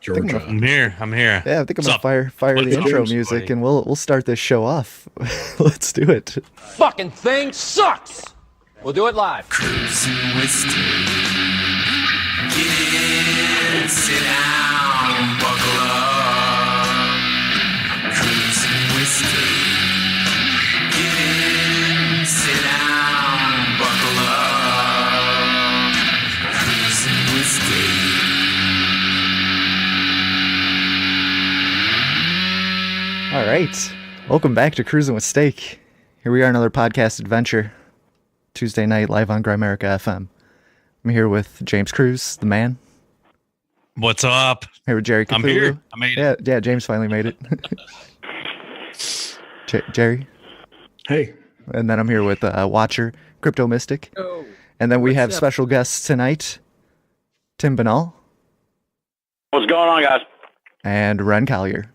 Georgia. I'm here. Yeah, I think I'm gonna fire the intro music, and we'll start this show off. Let's do it. Fucking thing sucks. We'll do it live. Cruising with Steve. Get in, sit down, buckle up. Cruising with Steve. Get in, sit down, buckle up. Cruising with Steve. All right, welcome back to Cruising with Steak. Here we are, another podcast adventure. Tuesday night, live on Grimerica FM. I'm here with James Cruz, the man. What's up? Here with Jerry Cthulhu. I'm here. I made it. Yeah, James finally made it. Jerry. Hey. And then I'm here with Watcher, Crypto Mystic. Oh, and then we have special guests tonight, Tim Binnall. What's going on, guys? And Wren Collier.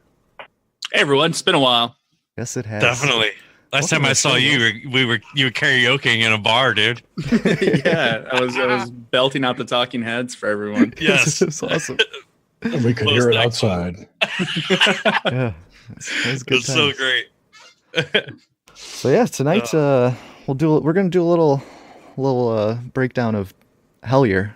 Hey everyone, it's been a while. Yes, it has. Definitely. Last time I saw you, you were karaokeing in a bar, dude. Yeah, I was belting out the talking heads for everyone. Yes, it's awesome. And we could hear it outside. Yeah, it was so great. So yeah, tonight we're gonna do a little breakdown of Hellier,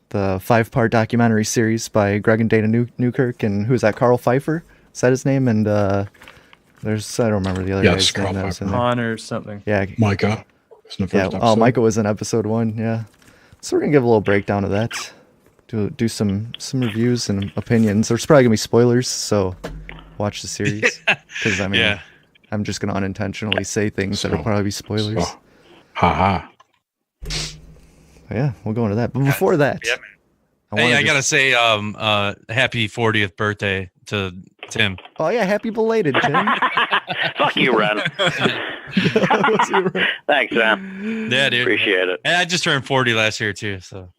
the 5-part documentary series by Greg and Dana Newkirk, and who's that? Carl Pfeiffer. Is that his name? And I don't remember the other guy's name. That was in there. Connor or something. Yeah, Micah. Oh, Micah was in episode 1. Yeah, so we're gonna give a little breakdown of that. Do some reviews and opinions. There's probably gonna be spoilers, so watch the series because I'm just gonna unintentionally say things that'll probably be spoilers. Haha. Yeah, we'll go into that. But before that, I gotta say, happy 40th birthday to Tim. Oh yeah, happy belated, Tim. Fuck you, Wren. Thanks, man. Yeah, dude. Appreciate it. And I just turned 40 last year too, so.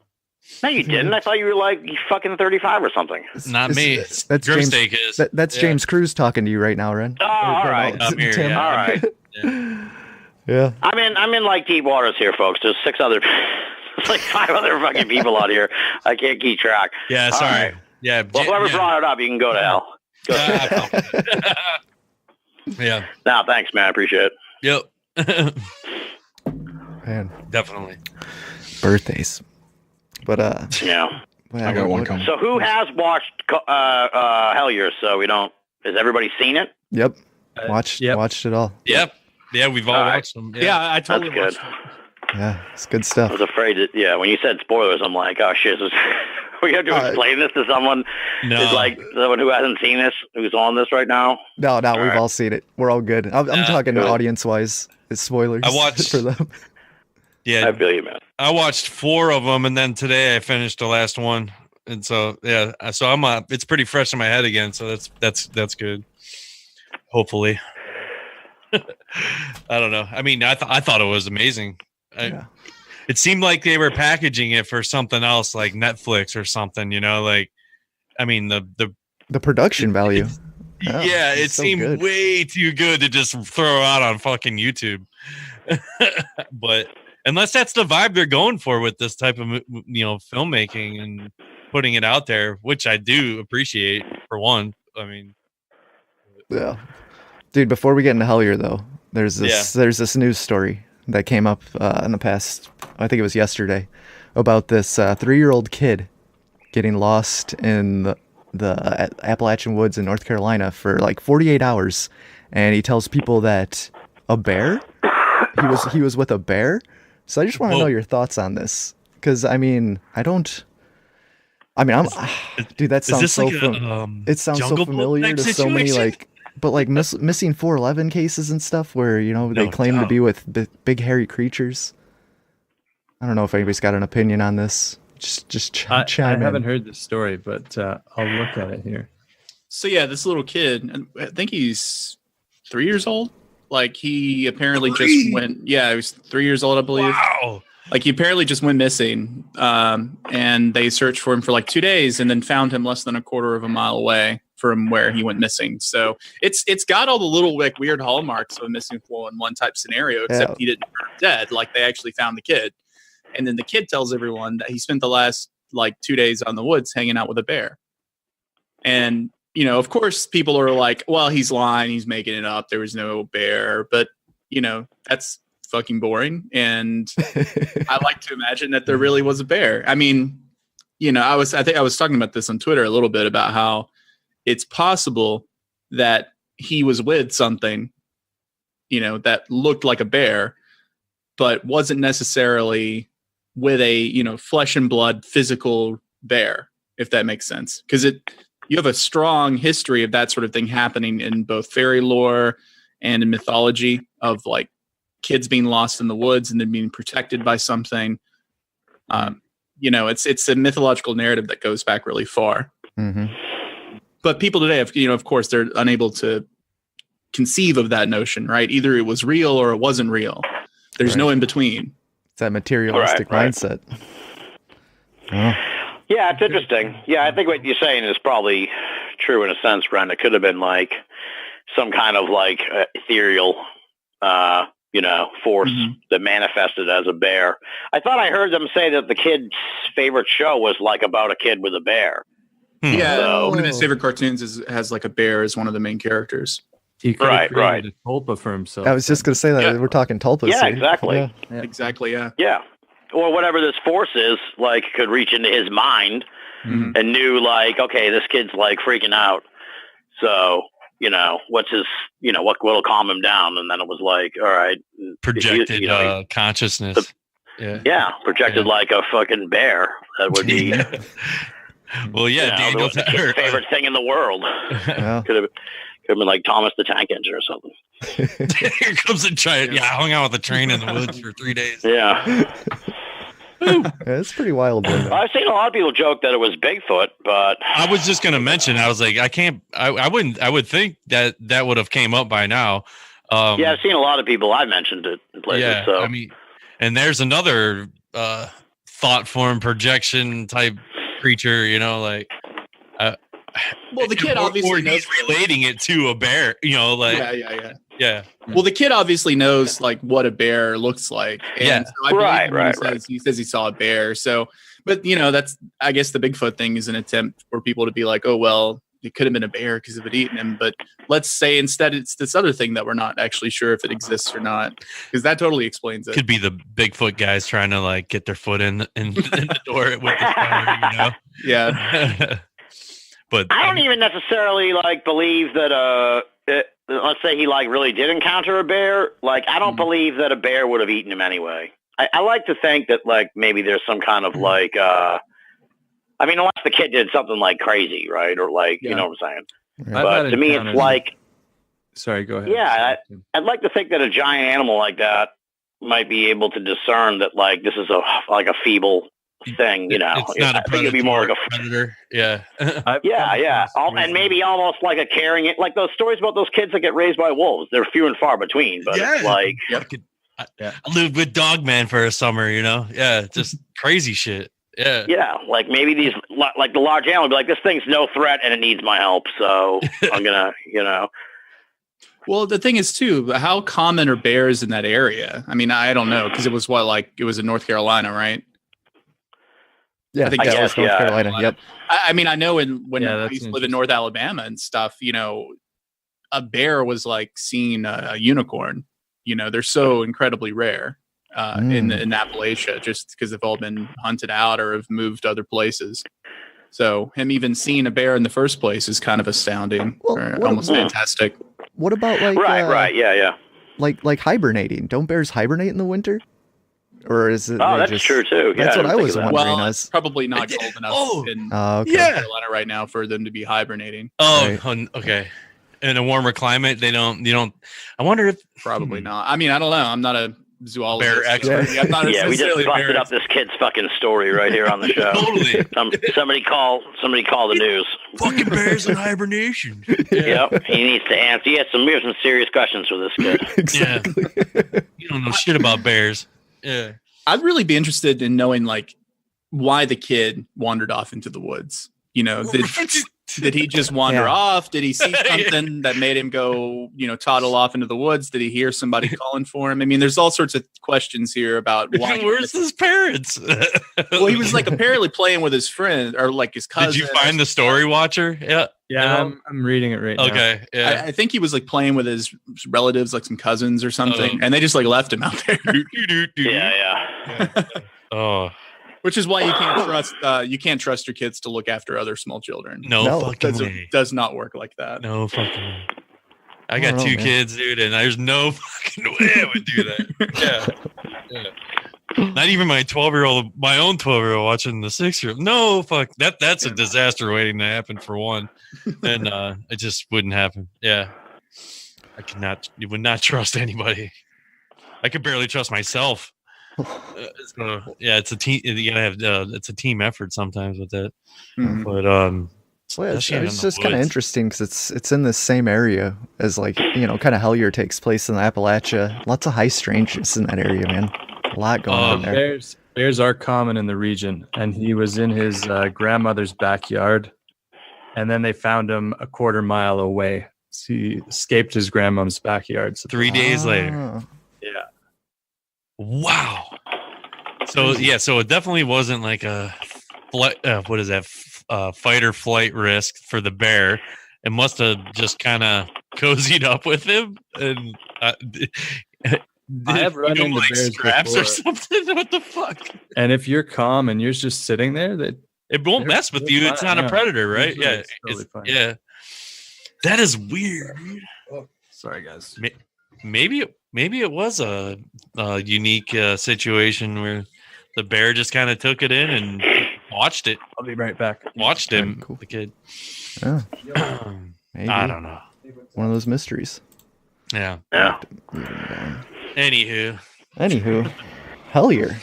No, you didn't. I thought you were like fucking 35 or something. Not me. That's Grim James. Steak is. That's James Cruz talking to you right now, Wren. Oh, all right. I'm here. Tim. Yeah. All right. Yeah. I'm in like deep waters here, folks. There's 6 other, like 5 other fucking people out here. I can't keep track. Yeah, sorry. All right. Yeah. Well, whoever brought it up, you can go to hell. Yeah. No, thanks, man. I appreciate it. Yep. Man, definitely. Birthdays. But yeah. I got one coming. So who has watched Hellier? So we don't. Has everybody seen it? Yep. Watched it all. Yep. Yeah, we've all watched them. Yeah, I totally That's watched good. it. Yeah, it's good stuff. I was afraid that, when you said spoilers, I'm like, oh shit, we have to explain this to someone. No. It's like someone who hasn't seen this, who's on this right now. No, we've all seen it. We're all good. I'm talking good. audience-wise. It's spoilers. I watched for them. Yeah, I feel you, man. I watched 4 of them, and then today I finished the last one, and so I'm it's pretty fresh in my head again. So that's good. Hopefully, I don't know. I mean, I thought it was amazing. It seemed like they were packaging it for something else, like Netflix or something. You know, like I mean the production value. It seemed good. way too good to just throw out on fucking YouTube. But unless that's the vibe they're going for with this type of filmmaking and putting it out there, which I do appreciate for one. I mean, yeah, dude. Before we get into Hellier, though, there's this news story that came up in the past. I think it was yesterday about this 3-year-old kid getting lost in the Appalachian woods in North Carolina for like 48 hours, and he tells people that a bear. He was with a bear. So I just want to know your thoughts on this, because I'm dude, that sounds so it sounds so familiar to so many missing 411 cases and stuff where they claim to be with big hairy creatures. I don't know if anybody's got an opinion on this. Just chime in. I haven't heard this story, but I'll look at it here. So yeah, this little kid, I think he's 3 years old. Like he apparently just went. Yeah, he was 3 years old, I believe. Wow. Like he apparently just went missing, and they searched for him for like 2 days, and then found him less than a quarter of a mile away from where he went missing. So it's got all the little weird hallmarks of a missing 411 type scenario, except he didn't turn dead. Like they actually found the kid, and then the kid tells everyone that he spent the last 2 days on the woods hanging out with a bear. And, you know, of course, people are like, well, he's lying. He's making it up. There was no bear. But, you know, that's fucking boring. And I like to imagine that there really was a bear. I mean, you know, I think I was talking about this on Twitter a little bit about how it's possible that he was with something, you know, that looked like a bear, but wasn't necessarily with a, you know, flesh and blood physical bear, if that makes sense. Because you have a strong history of that sort of thing happening in both fairy lore and in mythology of like kids being lost in the woods and then being protected by something. You know, it's a mythological narrative that goes back really far. Mm-hmm. But people today have, you know, of course, they're unable to conceive of that notion, right? Either it was real or it wasn't real. There's no in between. It's that materialistic mindset. Oh. Yeah, it's interesting. Yeah, I think what you're saying is probably true in a sense, Wren. It could have been like some kind of like ethereal, you know, force that manifested as a bear. I thought I heard them say that the kid's favorite show was like about a kid with a bear. Yeah, So, one of his favorite cartoons has like a bear as one of the main characters. He could have created a tulpa for himself. I was just going to say that. We're talking tulpas. Yeah, here. exactly. Yeah. Exactly, yeah. Yeah. Or whatever this force is, like, could reach into his mind and knew, like, okay, this kid's, like, freaking out. So, you know, what's his, you know, what will calm him down? And then it was like, all right. Projected you know, consciousness. Projected like a fucking bear. That would be... Well, yeah, Daniel. The kid's favorite thing in the world. Yeah. Could have been like Thomas the Tank Engine or something. Here comes a train. Yeah, I hung out with the train in the woods for 3 days. Yeah. It's pretty wild. I've seen a lot of people joke that it was Bigfoot, but I was just going to mention, I was like, I would think that would have came up by now. Yeah, I've seen a lot of people. I mentioned it in places. Yeah, so. I mean, and there's another thought form projection type creature, you know, like well, the kid obviously knows relating it to a bear, you know, like yeah. Well, the kid obviously knows like what a bear looks like. And so I believe he says he saw a bear. So, but you know, that's, I guess the Bigfoot thing is an attempt for people to be like, oh, well, it could have been a bear because it would eaten him. But let's say instead it's this other thing that we're not actually sure if it exists or not, because that totally explains it. Could be the Bigfoot guys trying to like get their foot in the door with the power, you know? Yeah. But I don't even necessarily like believe that let's say he like really did encounter a bear. Like I don't believe that a bear would have eaten him anyway. I like to think that like maybe there's some kind of like I mean, unless the kid did something like crazy, right? Or like you know what I'm saying. But to me it's like sorry, go ahead. Yeah, I'd like to think that a giant animal like that might be able to discern that like this is a feeble thing, you know. It's not I think it'd be more like a predator. Yeah. And maybe almost like a carrying it, like those stories about those kids that get raised by wolves. They're few and far between, but it's like I lived with Dogman for a summer, you know. Yeah, just crazy shit. Yeah, like maybe these, like the large animal, would be like, this thing's no threat and it needs my help, so I'm gonna, you know. Well, the thing is too, how common are bears in that area? I mean, I don't know, because it was it was in North Carolina, right? Yeah, I think that was North Carolina. Yep. I mean, I know when I used to live in North Alabama and stuff, you know, a bear was like seeing a unicorn. You know, they're so incredibly rare in Appalachia, just because they've all been hunted out or have moved to other places. So him even seeing a bear in the first place is kind of astounding, or almost fantastic. What about like like hibernating? Don't bears hibernate in the winter? Or is it? Oh, that's true too. That's what I was wondering. Well, it's probably not cold enough in North Carolina right now for them to be hibernating. Oh, right. Okay. In a warmer climate, they don't. I wonder if probably not. I mean, I don't know. I'm not a zoologist. Bear expert. Yeah, I'm not we just busted up this kid's fucking story right here on the show. Totally. Somebody call the news. Fucking bears in hibernation. Yep. He needs to answer. We have some serious questions for this kid. Exactly. Yeah. You don't know shit about bears. Yeah, I'd really be interested in knowing like why the kid wandered off into the woods. You know, did he just wander off? Did he see something that made him go, you know, toddle off into the woods? Did he hear somebody calling for him? I mean, there's all sorts of questions here about why. Where's his parents? Well, he was like apparently playing with his friend or like his cousin. Did you find the story watcher? Yeah. Yeah, I'm reading it right now. Okay, yeah. I think he was like playing with his relatives, like some cousins or something, and they just like left him out there. Yeah. Oh, which is why you can't trust your kids to look after other small children. No fucking way. Does not work like that. No fucking way. I got two kids, dude, and there's no fucking way I would do that. Yeah. Not even my 12-year-old, my own 12-year-old watching the 6-year-old. No, fuck. That's a disaster waiting to happen for one. And it just wouldn't happen. Yeah. You would not trust anybody. I could barely trust myself. It's a team. You gotta have. It's a team effort sometimes with that. Mm-hmm. But it's just kind of interesting because it's in the same area as like kind of Hellier takes place in the Appalachia. Lots of high strangeness in that area, man. A lot going on there. Bears are common in the region, and he was in his grandmother's backyard, and then they found him a quarter mile away. So he escaped his grandmom's backyard. So 3 days later. Yeah. Wow. So it definitely wasn't like a what is that? Fight or flight risk for the bear. It must have just kind of cozied up with him and I have run into like bears straps before. or something. What the fuck? And if you're calm and you're just sitting there, it won't mess with you. It's not a predator, right? Usually it's totally fine. Yeah. That is weird. Oh, sorry, guys. Maybe it was a unique situation where the bear just kind of took it in and watched it. I'll be right back. Watched him, the kid. Yeah. Maybe. I don't know. One of those mysteries. Yeah. Anywho, Hellier.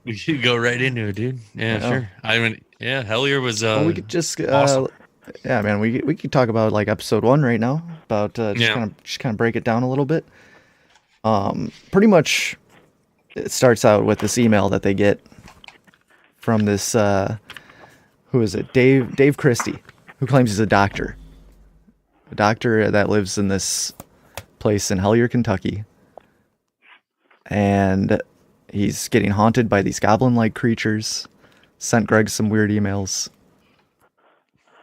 We could go right into it, dude. Yeah, sure. Hellier was. We could just. Awesome. Yeah, man. We could talk about like episode 1 right now. About just kind of break it down a little bit. Pretty much, it starts out with this email that they get from this. Who is it? Dave Christie, who claims he's a doctor. A doctor that lives in this place in Hellier, Kentucky. And he's getting haunted by these goblin-like creatures. Sent Greg some weird emails.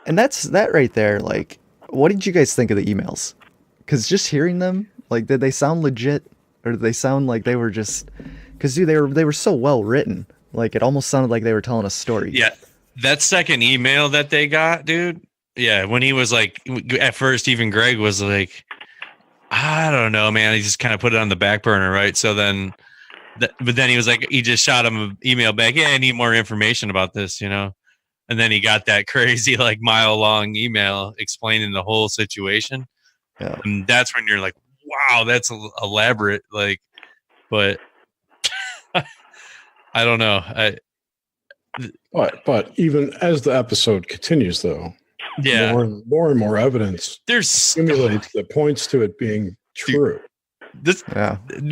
And that's that right there. Like, what did you guys think of the emails? Because just hearing them, like, did they sound legit? Or did they sound like they were just... Because, dude, they were so well written. Like, it almost sounded like they were telling a story. Yeah. That second email that they got, dude. Yeah, when he was like... At first, even Greg was like... I don't know, man. He just kind of put it on the back burner, right? So then... But then he was like... He just shot him an email back. Yeah, I need more information about this, And then he got that crazy, like, mile-long email explaining the whole situation. Yeah. And that's when you're like, wow, that's elaborate. Like, but I don't know. But even as the episode continues, though, more and more evidence accumulates that points to it being true.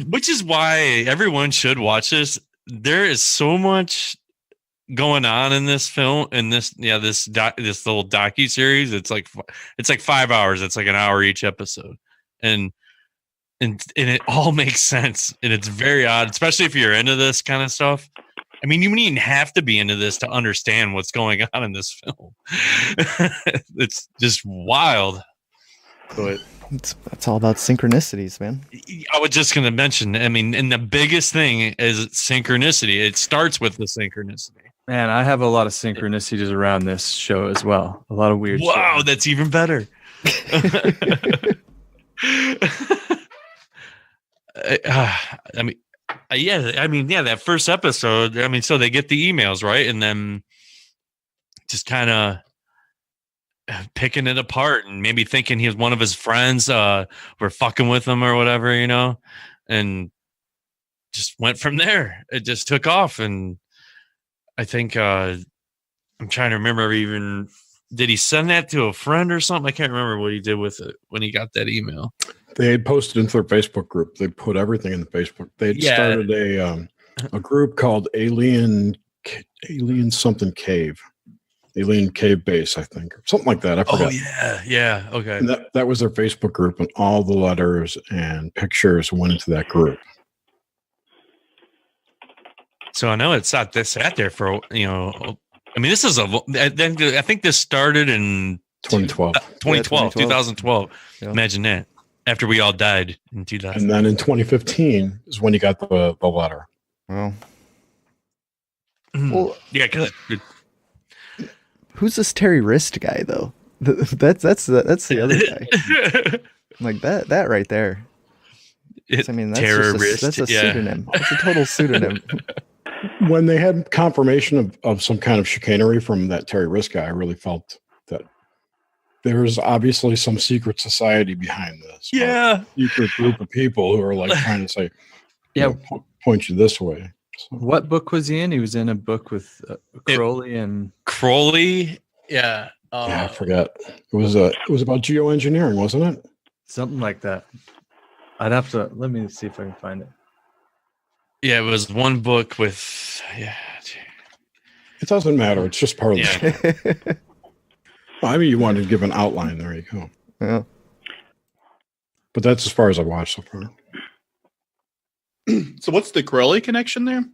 Which is why everyone should watch this. There is so much going on in this film, in this little docu-series. It's like 5 hours. It's like an hour each episode, and it all makes sense, and it's very odd, especially if you're into this kind of stuff. I mean, you wouldn't even have to be into this to understand what's going on in this film. It's just wild. But it's all about synchronicities, man. I was just going to mention, I mean, and the biggest thing is synchronicity. It starts with the synchronicity. Man, I have a lot of synchronicities around this show as well. A lot of weird shit. Wow, that's even better. That first episode, I mean, so they get the emails, right? And then just kind of picking it apart and maybe thinking he was one of his friends were fucking with him or whatever, and just went from there. It just took off. And I think I'm trying to remember, even did he send that to a friend or something? I can't remember what he did with it when he got that email. They had posted into their Facebook group. They put everything in the Facebook. They had started a group called Alien something Cave. Alien Cave Base, I think. Something like that. I forgot. Oh, yeah. Okay. And that was their Facebook group, and all the letters and pictures went into that group. So I know it sat there for, I mean, this is I think this started in 2012. 2012. Yeah. Imagine that. After we all died in 2000. And then in 2015 is when he got the letter. Well, Yeah, good. who's this Terry Wrist guy though? That's the other guy. Like that right there. I mean, that's Terrorist. that's a pseudonym. It's a total pseudonym. When they had confirmation of some kind of chicanery from that Terry Wrist guy, I really felt that there's obviously some secret society behind this. Yeah. Secret group of people who are like trying to say, Yeah. point you this way. So, What book was he in? He was in a book with Crowley and Crowley. Yeah. yeah, I forget. It was about geoengineering, wasn't it? something like that. I'd have to let me see if I can find it. Yeah, it was one book with It doesn't matter. It's just part of the Yeah. I mean, you wanted to give an outline. There you go. Yeah. But that's as far as I've watched so far. So what's the Crowley connection there?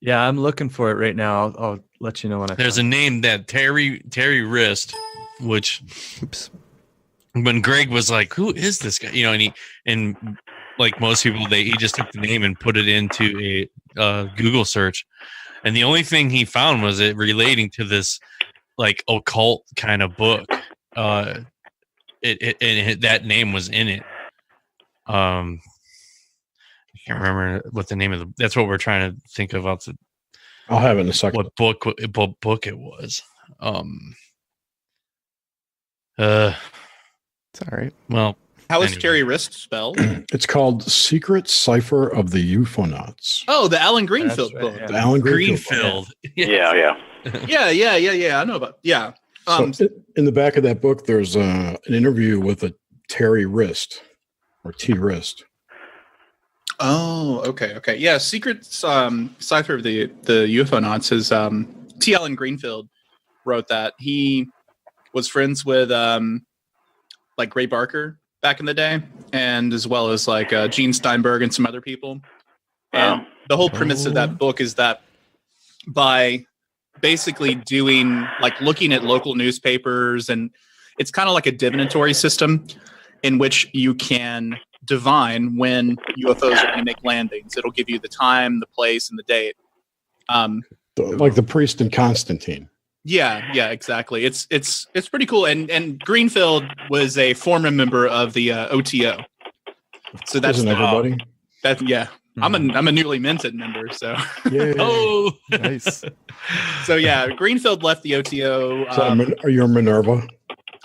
Yeah, I'm looking for it right now. I'll let you know when I There's a find name that Terry Wrist, which Oops. when Greg was like, "Who is this guy?" You know, and like most people, he just took the name and put it into a Google search, and the only thing he found was it relating to this like occult kind of book. That name was in it. I can't remember what the name of that's what we're trying to think of. I'll have it in a second. What book it was. It's all right. Well, How is anyway. Terry Wrist spelled? It's called Secret Cipher of the Ufonauts. Oh, the Alan Greenfield right, book. yeah. The Alan Greenfield. Yeah. Yeah. I know about. Yeah. So in the back of that book, there's an interview with a Terry Wrist or T Wrist. Oh, okay. Yeah, Secret Cipher of the Ufonauts is T. Alan Greenfield wrote that. He was friends with like Ray Barker back in the day, and as well as like Gene Steinberg and some other people. And the whole premise of that book is that by basically doing like looking at local newspapers, and it's kind of like a divinatory system in which you can divine when UFOs are going to make landings. It'll give you the time, the place, and the date. Like the priest in Constantine. Yeah, exactly. It's pretty cool. And Greenfield was a former member of the OTO. So that's Isn't everybody? I'm a newly minted member. So Oh, Nice. so yeah, Greenfield left the OTO. Are you a Minerva?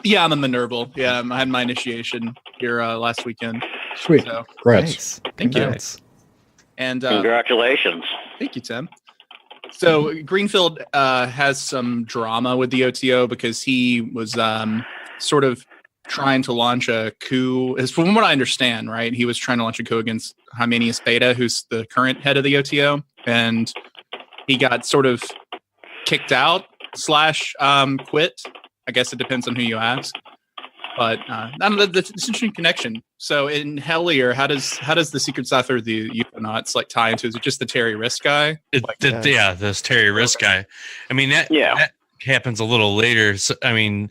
Yeah, I'm a Minerval. Yeah, I had my initiation here last weekend. Sweet. So Congrats. Nice. Thank you. Congrats. and Congratulations. thank you, Tim. So Greenfield has some drama with the OTO because he was sort of trying to launch a coup. As from what I understand, right, he was trying to launch a coup against Hymenius Beta, who's the current head of the OTO, and he got sort of kicked out / quit. I guess it depends on who you ask. But it's an interesting connection. So in Hellier, how does the Secret Cipher of the Ufonauts like tie into? Is it just the Terry Wrist guy? this Terry Wrist guy. I mean, that happens a little later. So, I mean,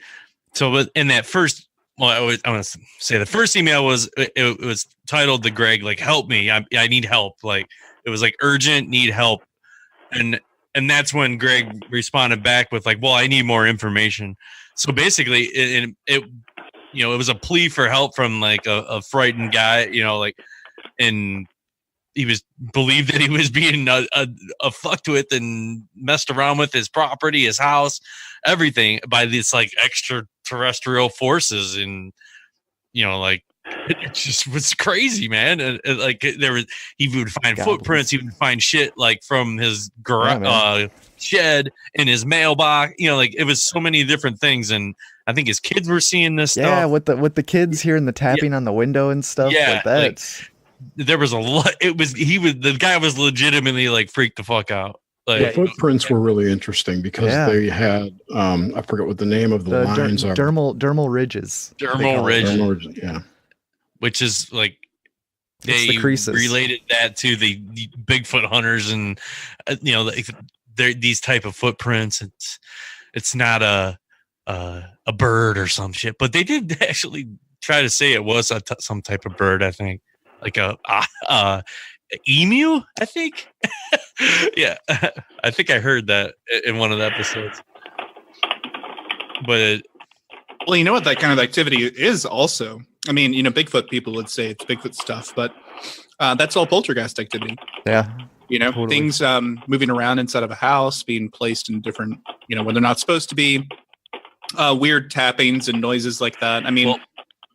in that first, I want to say the first email was it was titled to Greg like, "Help me, I need help." Like it was like urgent, need help, and that's when Greg responded back with like, "Well, I need more information." So basically, it was a plea for help from like a frightened guy, and he was believed that he was being a fucked with and messed around with his property, his house, everything by these like extraterrestrial forces, and like it just was crazy, man. And like he would find footprints, he would find shit like from his shed in his mailbox, like it was so many different things, and I think his kids were seeing this stuff. Yeah, with the kids hearing the tapping on the window and stuff like that. Like, there was a lot. The guy was legitimately like freaked the fuck out. Like The footprints were really interesting because they had I forget what the name of the lines are. Dermal ridges. Dermal ridge. Yeah. Which is like It's they the creases. related that to the Bigfoot hunters, and these type of footprints. It's not a bird or some shit, but they did actually try to say it was some type of bird. I think like a emu. I think. Yeah, I think I heard that in one of the episodes. But well, you know what that kind of activity is also. I mean, you know, Bigfoot people would say it's Bigfoot stuff, but that's all poltergeist activity. Yeah. You know, Totally. things moving around inside of a house, being placed in different, you know, when they're not supposed to be, weird tappings and noises like that. I mean, well,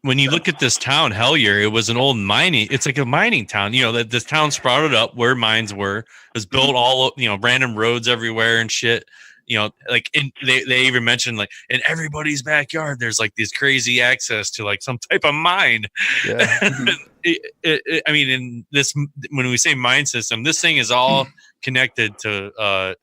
when you look at this town, Hellier, it was an old mining. It's like a mining town. You know, that this town sprouted up where mines were. It was built all, you know, random roads everywhere and shit. You know, like they even mentioned like in everybody's backyard, there's like this crazy access to like some type of mine. Yeah. I mean, in this, when we say mine system, this thing is all connected to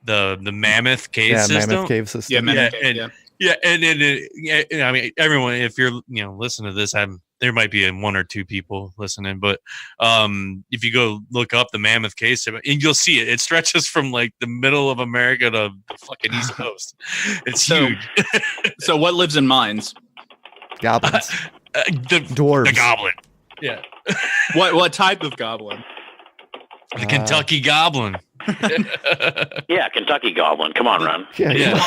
the Mammoth Cave system. Mammoth Cave system. yeah, Mammoth Cave, yeah. Yeah, and I mean, everyone, if you're, you know, listening to this, there might be one or two people listening, but if you go look up the Mammoth Cave, and you'll see it. It stretches from like the middle of America to the fucking East Coast. It's huge. So what lives in mines? Goblins. Dwarves. The goblin. Yeah. What type of goblin? The Kentucky Goblin. Yeah, Kentucky Goblin. Come on, Ron. Yeah.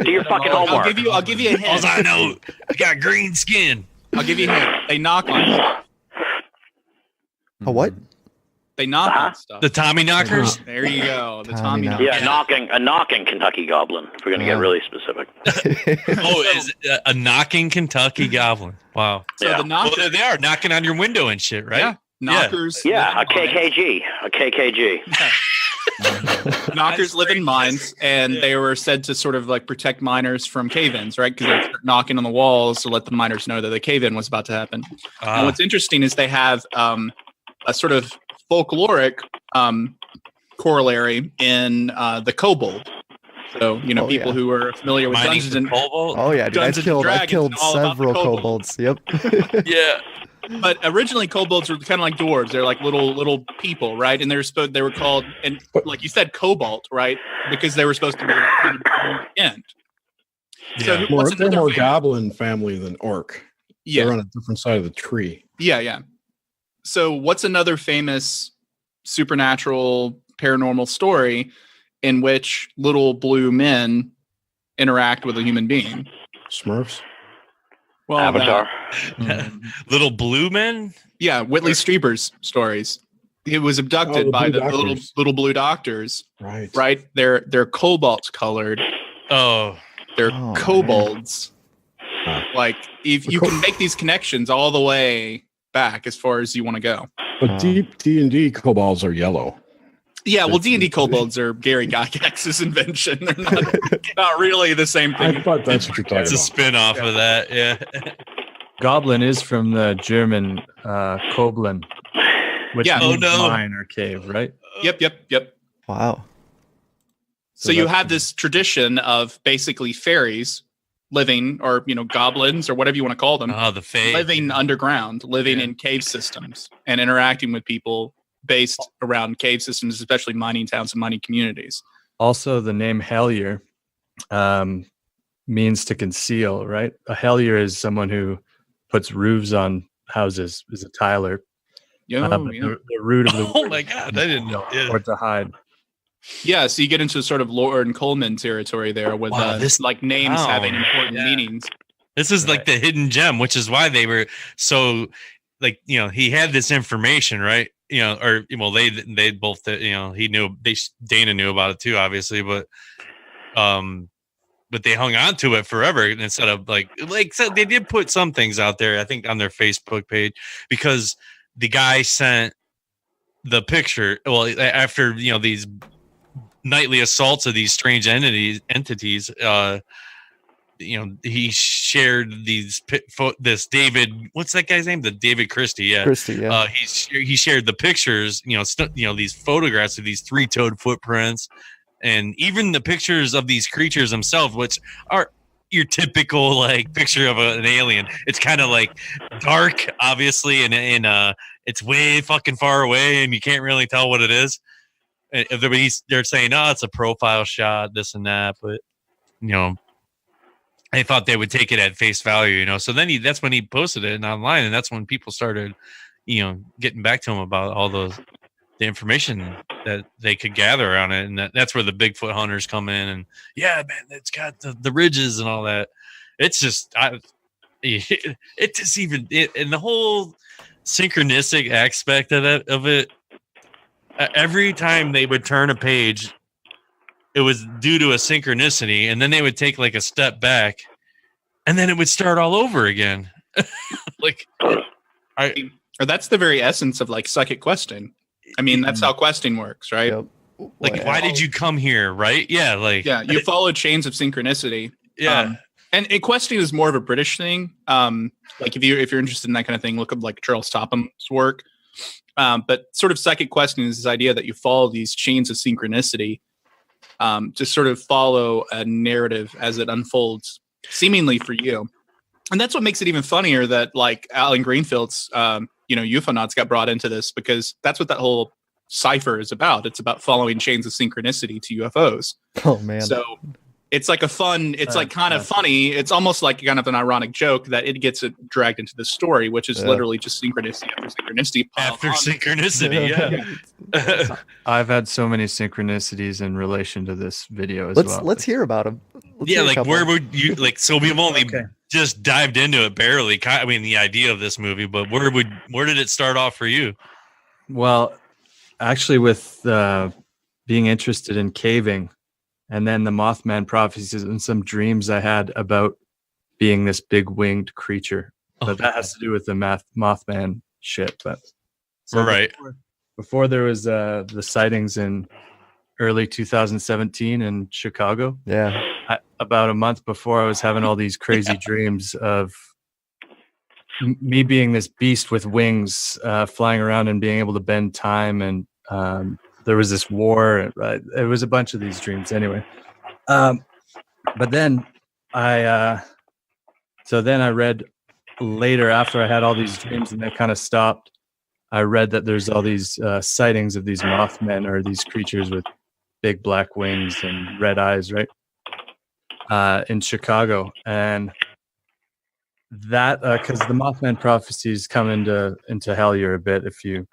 Do your fucking homework. I'll give you a hint. All I know, I got green skin. I'll give you a hint. They knock on stuff. A what? They knock on stuff. The Tommy knockers. There you go. The Tommy Tommy knockers. Yeah, a knocking Kentucky Goblin. If we're gonna get really specific. Is a knocking Kentucky Goblin? Wow. So the knockers, well, they are knocking on your window and shit, right? Yeah. Knockers. Yeah, a KKG. A KKG. Knockers live in mines, and they were said to sort of like protect miners from cave-ins, right? Because they're knocking on the walls to let the miners know that the cave-in was about to happen. And what's interesting is they have a sort of folkloric corollary in the kobold. So, you know, people who are familiar with Mining Dungeons and kobold? Oh yeah, dude, I killed several kobolds. Yep. Yeah. But originally, kobolds were kind of like dwarves. They're like little people, right? And they were called, and like you said, cobalt, right? Because they were supposed to be like kind of end. Yeah. So They're more goblin family than orc. Yeah. They're on a different side of the tree. Yeah. So what's another famous supernatural paranormal story in which little blue men interact with a human being? Smurfs. Well, Avatar. Little blue men. Yeah, Whitley Strieber's stories. He was abducted by the little blue doctors. Right. They're cobalt colored. Oh, they're kobolds. Like if you can make these connections all the way back as far as you want to go. But D&D kobolds are yellow. Yeah, well, D&D kobolds are Gary Gygax's invention. They're not really the same thing. I thought that's what you're talking about. It's a spin-off of that, yeah. Goblin is from the German Koblin, which means mine or cave, right? Yep. Wow. So you have this tradition of basically fairies living, or, you know, goblins, or whatever you want to call them. The fae. Living underground, living in cave systems and interacting with people based around cave systems, especially mining towns and mining communities. Also, the name Hellier means to conceal, right? A Hellier is someone who puts roofs on houses, is a tiler. The root of the oh my god, I didn't know. Or to hide. Yeah, so you get into sort of Lord and Coleman territory there with this like names having important meanings. This is like the hidden gem, which is why they were so like, you know, he had this information, right? You know, or well, they both, you know, he knew, Dana knew about it too, obviously, but they hung on to it forever instead of like so they did put some things out there, I think, on their Facebook page, because the guy sent the picture. Well, after, you know, these nightly assaults of these strange entities, you know, he shared this David, what's that guy's name? The David Christie, yeah. Christie, yeah. He shared the pictures, you know, these photographs of these three-toed footprints, and even the pictures of these creatures themselves, which are your typical like picture of an alien. It's kind of like dark, obviously, and it's way fucking far away, and you can't really tell what it is. they're saying, oh, it's a profile shot, this and that, but I thought they would take it at face value, so then that's when he posted it online, and that's when people started getting back to him about all the information that they could gather on it, and that's where the Bigfoot hunters come in, and man, it's got the ridges and all that. It's just and the whole synchronistic aspect of it, every time they would turn a page, it was due to a synchronicity, and then they would take like a step back, and then it would start all over again. That's the very essence of like psychic questing. I mean, that's how questing works, right? Yep. Why did you come here, right? Yeah, you follow chains of synchronicity. Yeah. And questing is more of a British thing. Like if you're interested in that kind of thing, look up like Charles Topham's work. But sort of psychic questing is this idea that you follow these chains of synchronicity to sort of follow a narrative as it unfolds, seemingly for you. And that's what makes it even funnier that like Alan Greenfield's, UFOnauts got brought into this, because that's what that whole cipher is about. It's about following chains of synchronicity to UFOs. Oh man! So it's like kind of funny. It's almost like kind of an ironic joke that it gets it dragged into the story, which is literally just synchronicity after synchronicity. Yeah. I've had so many synchronicities in relation to this video as well. Let's hear about them. Where would you so we've only just dived into it barely. I mean, the idea of this movie, but where did it start off for you? Well, actually, with being interested in caving, and then the Mothman prophecies and some dreams I had about being this big winged creature. But that has to do with the Mothman shit. But right before there was the sightings in early 2017 in Chicago. Yeah. About a month before, I was having all these crazy dreams of me being this beast with wings, flying around and being able to bend time. And there was this war. It was a bunch of these dreams anyway. But then I read later, after I had all these dreams and they kind of stopped, I read that there's all these sightings of these Mothmen, or these creatures with big black wings and red eyes, right? In Chicago. And that, because the Mothman prophecies come into Hellier a bit, if you...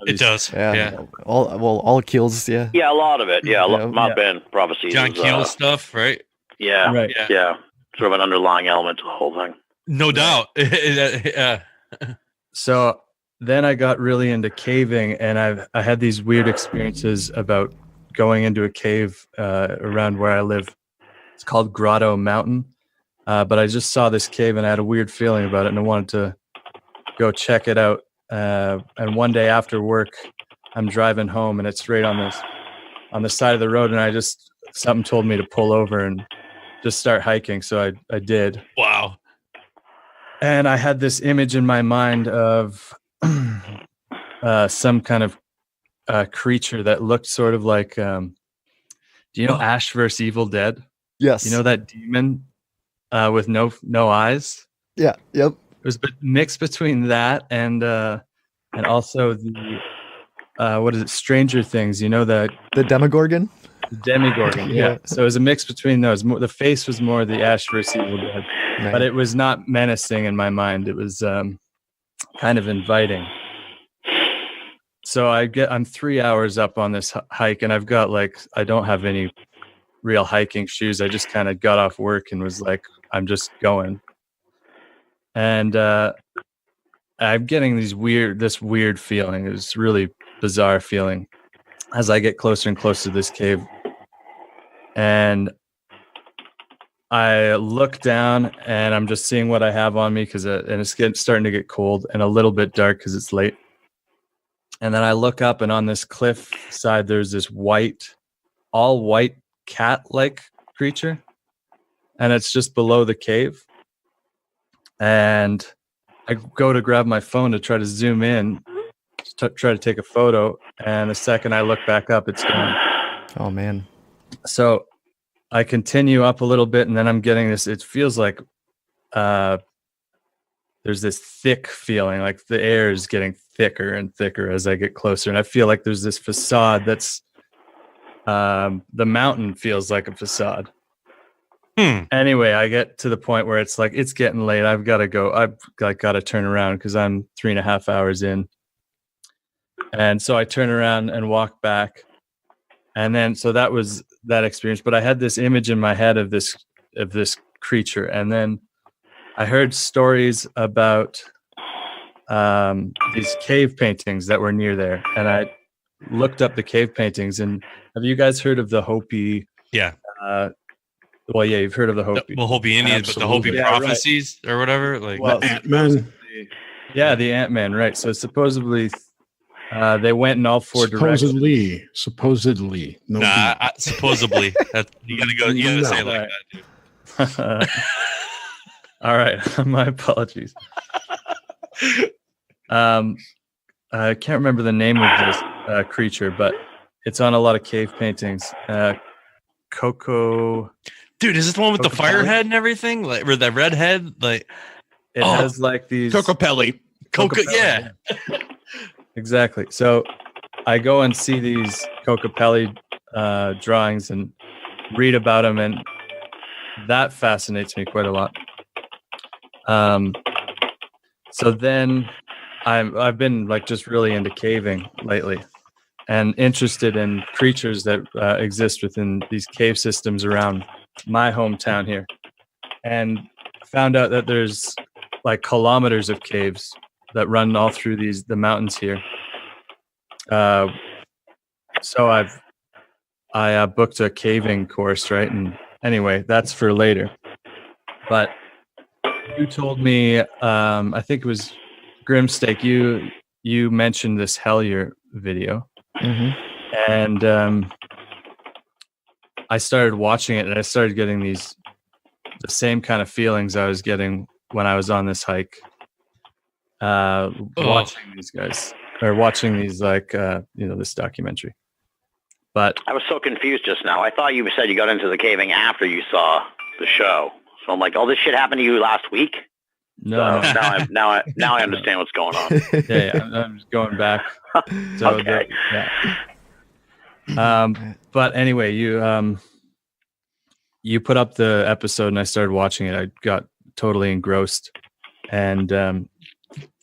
It does, yeah. All Keel's, yeah. Yeah, a lot of it, yeah. Mothman prophecies. John Keel stuff, right? Yeah, right. Yeah. Sort of an underlying element to the whole thing. No doubt. Yeah. So then I got really into caving, and I had these weird experiences about going into a cave around where I live. It's called Grotto Mountain. But I just saw this cave and I had a weird feeling about it, and I wanted to go check it out. And one day after work, I'm driving home, and it's right on the side of the road, and something told me to pull over and just start hiking. So I did. Wow. And I had this image in my mind of some kind of creature that looked sort of like, do you know Ash vs. Evil Dead? Yes. You know that demon with no eyes? Yeah. Yep. It was mixed between that and also the what is it? Stranger Things. You know the Demogorgon. The Demogorgon. Yeah. So it was a mix between those. The face was more the Ash vs. Evil Dead, but it was not menacing in my mind. It was kind of inviting. So I'm 3 hours up on this hike, and I've got I don't have any real hiking shoes. I just kind of got off work and was like, I'm just going. And I'm getting this weird feeling. It was really bizarre feeling as I get closer and closer to this cave. And I look down and I'm just seeing what I have on me and it's starting to get cold and a little bit dark because it's late. And then I look up, and on this cliff side, there's this all white cat-like creature. And it's just below the cave. And I go to grab my phone to try to zoom in, to try to take a photo. And the second I look back up, it's gone. Oh, man. So I continue up a little bit, and then I'm getting this. It feels like there's this thick feeling, like the air is getting thicker and thicker as I get closer. And I feel like there's this facade that's the mountain feels like a facade. Anyway, I get to the point where it's like, it's getting late. I've got to go. I've got to turn around because I'm 3.5 hours in. And so I turn around and walk back. And then, so that was that experience. But I had this image in my head of this creature. And then I heard stories about these cave paintings that were near there. And I looked up the cave paintings. And have you guys heard of the Hopi? Yeah. Well, yeah, you've heard of the Hopi. Well, Hopi Indians, but the Hopi prophecies or whatever. Like, well, Ant-Man. Yeah, the Ant-Man, right. So supposedly they went in all four directions. Supposedly. No. Supposedly. You gotta say it like that, dude. All right. My apologies. I can't remember the name of this creature, but it's on a lot of cave paintings. Coco. Dude, is this the one with the fire head and everything? Like, or the red head? Like, it has like these Cocopelli. Yeah. Exactly. So I go and see these Cocopelli drawings and read about them, and that fascinates me quite a lot. So then I've been like just really into caving lately and interested in creatures that exist within these cave systems around my hometown here, and found out that there's like kilometers of caves that run all through the mountains here. So I booked a caving course, right? And anyway, that's for later. But you told me, I think it was Grimstake, you mentioned this Hellier video. Mm-hmm. And I started watching it, and I started getting the same kind of feelings I was getting when I was on this hike. Watching these guys, or watching these, like, this documentary. But I was so confused just now. I thought you said you got into the caving after you saw the show. So I'm like, oh, this shit happened to you last week? No. So now I understand what's going on. Yeah, I'm just going back. So okay. But anyway, you put up the episode, and I started watching it. I got totally engrossed, and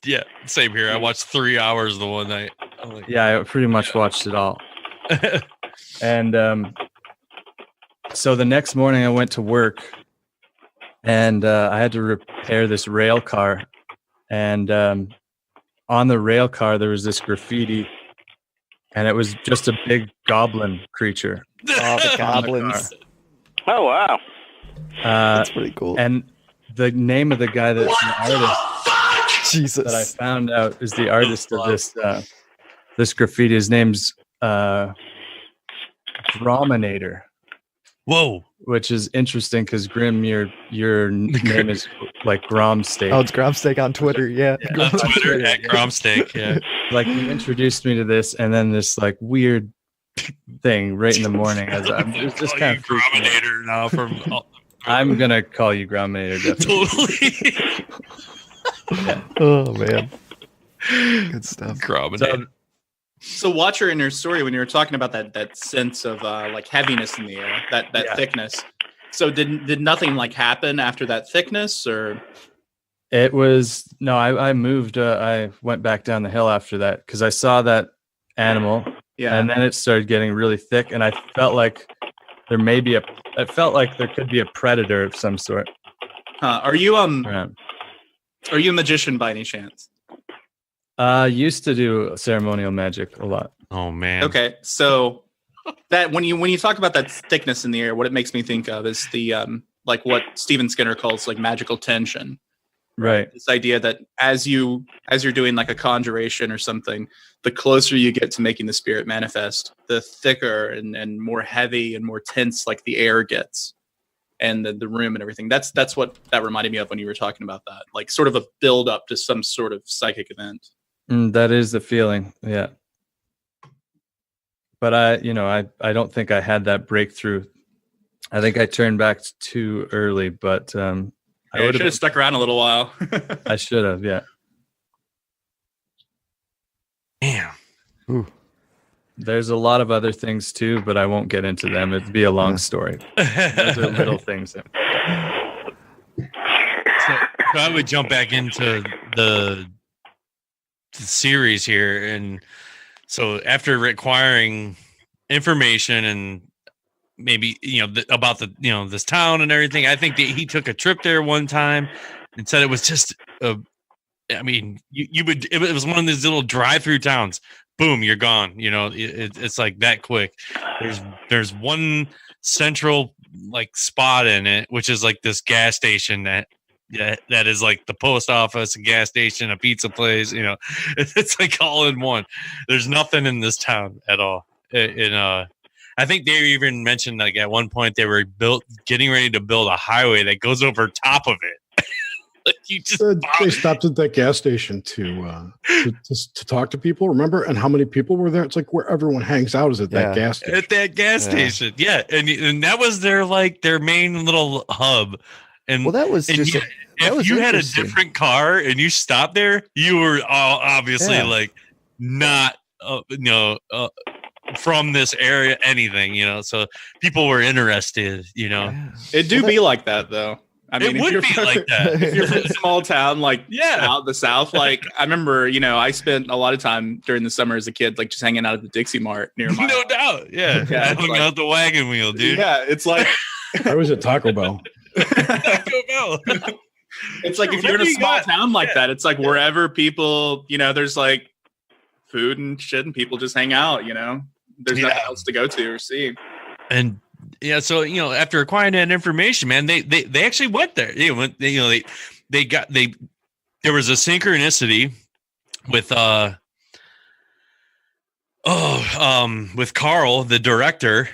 yeah, same here. I watched 3 hours the one night. I pretty much watched it all. And so the next morning I went to work, and I had to repair this rail car. And on the rail car, there was this graffiti, and it was just a big goblin creature. Oh, the goblins. Oh, wow. That's pretty cool. And the name of the guy that's the artist Jesus. that I found out is the artist of this graffiti. His name's Grominator. Whoa. Which is interesting because Grim, your name is like Gromsteak. Oh, it's Gromsteak on Twitter, yeah. On Twitter at Gromsteak, yeah. Like, you introduced me to this, and then this like weird thing right in the morning. As it was just kind of Grominator now from. I'm gonna call you Grominator. Totally. Yeah. Oh man, good stuff. Grominator. So Watcher, in your story, when you were talking about that sense of like heaviness in the air, that thickness. So did nothing like happen after that thickness, or? It was no. I moved. I went back down the hill after that because I saw that animal. Yeah. And then it started getting really thick, and I felt like it felt like there could be a predator of some sort. Are you a magician by any chance? Used to do ceremonial magic a lot. Oh man. Okay, so that when you talk about that thickness in the air, what it makes me think of is the like what Stephen Skinner calls like magical tension. Right. This idea that as you're doing like a conjuration or something, the closer you get to making the spirit manifest, the thicker and more heavy and more tense like the air gets, and the room and everything. That's what that reminded me of when you were talking about that, like sort of a build up to some sort of psychic event. That is the feeling, yeah. But I don't think I had that breakthrough. I think I turned back too early, but I should have stuck around a little while. I should have, yeah. Damn. Ooh. There's a lot of other things too, but I won't get into them. It'd be a long story. Those are little things. So I would jump back into the series here, and so after requiring information and maybe about the this town and everything, I think that he took a trip there one time and said it was just I mean, it was one of these little drive-through towns. Boom, you're gone. It's like that quick. There's one central like spot in it, which is like this gas station that is like the post office, a gas station, a pizza place. It's like all in one. There's nothing in this town at all. I think they even mentioned like at one point they were getting ready to build a highway that goes over top of it. They stopped at that gas station to talk to people, remember? And how many people were there? It's like where everyone hangs out is at that gas station. At that gas station, yeah. And that was their main little hub. And well, that was just if you had a different car and you stopped there, you were obviously like not from this area, anything, so people were interested, It do be like that though. I mean, it would be like that. If you're from a small town, like out the South, like I remember, I spent a lot of time during the summer as a kid, like just hanging out at the Dixie Mart near my no doubt. Yeah. I hung out the wagon wheel, dude. Yeah. It's like, I was at Taco Bell. Taco Bell. It's like if you're in a small town like that, it's like wherever people, there's like food and shit and people just hang out, there's nothing else to go to or see. And yeah, so after acquiring that information, man, they actually went there. There was a synchronicity with with Carl, the director,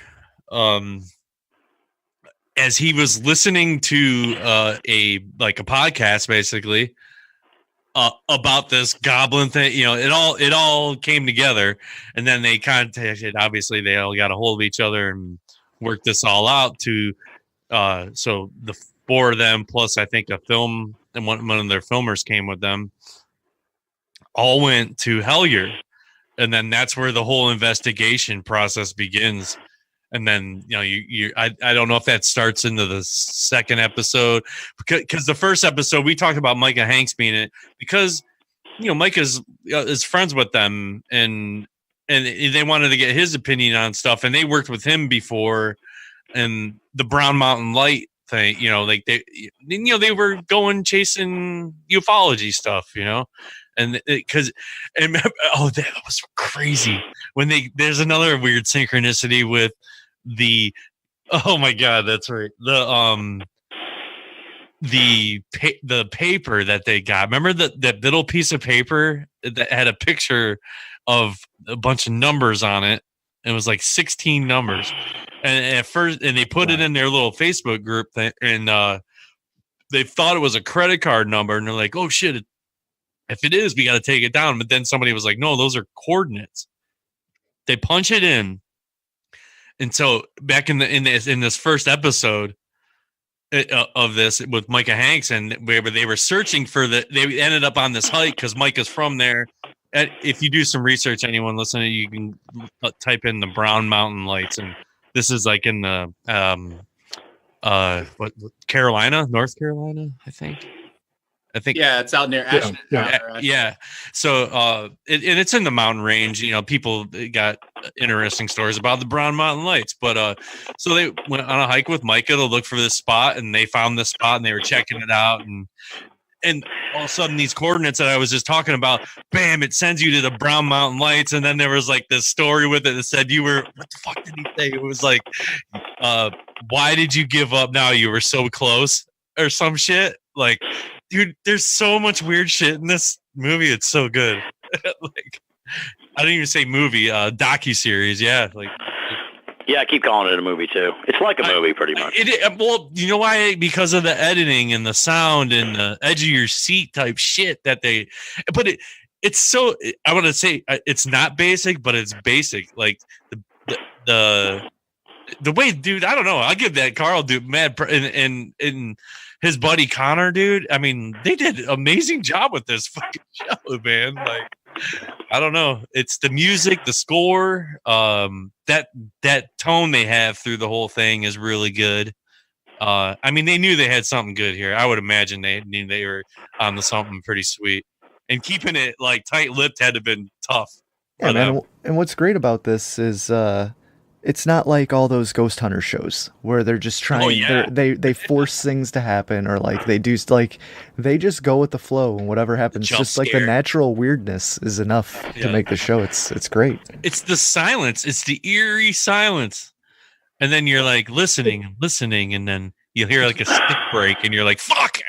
as he was listening to a podcast basically about this goblin thing. It all came together, and then they contacted. Obviously, they all got a hold of each other and worked this all out to so the four of them plus I think a film and one of their filmers came with them, all went to Hellier, and then that's where the whole investigation process begins. And then I don't know if that starts into the second episode, because the first episode we talked about Micah Hanks being it, because Micah is friends with them, and they wanted to get his opinion on stuff, and they worked with him before, and the Brown Mountain Light thing, they were going chasing ufology stuff, and that was crazy when there's another weird synchronicity with oh my god, that's right, the paper that they got. Remember that little piece of paper that had a picture of a bunch of numbers on it? It was like 16 numbers, and at first, and they put it in their little Facebook group, and they thought it was a credit card number, and they're like, "Oh shit! If it is, we got to take it down." But then somebody was like, "No, those are coordinates." They punch it in, and so back in this first episode of this with Micah Hanks, and where they were searching for they ended up on this hike because Micah's from there. If you do some research, anyone listening, you can type in the Brown Mountain Lights, and this is like in the Carolina, North Carolina, I think. Yeah, it's out near Ashton. Yeah. So and it's in the mountain range. People got interesting stories about the Brown Mountain Lights, but so they went on a hike with Micah to look for this spot, and they found this spot, and they were checking it out, and all of a sudden these coordinates that I was just talking about, bam, it sends you to the Brown Mountain Lights. And then there was like this story with it that said what the fuck did he say? It was like, why did you give up now? You were so close, or some shit. Like, dude, there's so much weird shit in this movie. It's so good. Like, I didn't even say movie, docuseries. Yeah. Like, yeah, I keep calling it a movie too. It's like a movie, pretty much. Well, you know why? Because of the editing and the sound and the edge of your seat type shit that they. But it's so. I want to say it's not basic, but it's basic. Like the the way, dude, I don't know. I'll give that Carl dude mad and his buddy Connor, dude. I mean, they did an amazing job with this fucking show, man. Like, I don't know. It's the music, the score, that tone they have through the whole thing is really good. I mean, they knew they had something good here. I would imagine they knew they were on to something pretty sweet. And keeping it like tight-lipped had to have been tough. Yeah, man. And what's great about this is it's not like all those ghost hunter shows where they're just trying they force things to happen, or like they do like they just go with the flow and whatever happens. Just like the natural weirdness is enough to make the show. It's great. It's the silence. It's the eerie silence. And then you're like listening, and then you hear like a stick break, and you're like, "Fuck,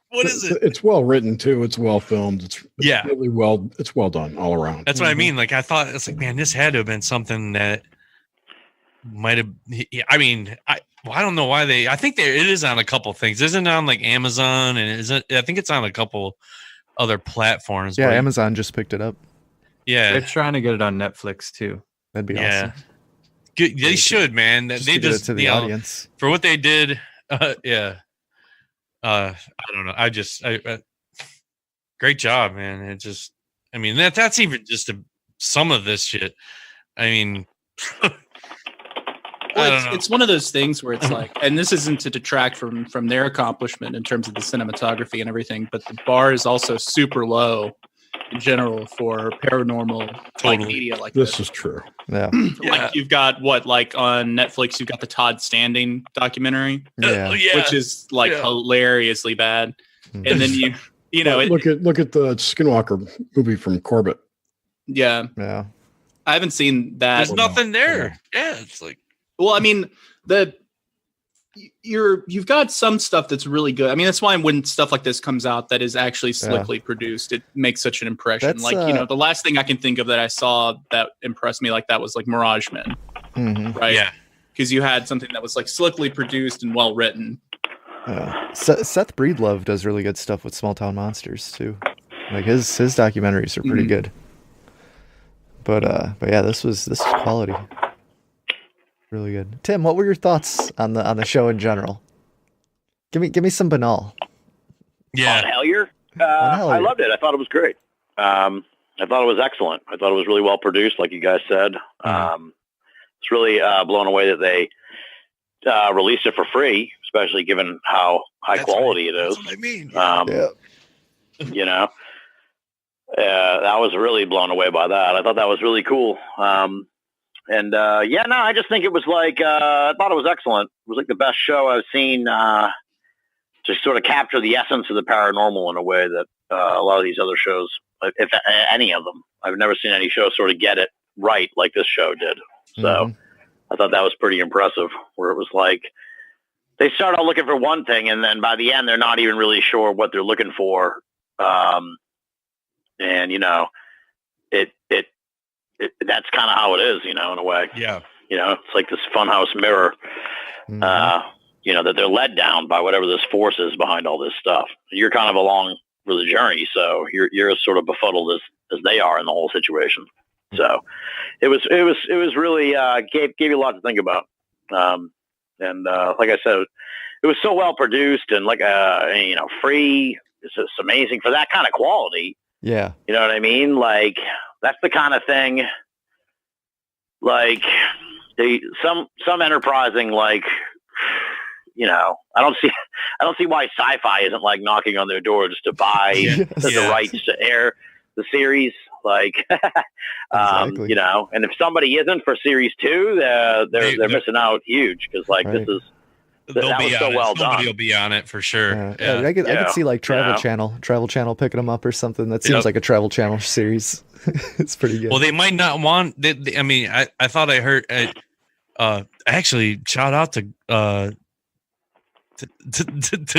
what is it?" It's well written too. It's well filmed. It's really well. It's well done all around. That's what I mean. Like I thought, it's like, man, this had to have been something that might have. I mean, I don't know why they. I think it is on a couple things. Isn't it on like Amazon, and I think it's on a couple other platforms. Yeah, Amazon just picked it up. Yeah, they're trying to get it on Netflix too. That'd be awesome. Good, they should, man. They just to the audience for what they did. I don't know. I great job, man. It just, I mean, that's even just some of this shit. I mean, it's one of those things where it's like, and this isn't to detract from their accomplishment in terms of the cinematography and everything, but the bar is also super low in general for paranormal like media like this. This is true. Yeah. Like you've got like on Netflix, you've got the Todd Standing documentary, which is like hilariously bad. And then you know, look at the Skinwalker movie from Corbett. Yeah. Yeah. I haven't seen that. There's nothing there. Yeah. It's like, well, I mean, you've got some stuff that's really good. I mean, that's why when stuff like this comes out that is actually slickly produced, it makes such an impression. That's, like, you know, the last thing I can think of that I saw that impressed me like that was like Mirage Men, right? Yeah, because you had something that was like slickly produced and well written. Seth Breedlove does really good stuff with Small Town Monsters too. Like his documentaries are pretty good. But yeah, this was quality. Really good. Tim, what were your thoughts on the show in general? Give me some Binnall. On Hellier? I loved it. I thought it was great. I thought it was excellent. I thought it was really well produced, like you guys said. It's really blown away that they released it for free, especially given how high quality it is. That's what I mean. You know, I was really blown away by that. I thought that was really cool. I just think it was like, I thought it was excellent. It was like the best show I've seen to sort of capture the essence of the paranormal in a way that a lot of these other shows, if any of them, I've never seen any show sort of get it right like this show did. So I thought that was pretty impressive, where it was like they start out looking for one thing, and then by the end, they're not even really sure what they're looking for. And, you know, that's kind of how it is, you know, in a way. Yeah. You know, it's like this funhouse mirror, you know, that they're led down by whatever this force is behind all this stuff. You're kind of along for the journey, so you're as sort of befuddled as they are in the whole situation. So it was really gave you a lot to think about. And like I said, it was so well produced and like you know, free. It's just amazing for that kind of quality. Yeah. You know what I mean? Like, that's the kind of thing, like some enterprising, like, you know, I don't see why sci-fi isn't like knocking on their door just to buy the rights to air the series. Like, exactly. You know, and if somebody isn't for series 2, they're missing out huge, because like this is. They'll be so well done. Somebody will be on it for sure. I could see like Travel Channel picking them up or something. That seems like a Travel Channel series. It's pretty good. Well, they might not want. I mean, I thought I heard. Actually, shout out to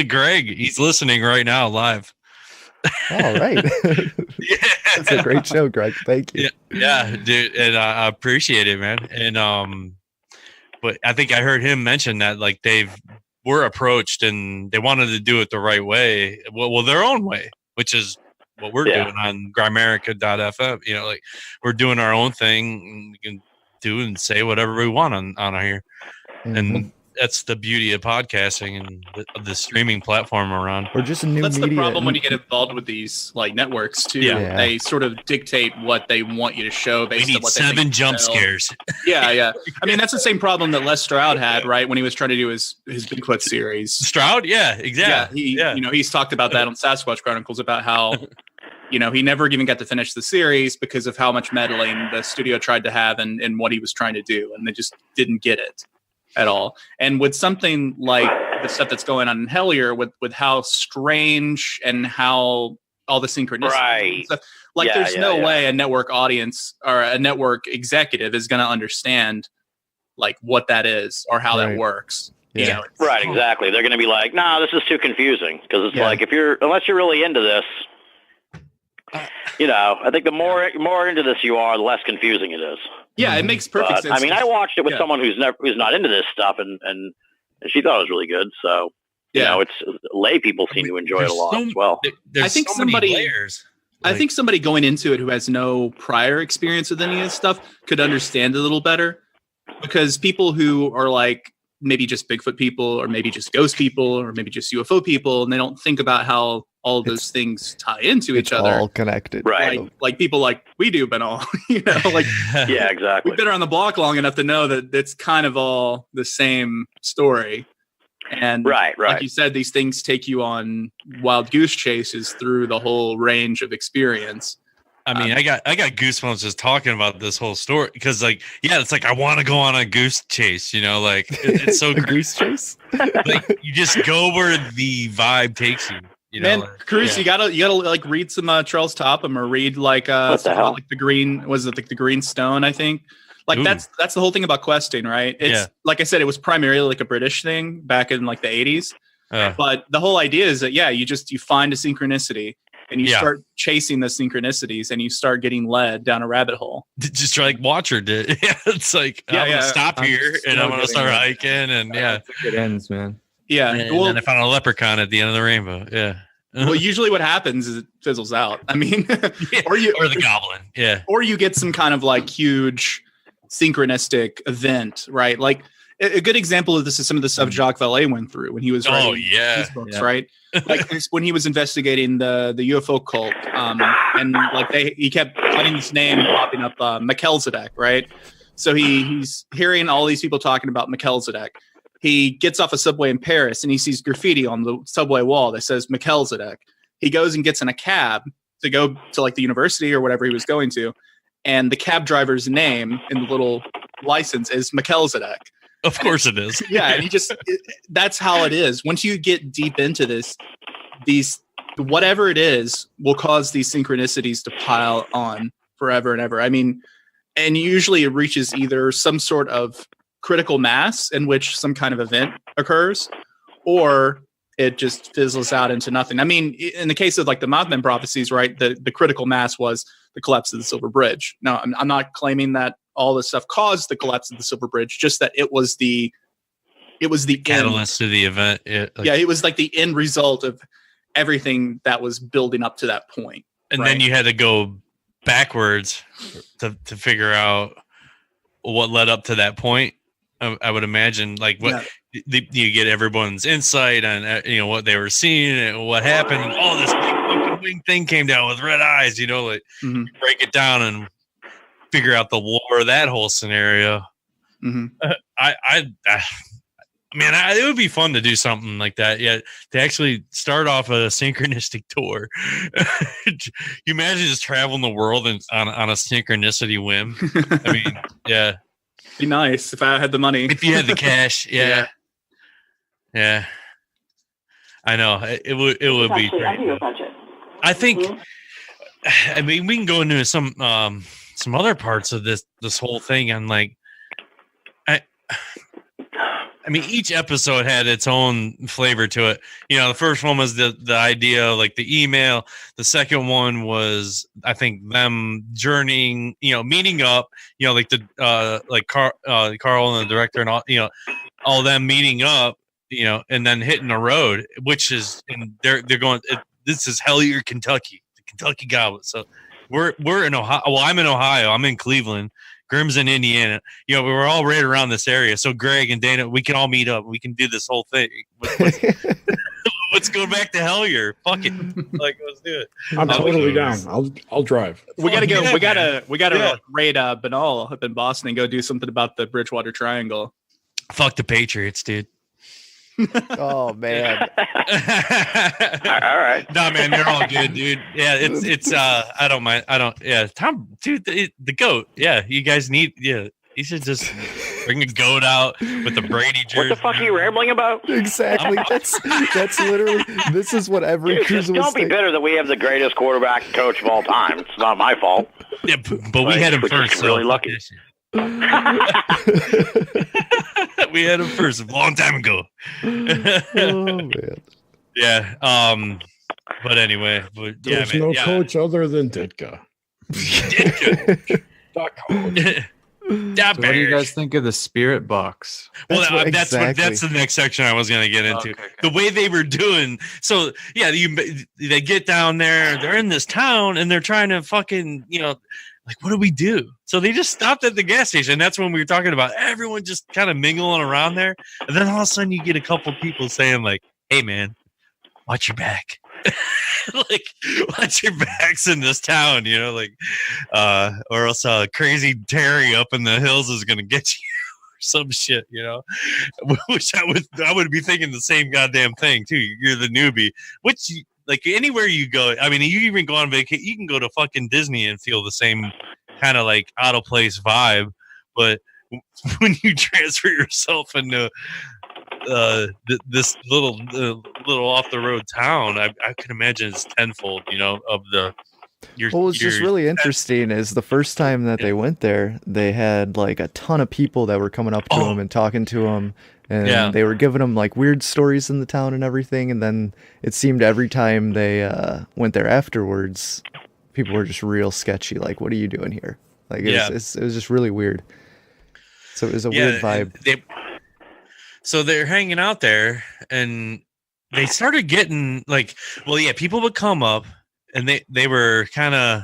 Greg. He's listening right now live. All right. That's a great show, Greg. Thank you. Yeah, dude, and I appreciate it, man. And but I think I heard him mention that like were approached and they wanted to do it the right way, well their own way, which is what we're doing on Grimerica.fm. You know, like we're doing our own thing. We can do and say whatever we want on here. Mm-hmm. And that's the beauty of podcasting and the streaming platform we're on. Or just a new That's media. the problem when you get involved with these like networks too. Yeah. They sort of dictate what they want you to show based We on need what they 7 think jump sell. scares. Yeah. I mean, that's the same problem that Les Stroud had, right, when he was trying to do his Bigfoot series. Stroud, yeah, exactly. Yeah, he's talked about that on Sasquatch Chronicles about how he never even got to finish the series because of how much meddling the studio tried to have and what he was trying to do, and they just didn't get it at all. And with something like the stuff that's going on in Hellier, with how strange and how all the synchronicity and stuff, there's no way a network audience or a network executive is going to understand like what that is or how that works. Yeah. Right, exactly. They're going to be like, "No, this is too confusing." Because it's like unless you're really into this, I think the more into this you are, the less confusing it is. Yeah, it makes perfect sense. I mean, I watched it with someone who's not into this stuff, and she thought it was really good. So it's lay people seem to enjoy it a lot as well. There's I think so many somebody layers. I think somebody going into it who has no prior experience with any of this stuff could understand it a little better, because people who are like maybe just Bigfoot people or maybe just ghost people or maybe just UFO people, and they don't think about how all of those things tie into each other. All connected. Right. Like people like we do, Binnall, like yeah, exactly. We've been around the block long enough to know that it's kind of all the same story. And right. like you said, these things take you on wild goose chases through the whole range of experience. I mean, I got goosebumps just talking about this whole story because, it's like I want to go on a goose chase. It's so a goose chase. Like you just go where the vibe takes you. Man, Cruz, you gotta like read some Charles Topham or read like the green. Was it like the Green Stone? I think. Like Ooh. that's the whole thing about questing, right? It's like I said, it was primarily like a British thing back in like the 80s. But the whole idea is that you find a synchronicity and you start chasing the synchronicities and you start getting led down a rabbit hole. Just like Watcher did. It's like I'm gonna stop here and I'm gonna start hiking and it ends, man. Yeah. And then I found a leprechaun at the end of the rainbow. Yeah. Well, usually what happens is it fizzles out. I mean, or the goblin. Yeah. Or you get some kind of like huge synchronistic event, right? Like a good example of this is some of the stuff Jacques Vallée went through when he was writing his books, right? Like when he was investigating the UFO cult, and like he kept finding this name popping up, Melchizedek, right? So he's hearing all these people talking about Melchizedek. He gets off a subway in Paris and he sees graffiti on the subway wall that says Melchizedek. He goes and gets in a cab to go to like the university or whatever he was going to. And the cab driver's name in the little license is Melchizedek. Of course it is. Yeah, and that's how it is. Once you get deep into this, whatever it is will cause these synchronicities to pile on forever and ever. I mean, and usually it reaches either some sort of critical mass in which some kind of event occurs, or it just fizzles out into nothing. I mean, in the case of like the Mothman prophecies, right, the critical mass was the collapse of the Silver Bridge. Now, I'm not claiming that all this stuff caused the collapse of the Silver Bridge, just that it was the catalyst to the event. It was like the end result of everything that was building up to that point. And then you had to go backwards to figure out what led up to that point. I would imagine, like you get everyone's insight on what they were seeing and what happened. Oh, this big wing thing came down with red eyes. Break it down and figure out the lore of that whole scenario. Mm-hmm. It would be fun to do something like that. Yeah, to actually start off a synchronistic tour. You imagine just traveling the world on a synchronicity whim. I mean, yeah. Be nice if I had the money. If you had the cash, yeah. I know it would be great. Under your budget. I think. I mean, we can go into some other parts of this whole thing, and like, I mean, each episode had its own flavor to it. The first one was the idea, like the email. The second one was, I think, them journeying, meeting up, like Carl and the director and all, all them meeting up, and then hitting the road, which is, and they're going. This is Hellier, Kentucky, the Kentucky Goblet. So we're in Ohio. Well, I'm in Ohio. I'm in Cleveland. Grim's in Indiana. You know, we were all right around this area. So Greg and Dana, we can all meet up. We can do this whole thing. Let's go back to Hellier. Fuck it. Like, let's do it. I'm totally down. I'll drive. We gotta go. We gotta raid Binnall up in Boston and go do something about the Bridgewater Triangle. Fuck the Patriots, dude. Oh man. All right. No, man, they're all good, dude. Yeah, it's I don't mind. Tom, dude, the goat. Yeah, you guys need. Yeah, you should just bring a goat out with the Brady jersey. What the fuck are you rambling about? Exactly. That's literally. This is what every Dude, cruiser don't be bitter that we have the greatest quarterback coach of all time. It's not my fault. Yeah, but we had him first. So really lucky. We had him first a long time ago. Oh man. Yeah. But anyway, There's no coach other than Ditka. So what do you guys think of the spirit box? Well, that's the next section I was going to get into. Okay. The way they were doing. So yeah, they get down there. They're in this town and they're trying to fucking, like, what do we do? So they just stopped at the gas station. That's when we were talking about everyone just kind of mingling around there. And then all of a sudden you get a couple people saying like, hey man, watch your back. Like, watch your backs in this town, or else crazy Terry up in the hills is going to get you or some shit, which I would be thinking the same goddamn thing too. You're the newbie, which like anywhere you go, I mean, you even go on vacation, you can go to fucking Disney and feel the same kind of like out of place vibe. But when you transfer yourself into this little off the road town, I can imagine it's tenfold, of the. What was just really interesting is the first time that they went there, they had like a ton of people that were coming up to him and talking to him, and they were giving him like weird stories in the town and everything. And then it seemed every time they went there afterwards, people were just real sketchy. Like, what are you doing here? Like, it was just really weird. So it was a weird vibe. So they're hanging out there, and they started getting like, people would come up, and they were kind of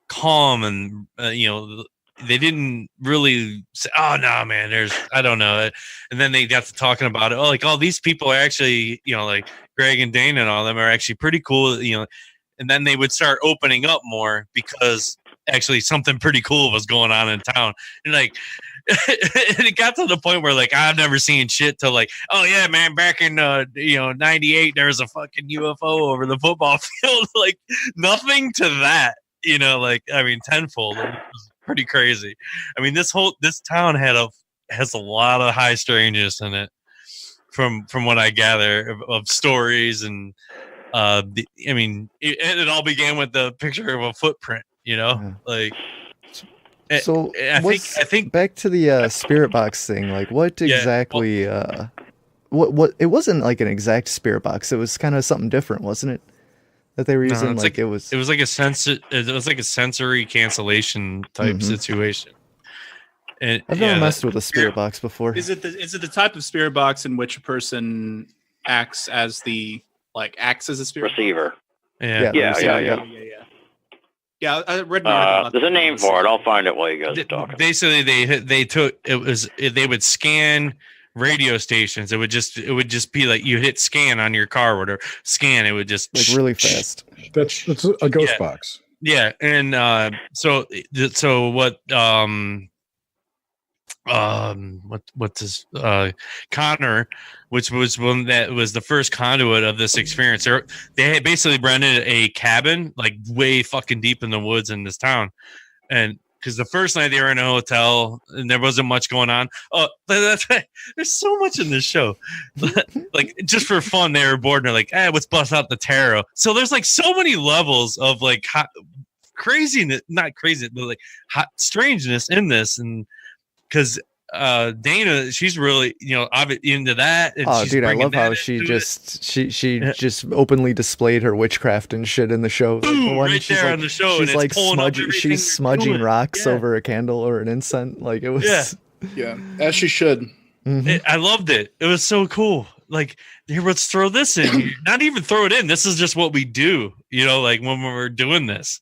calm, and they didn't really say, "Oh no, man, I don't know." And then they got to talking about it. Oh, like all these people are actually, like Greg and Dana and all of them are actually pretty cool, And then they would start opening up more because actually something pretty cool was going on in town, and like. And it got to the point where like I've never seen shit till like, oh yeah, man, back in 98 there was a fucking UFO over the football field. Like nothing to that, like I mean tenfold. It was pretty crazy. I mean this town has a lot of high strangeness in it from what I gather of stories, and it all began with the picture of a footprint, like. So I think back to the spirit box thing. Like, what exactly? What? It wasn't like an exact spirit box. It was kind of something different, wasn't it? That they were using. It was like a sensory cancellation type situation. And I've never messed with a spirit box before. Is it the type of spirit box in which a person acts as a spirit receiver? Yeah. Yeah, I read. There's a name for it. I'll find it while you guys are talking. Basically, they would scan radio stations. It would just be like you hit scan on your car or whatever. Scan. It would just like really fast. That's a ghost box. Yeah, and so what? What's this? Connor, which was one that was the first conduit of this experience. They had basically rented a cabin like way fucking deep in the woods in this town, and because the first night they were in a hotel and there wasn't much going on. Oh, that's right. There's so much in this show. Like just for fun, they were bored and they're like, let's bust out the tarot. So there's like so many levels of like craziness, not crazy, but like strangeness in this, and because Dana, she's really into that. And oh, dude, I love how she just openly displayed her witchcraft and shit in the show. Boom, right there like, on the show, she's like smudging rocks over a candle or an incense. Like it was, yeah, as she should. Mm-hmm. I loved it. It was so cool. Like, here, let's throw this in. Not even throw it in. This is just what we do. Like when we're doing this,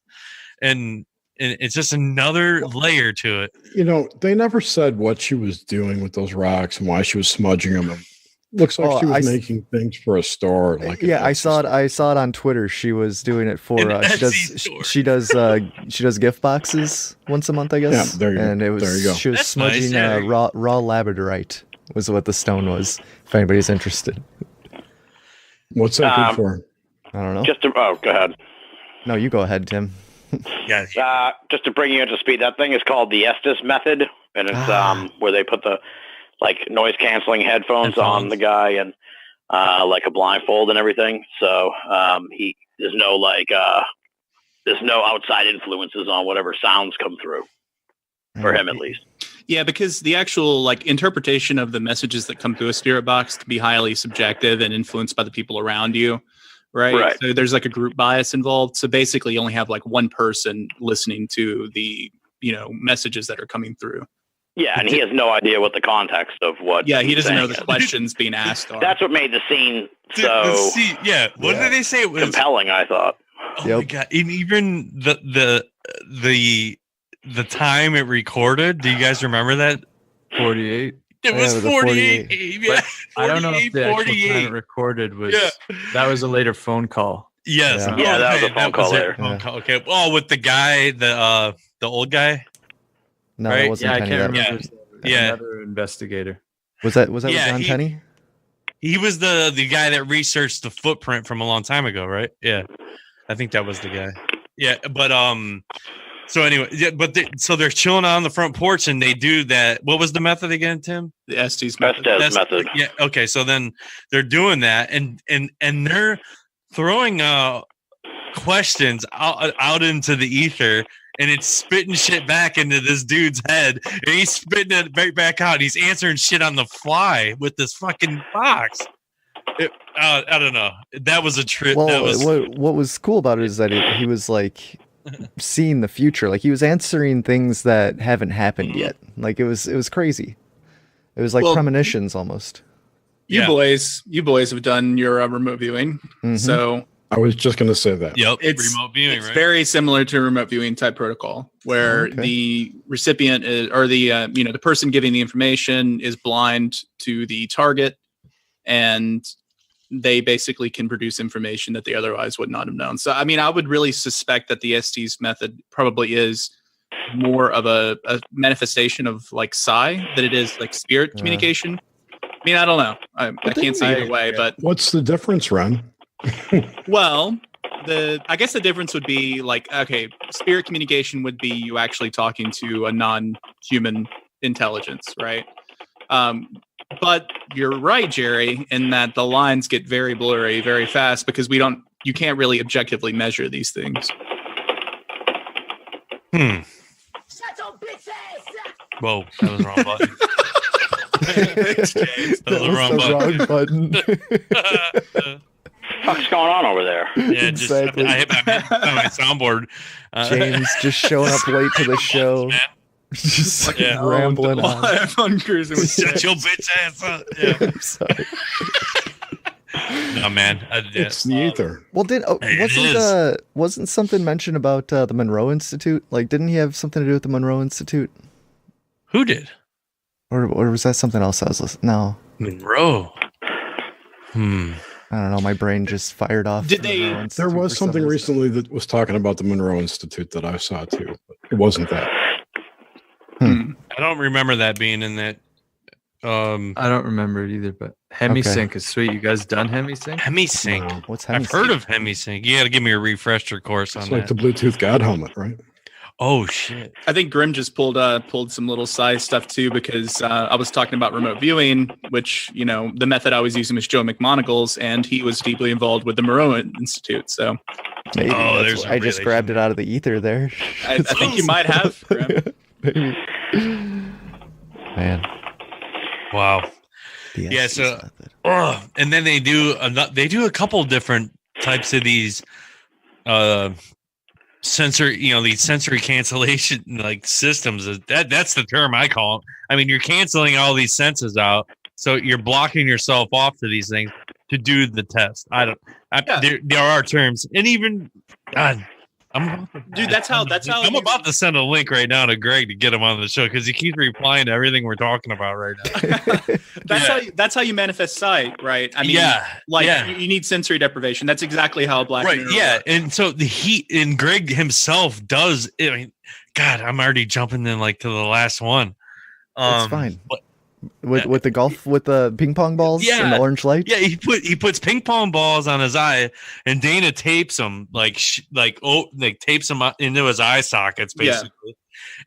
and and it's just another layer to it. You know, they never said what she was doing with those rocks and why she was smudging them. Looks like she was making things for a store. Like I saw it. I saw it on Twitter. She was doing it for. She does gift boxes once a month, I guess. Yeah, there you go. She was smudging raw labradorite was what the stone was. If anybody's interested. What's that good for? I don't know. Go ahead. No, you go ahead, Tim. Yeah. Just to bring you into speed, that thing is called the Estes method, and it's where they put the noise canceling headphones on the guy and like a blindfold and everything. So there's no outside influences on whatever sounds come through for him, at least. Yeah, because the actual interpretation of the messages that come through a spirit box can be highly subjective and influenced by the people around you. Right. So there's a group bias involved. So basically you only have one person listening to the, messages that are coming through. Yeah. And he has no idea what the context of what. Yeah. He doesn't know the questions being asked are. That's what made the scene What did they say? It was compelling, I thought. Oh my God. And even the time it recorded. Do you guys remember that? 48. It was 48. Yeah, I don't know if the actual time it recorded was. Yeah. That was a later phone call. Yes. Yeah, that was a phone call later. Okay. Well, with the guy, the old guy. No, right? It wasn't. Yeah, I can't remember. Yeah. Another investigator. Was that with John Tenney? He was the guy that researched the footprint from a long time ago, right? Yeah, I think that was the guy. Yeah, but So anyway, so they're chilling on the front porch and they do that. What was the method again, Tim? The Estes method. method. Yeah. Okay. So then they're doing that and they're throwing questions out into the ether, and it's spitting shit back into this dude's head, and he's spitting it right back out. He's answering shit on the fly with this fucking box. I don't know. That was a trip. Well, what was cool about it is that he was seeing the future. He was answering things that haven't happened yet. It was crazy. It was premonitions almost. You boys have done your remote viewing. Mm-hmm. So I was just going to say that. Yep. It's remote viewing, it's right? very similar to a remote viewing type protocol where the recipient is, or the person giving the information is blind to the target, and they basically can produce information that they otherwise would not have known. So, I mean, I would really suspect that the Estes method probably is more of a manifestation of psi than it is spirit communication. I mean, I don't know. I can't say either way, but what's the difference, Wren? Well, I guess the difference would be spirit communication would be you actually talking to a non-human intelligence, right? But you're right, Jerry, in that the lines get very blurry very fast because you can't really objectively measure these things. Shut your bitch ass up! Whoa, that was the wrong button. That was the wrong button. What's going on over there? Yeah, exactly. I hit my soundboard. James just showing up late to the show. Just rambling on. Shut your bitch ass up. Yeah. I'm sorry. No, man. It's the ether. Well, wasn't something mentioned about the Monroe Institute? Didn't he have something to do with the Monroe Institute? Who did? Or was that something else I was listening? No. Monroe. I don't know. My brain just fired off. There was something recently that was talking about the Monroe Institute that I saw too, but it wasn't that. I don't remember that being in that. I don't remember it either, but HemiSync is sweet. You guys done HemiSync? HemiSync. No. What's HemiSync? I've heard of HemiSync. You got to give me a refresher course on It's that. like the Bluetooth God helmet, right? Oh shit! I think Grim just pulled some little size stuff too, because I was talking about remote viewing, which the method I was using was Joe McMonagle's, and he was deeply involved with the Monroe Institute. So maybe there's I just grabbed it out of the ether there. I think you might have, Grim. Maybe. Man. Wow. Yeah. So, and then they do a couple different types of these these sensory cancellation systems. That's the term I call them. I mean, you're canceling all these senses out, so you're blocking yourself off to these things to do the test. There are terms, and even Dude, that's how I'm about to send a link right now to Greg to get him on the show because he keeps replying to everything we're talking about right now. That's how you manifest sight, right? I mean, you need sensory deprivation. That's exactly how a black mirror works. And so and Greg himself does. I mean, God, I'm already jumping in like to the last one. That's fine. With the ping pong balls and the orange light. Yeah, he puts ping pong balls on his eye, and Dana tapes them tapes them into his eye sockets basically,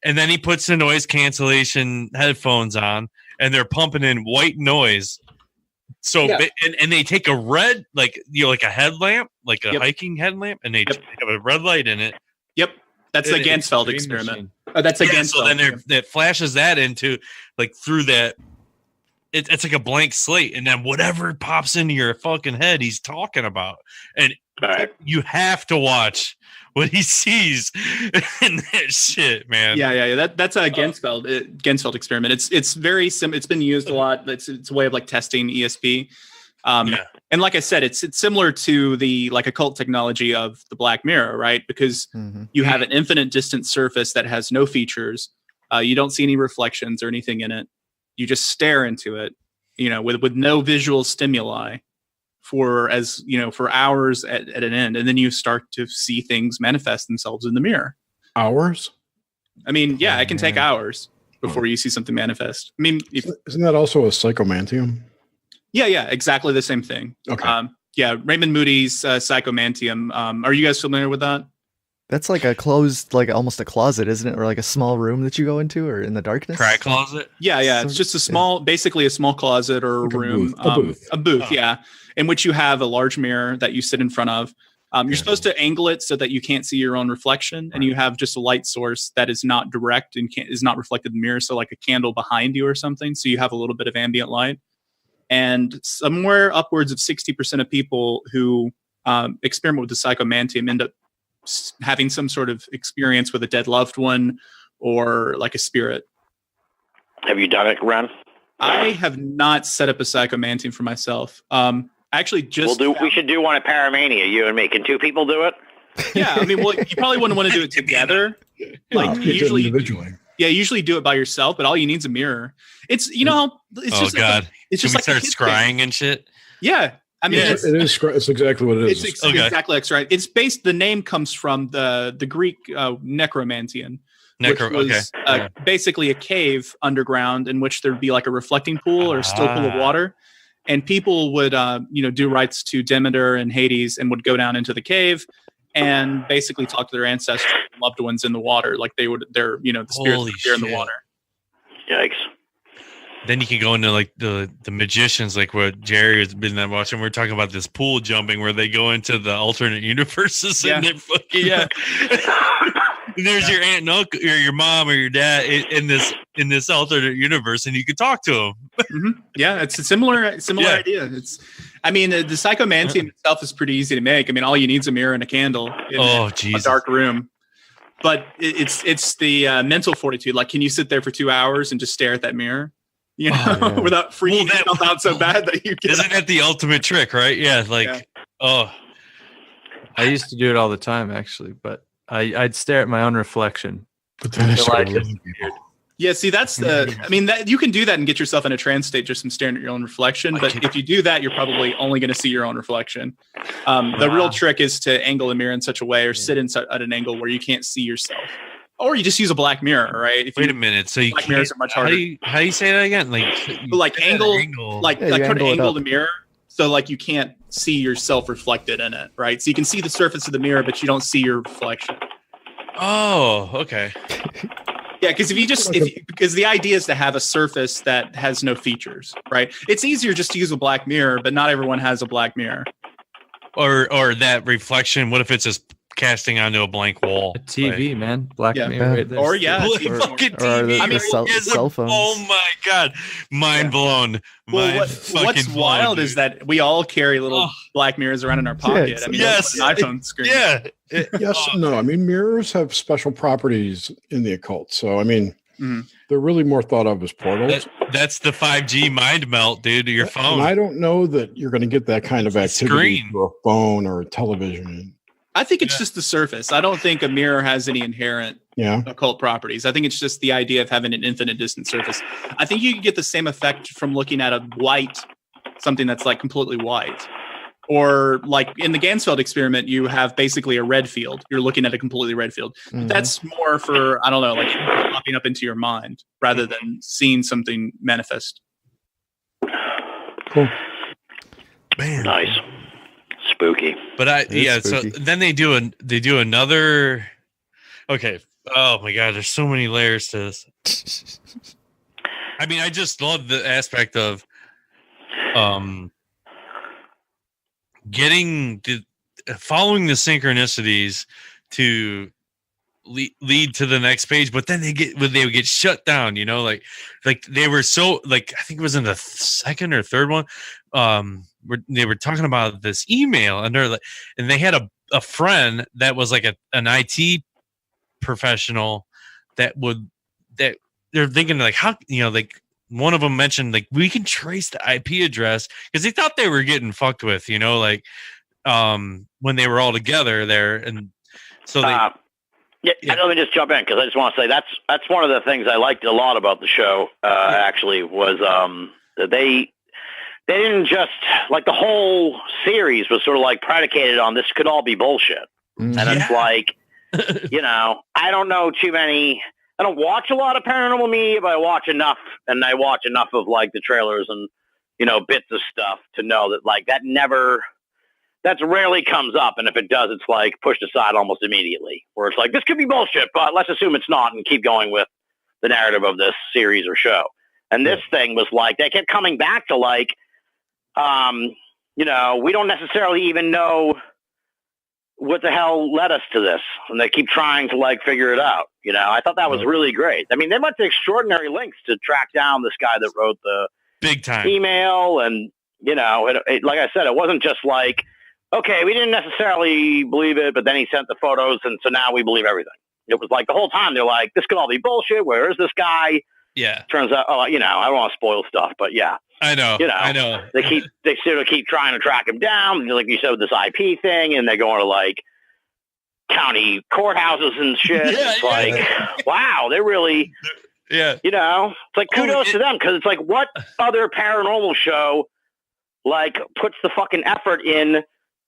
and then he puts the noise cancellation headphones on, and they're pumping in white noise. So and they take a red like a headlamp, like a hiking headlamp, and they have a red light in it. Yep, that's the Gansfeld experiment. Oh, that's against. So then that flashes that into like through that. It's like a blank slate, and then whatever pops into your fucking head, he's talking about, and you have to watch what he sees in that shit, man. Yeah. That's a Gansfeld experiment. It's very it's been used a lot. It's a way of like testing ESP. And like I said, it's similar to the like occult technology of the Black Mirror, right? Because you have an infinite distance surface that has no features. You don't see any reflections or anything in it. You just stare into it, with no visual stimuli for hours at an end. And then you start to see things manifest themselves in the mirror. Hours? I mean, yeah, it can take hours before you see something manifest. I mean, isn't that also a psychomantium? Yeah, exactly the same thing. Okay. Raymond Moody's Psychomantium. Are you guys familiar with that? That's like a closed, like almost a closet, isn't it? Or like a small room that you go into, or in the darkness. Cry closet. Yeah. It's just basically a small closet or like room, a booth, in which you have a large mirror that you sit in front of. You're supposed to angle it so that you can't see your own reflection, and you have just a light source that is not direct and is not reflected in the mirror. So like a candle behind you or something, so you have a little bit of ambient light. And somewhere upwards of 60% of people who experiment with the psychomantium end up having some sort of experience with a dead loved one or like a spirit. Have you done it, Wren? I have not set up a psychomantium for myself. Actually, we should do one at Paramania, you and me. Can two people do it? Yeah, I mean, you probably wouldn't want to do it together. Like usually individually. Yeah, usually do it by yourself, but all you need is a mirror. It's it's just God. It's just Can we start scrying and shit. Yeah. I mean, it's exactly what it is. It's exactly like scrying. It's based. The name comes from the Greek necromantian, which was basically a cave underground in which there'd be like a reflecting pool or a still pool of water, and people would do rites to Demeter and Hades and would go down into the cave and basically talk to their ancestors and loved ones in the water, like the spirits there in the water. Yikes. Then you can go into like the magicians, like what Jerry has been watching. We're talking about this pool jumping where they go into the alternate universes and they're fucking and there's your aunt and uncle or your mom or your dad in this alternate universe, and you can talk to them. Yeah, it's a similar idea. The psychomantium itself is pretty easy to make. I mean, all you need is a mirror and a candle in a dark room. But it's the mental fortitude. Like, can you sit there for 2 hours and just stare at that mirror? Without freaking yourself out so bad that you get Isn't that the ultimate trick, right? Yeah, I used to do it all the time, actually, but I'd stare at my own reflection. But then Yeah, see, that's that you can do that and get yourself in a trance state just from staring at your own reflection. But if you do that, you're probably only going to see your own reflection. The real trick is to angle the mirror in such a way or sit at an angle where you can't see yourself. Or you just use a black mirror, right? Wait a minute. So black mirrors are much harder. How do you say that again? Angle the mirror so like you can't see yourself reflected in it, right? So you can see the surface of the mirror, but you don't see your reflection. Oh, okay. Yeah, because because the idea is to have a surface that has no features, right? It's easier just to use a black mirror, but not everyone has a black mirror. Or that reflection. What if it's just casting onto a blank wall? A TV, man. Black mirror. Right there. Or fucking TV. Cell phones. Oh my God. Mind blown. What's wild is that we all carry little black mirrors around in our pocket. Yeah, an iPhone screen. Yeah. Yes, no. I mean, mirrors have special properties in the occult. So, I mean, they're really more thought of as portals. That's the 5G mind melt, dude, to your phone. And I don't know that you're going to get that kind of activity through a phone or a television. I think it's just the surface. I don't think a mirror has any inherent occult properties. I think it's just the idea of having an infinite distant surface. I think you can get the same effect from looking at something that's like completely white. Or like in the Gansfeld experiment, you have basically a red field. You're looking at a completely red field. Mm-hmm. That's more for, I don't know, like popping up into your mind rather than seeing something manifest. Cool. Man. Nice. Spooky. But spooky. So then they do another. Okay. Oh my God, there's so many layers to this. I mean, I just love the aspect of following the synchronicities to lead to the next page, but then they would get shut down, like they were so, like, I think it was in the second or third one, they were talking about this email, and they had a friend that was like an IT professional that they're thinking like, how, like, one of them mentioned like we can trace the IP address because they thought they were getting fucked with, like when they were all together there, and so let me just jump in because I just want to say that's one of the things I liked a lot about the show. Actually, was that they didn't just, like, the whole series was sort of like predicated on this could all be bullshit, and it's like, I don't know too many. I don't watch a lot of paranormal media, but I watch enough, and I watch enough of like the trailers and, bits of stuff to know that like that rarely comes up. And if it does, it's like pushed aside almost immediately, where it's like, this could be bullshit, but let's assume it's not and keep going with the narrative of this series or show. And this thing was like, they kept coming back to like, we don't necessarily even know what the hell led us to this, and they keep trying to like figure it out. I thought that was really great. I mean, they went to extraordinary lengths to track down this guy that wrote the big time email, and like I said, it wasn't just like, okay, we didn't necessarily believe it, but then he sent the photos, and so now we believe everything. It was like the whole time they're like, this could all be bullshit. Where is this guy? Yeah. Turns out, I don't want to spoil stuff, but yeah. I know. They sort of keep trying to track him down, like you said with this IP thing, and they're going to like county courthouses and shit. It's like, wow, they really, it's like kudos to them, because it's like, what other paranormal show like puts the fucking effort in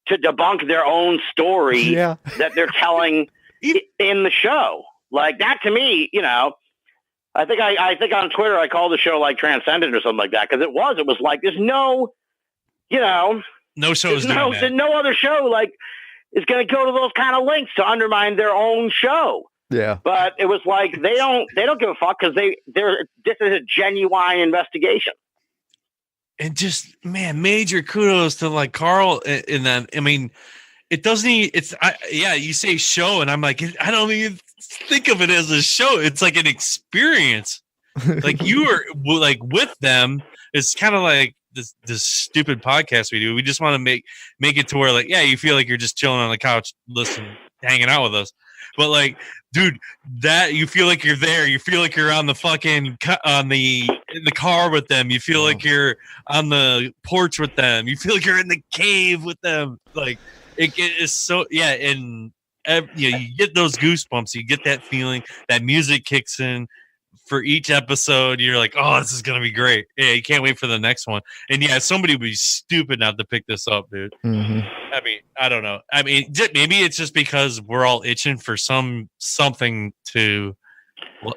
to debunk their own story that they're telling in the show? Like that to me, I think on Twitter I called the show like Transcendent or something like that, because it was like there's no shows no other show like is going to go to those kind of links to undermine their own show. Yeah, but it was like they don't give a fuck, because this is a genuine investigation. And just, man, major kudos to like Carl in that. I mean, it doesn't even, you say show, and I'm like, I don't even think of it as a show. It's like an experience. Like you are like with them. It's kind of like this stupid podcast we do. We just want to make it to where like, you feel like you're just chilling on the couch, hanging out with us. But like, dude, that you feel like you're there. You feel like you're on the fucking in the car with them. You feel like you're on the porch with them. You feel like you're in the cave with them. Like it is so and you get those goosebumps. You get that feeling. That music kicks in for each episode. You're like, oh, this is gonna be great. Yeah, you can't wait for the next one. And somebody would be stupid not to pick this up, dude. Mm-hmm. I mean, I don't know. I mean, maybe it's just because we're all itching for something to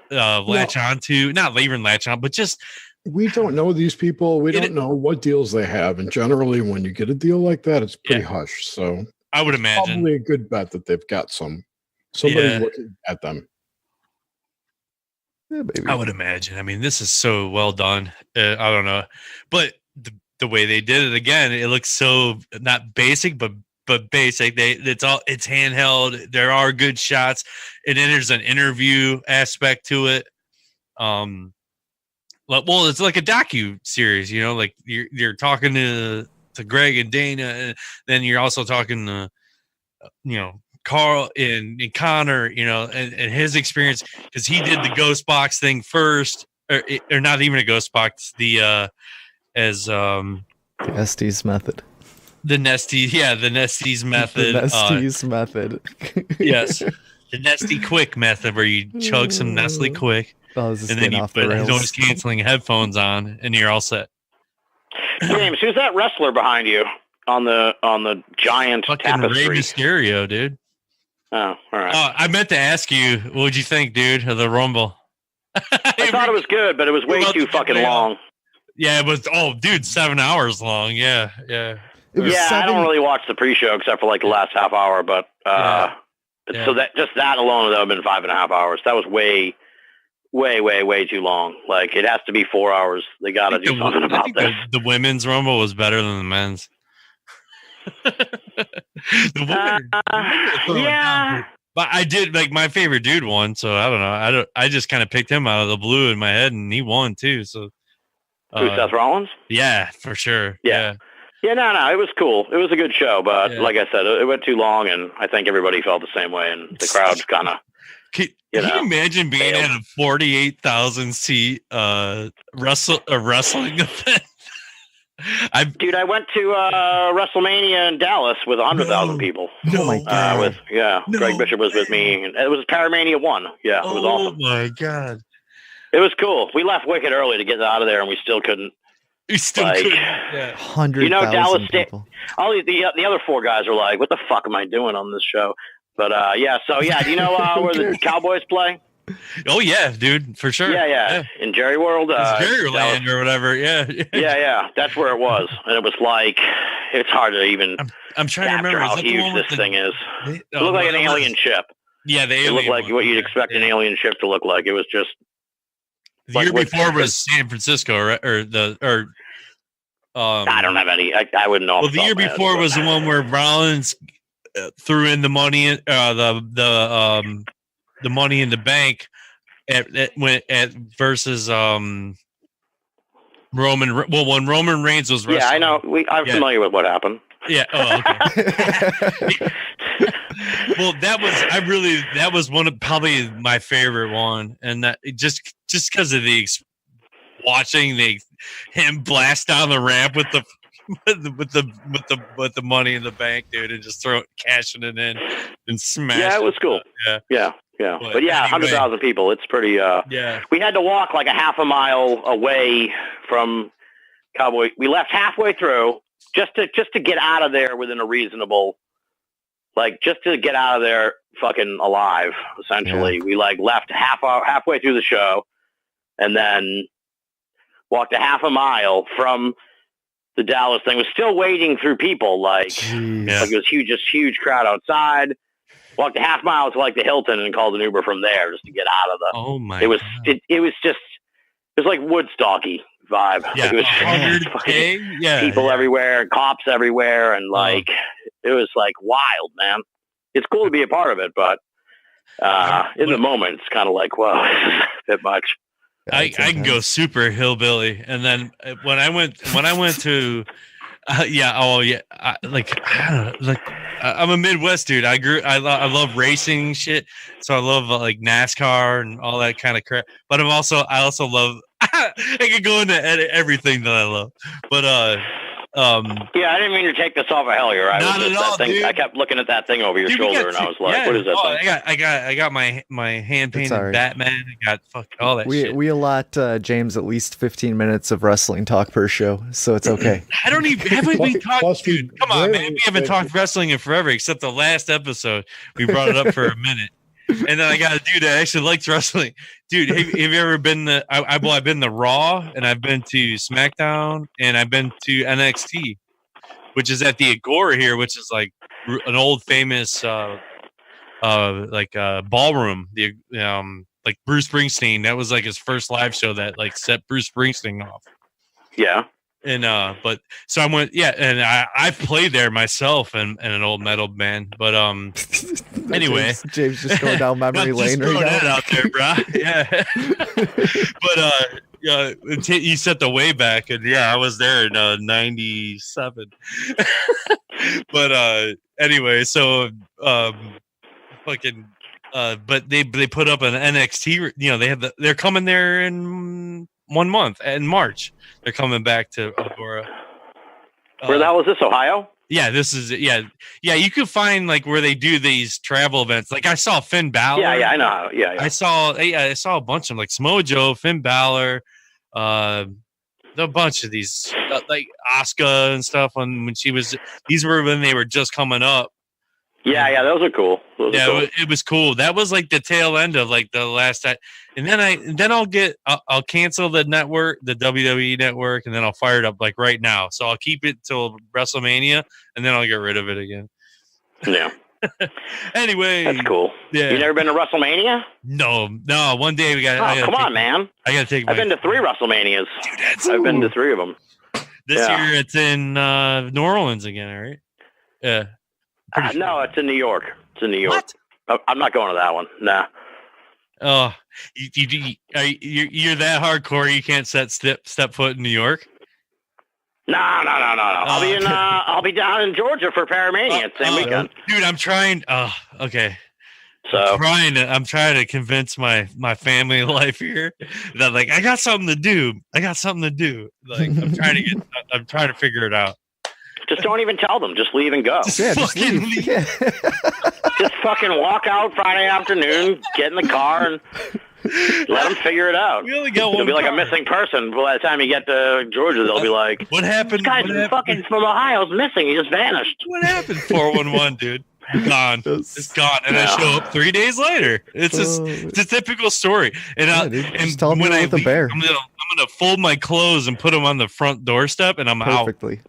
latch on to. Not even latch on, but just we don't know these people. We don't know what deals they have, and generally, when you get a deal like that, it's pretty hush. So I would imagine probably a good bet that they've got somebody looking at them. Yeah, baby. I would imagine. I mean, this is so well done. I don't know, but the way they did it again, it looks so not basic, but basic. It's handheld. There are good shots, and then there's an interview aspect to it. Well, it's like a docu series, like you're talking to Greg and Dana, and then you're also talking to Carl and Connor, and his experience, because he did the ghost box thing first, or not even a ghost box, the Estes method. The Nesties method. The Nesties method. Yes, the Nesty Quick method, where you chug some Nestle Quick, and then you put noise canceling headphones on, and you're all set. James, who's that wrestler behind you on the giant fucking tapestry? Rey Mysterio, dude. Oh, all right. Oh, I meant to ask you, what'd you think, dude, of the Rumble? I thought it was good, but it was way too fucking long. Yeah, it was. Oh, dude, 7 hours long. Yeah. I don't really watch the pre-show except for like the last half hour, but so that alone would have been 5.5 hours. That was way too long. Like, it has to be 4 hours. They got to do something about this. The women's Rumble was better than the men's. Yeah. But I did, like, my favorite dude won, so I don't know. I just kind of picked him out of the blue in my head, and he won too. So Who, Seth Rollins? Yeah, for sure. Yeah, no, it was cool. It was a good show, but like I said, it went too long, and I think everybody felt the same way, and the crowd kind of. Can you imagine being at a 48,000 seat wrestling event? Dude, I went to WrestleMania in Dallas with 100,000 people. Oh my god! Greg Bishop was with me, and it was Paramania 1. Yeah, it was awesome. Oh my god! It was cool. We left wicked early to get out of there, and we still couldn't. We still couldn't. Yeah. 100,000 Dallas people. All the other 4 guys were like, "What the fuck am I doing on this show?" But do you know where the Cowboys play? Oh yeah, dude, for sure. Yeah. In Jerry World, Jerryland or whatever. Yeah. That's where it was, and it was like it's hard to even. I'm trying to remember how huge this thing is. It looked like an alien ship. Yeah, the alien. It looked like what you'd expect an alien ship to look like. It was just. The year before was San Francisco, right? I don't have any. I wouldn't know. Well, the year before was the one where Rollins threw in the money, the money in the bank versus Roman. Well, when Roman Reigns was wrestling. Yeah, I know. I'm familiar with what happened. Yeah. Oh, okay. Well, that was one of probably my favorite one, and that just because of watching him blast down the ramp with the money in the bank, dude, and just cashing it in and smash. Yeah, it was cool. Yeah. But yeah, 100,000 people. It's pretty. We had to walk like a half a mile away from Cowboy. We left halfway through just to get out of there within a reasonable. Like, just to get out of there fucking alive, essentially. Yeah. We left halfway through the show, and then walked a half a mile from the Dallas thing. Was still wading through people, like it was huge crowd outside. Walked a half mile to the Hilton and called an Uber from there just to get out of the. Oh my! It was like Woodstocky vibe. Yeah, like, it was 100K. People everywhere, cops everywhere, and it was wild, man. It's cool to be a part of it, but in the moment, it's kind of like, whoa, this is a bit much. I can go super hillbilly, and then when I went to, I'm a Midwest dude. I love racing shit, so I love NASCAR and all that kind of crap. But I also love. I could go into everything that I love, but I didn't mean to take this off of Hellier. Not at all, dude. I kept looking at that thing over your shoulder, and I was like, "What is that thing?" I got my hand painted Batman. I got all that shit. We allot James at least 15 minutes of wrestling talk per show, so it's okay. Haven't we talked? Dude, come on, man. We haven't talked wrestling in forever, except the last episode. We brought it up for a minute. And then I got a dude that actually likes wrestling. Dude, have you ever been I've been to Raw, and I've been to SmackDown, and I've been to NXT, which is at the Agora here, which is like an old famous ballroom. The like Bruce Springsteen, that was like his first live show that set Bruce Springsteen off. Yeah. And but so I went, and I've played there myself in an old metal band, but anyway, James just going down memory lane right now. That out there, bro. Yeah. But you set the way back, and I was there in '97. But anyway, so but they put up an NXT. They're coming there in 1 month in March. They're coming back to Agora. Where the hell is this? Ohio? Yeah, this is yeah. You can find like where they do these travel events. Like I saw Finn Balor. Yeah, I know. Yeah. I saw a bunch of them, like Smojo, Finn Balor, a bunch of these like Asuka and stuff. When she was, these were when they were just coming up. Yeah, those are cool. It was cool. That was like the tail end of like the last time. And then I'll cancel the network, the WWE network, and then I'll fire it up like right now. So I'll keep it till WrestleMania, and then I'll get rid of it again. Yeah. Anyway, that's cool. Yeah. You never been to WrestleMania? No. One day we got. Oh, come on, man! I gotta take. I've been to 3 WrestleManias. Dude, I've been to 3 of them. This year it's in New Orleans again, right? Yeah. No, it's in New York. It's in New York. What? I'm not going to that one. Nah. Oh, you're that hardcore. You can't step foot in New York. No. I'll be down in Georgia for Paramania same weekend. Dude, I'm trying. Oh, okay. So I'm trying to convince my family life here that like I got something to do. Like I'm trying to figure it out. Just don't even tell them. Just leave and go. Just leave. Yeah. Just fucking walk out Friday afternoon, get in the car, and let them figure it out. We only got one. It'll be like a missing person. By the time you get to Georgia, they'll be like, "What happened? This guy's fucking from Ohio is missing. He just vanished. What happened? 411, dude. Gone. It's gone." And I show up 3 days later. It's a typical story. And just tell me with the bear. I'm gonna fold my clothes and put them on the front doorstep, and I'm out. Perfectly.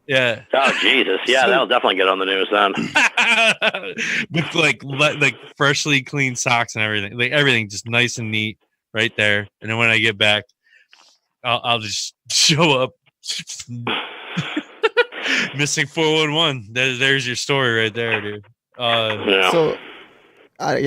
Yeah. Oh Jesus! Yeah, that'll definitely get on the news then. With like freshly cleaned socks and everything, like everything just nice and neat right there. And then when I get back, I'll just show up missing 411. There's your story right there, dude. So. I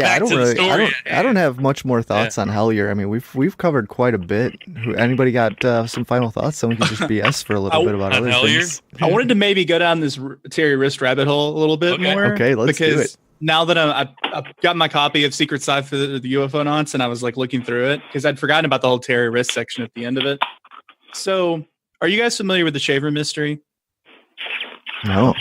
don't have much more thoughts on Hellier. I mean, we've covered quite a bit. Anybody got some final thoughts? Someone can just BS for a little bit about other things. I wanted to maybe go down this Terry Wrist rabbit hole a little bit more. Okay, let's do it. Now that I've got my copy of Secret Side for the UFO Knots, and I was like looking through it because I'd forgotten about the whole Terry Wrist section at the end of it. So, are you guys familiar with the Shaver mystery? No.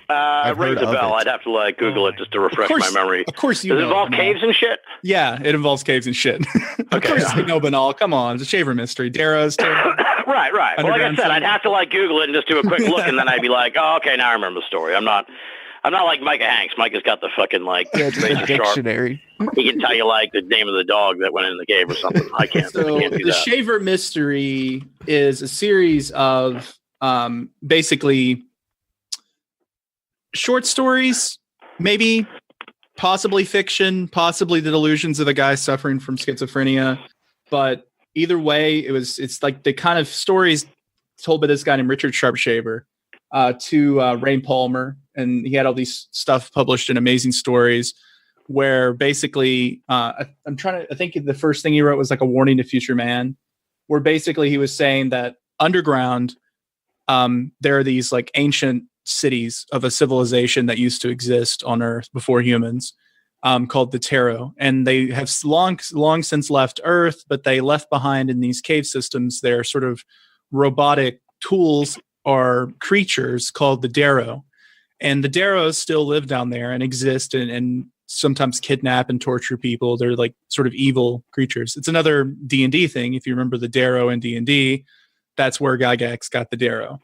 It rings a bell. I'd have to Google it just to refresh my memory. Of course, Does it involve caves and shit? Yeah, it involves caves and shit. Of course, you know Binnall. Come on, it's a Shaver mystery. Darrow's. Right. Well, like I said, I'd have to Google it and just do a quick look, and then I'd be like, oh, okay, now I remember the story. I'm not like Micah Hanks. Micah's got the fucking dictionary. He can tell you the name of the dog that went in the cave or something. I can't. So I can't do the that. Shaver mystery is a series of basically short stories, maybe, possibly fiction, possibly the delusions of a guy suffering from schizophrenia. But either way, it's like the kind of stories told by this guy named Richard Sharpshaver to Ray Palmer, and he had all these stuff published in Amazing Stories, where basically I think the first thing he wrote was like a warning to future man, where basically he was saying that underground there are these ancient cities of a civilization that used to exist on Earth before humans, called the Tarot, and they have long since left Earth, but they left behind in these cave systems their sort of robotic tools or creatures called the Darrow, and the Darrows still live down there and exist and sometimes kidnap and torture people. They're sort of evil creatures. It's another D&D thing. If you remember the Darrow in D&D, that's where Gygax got the Darrow.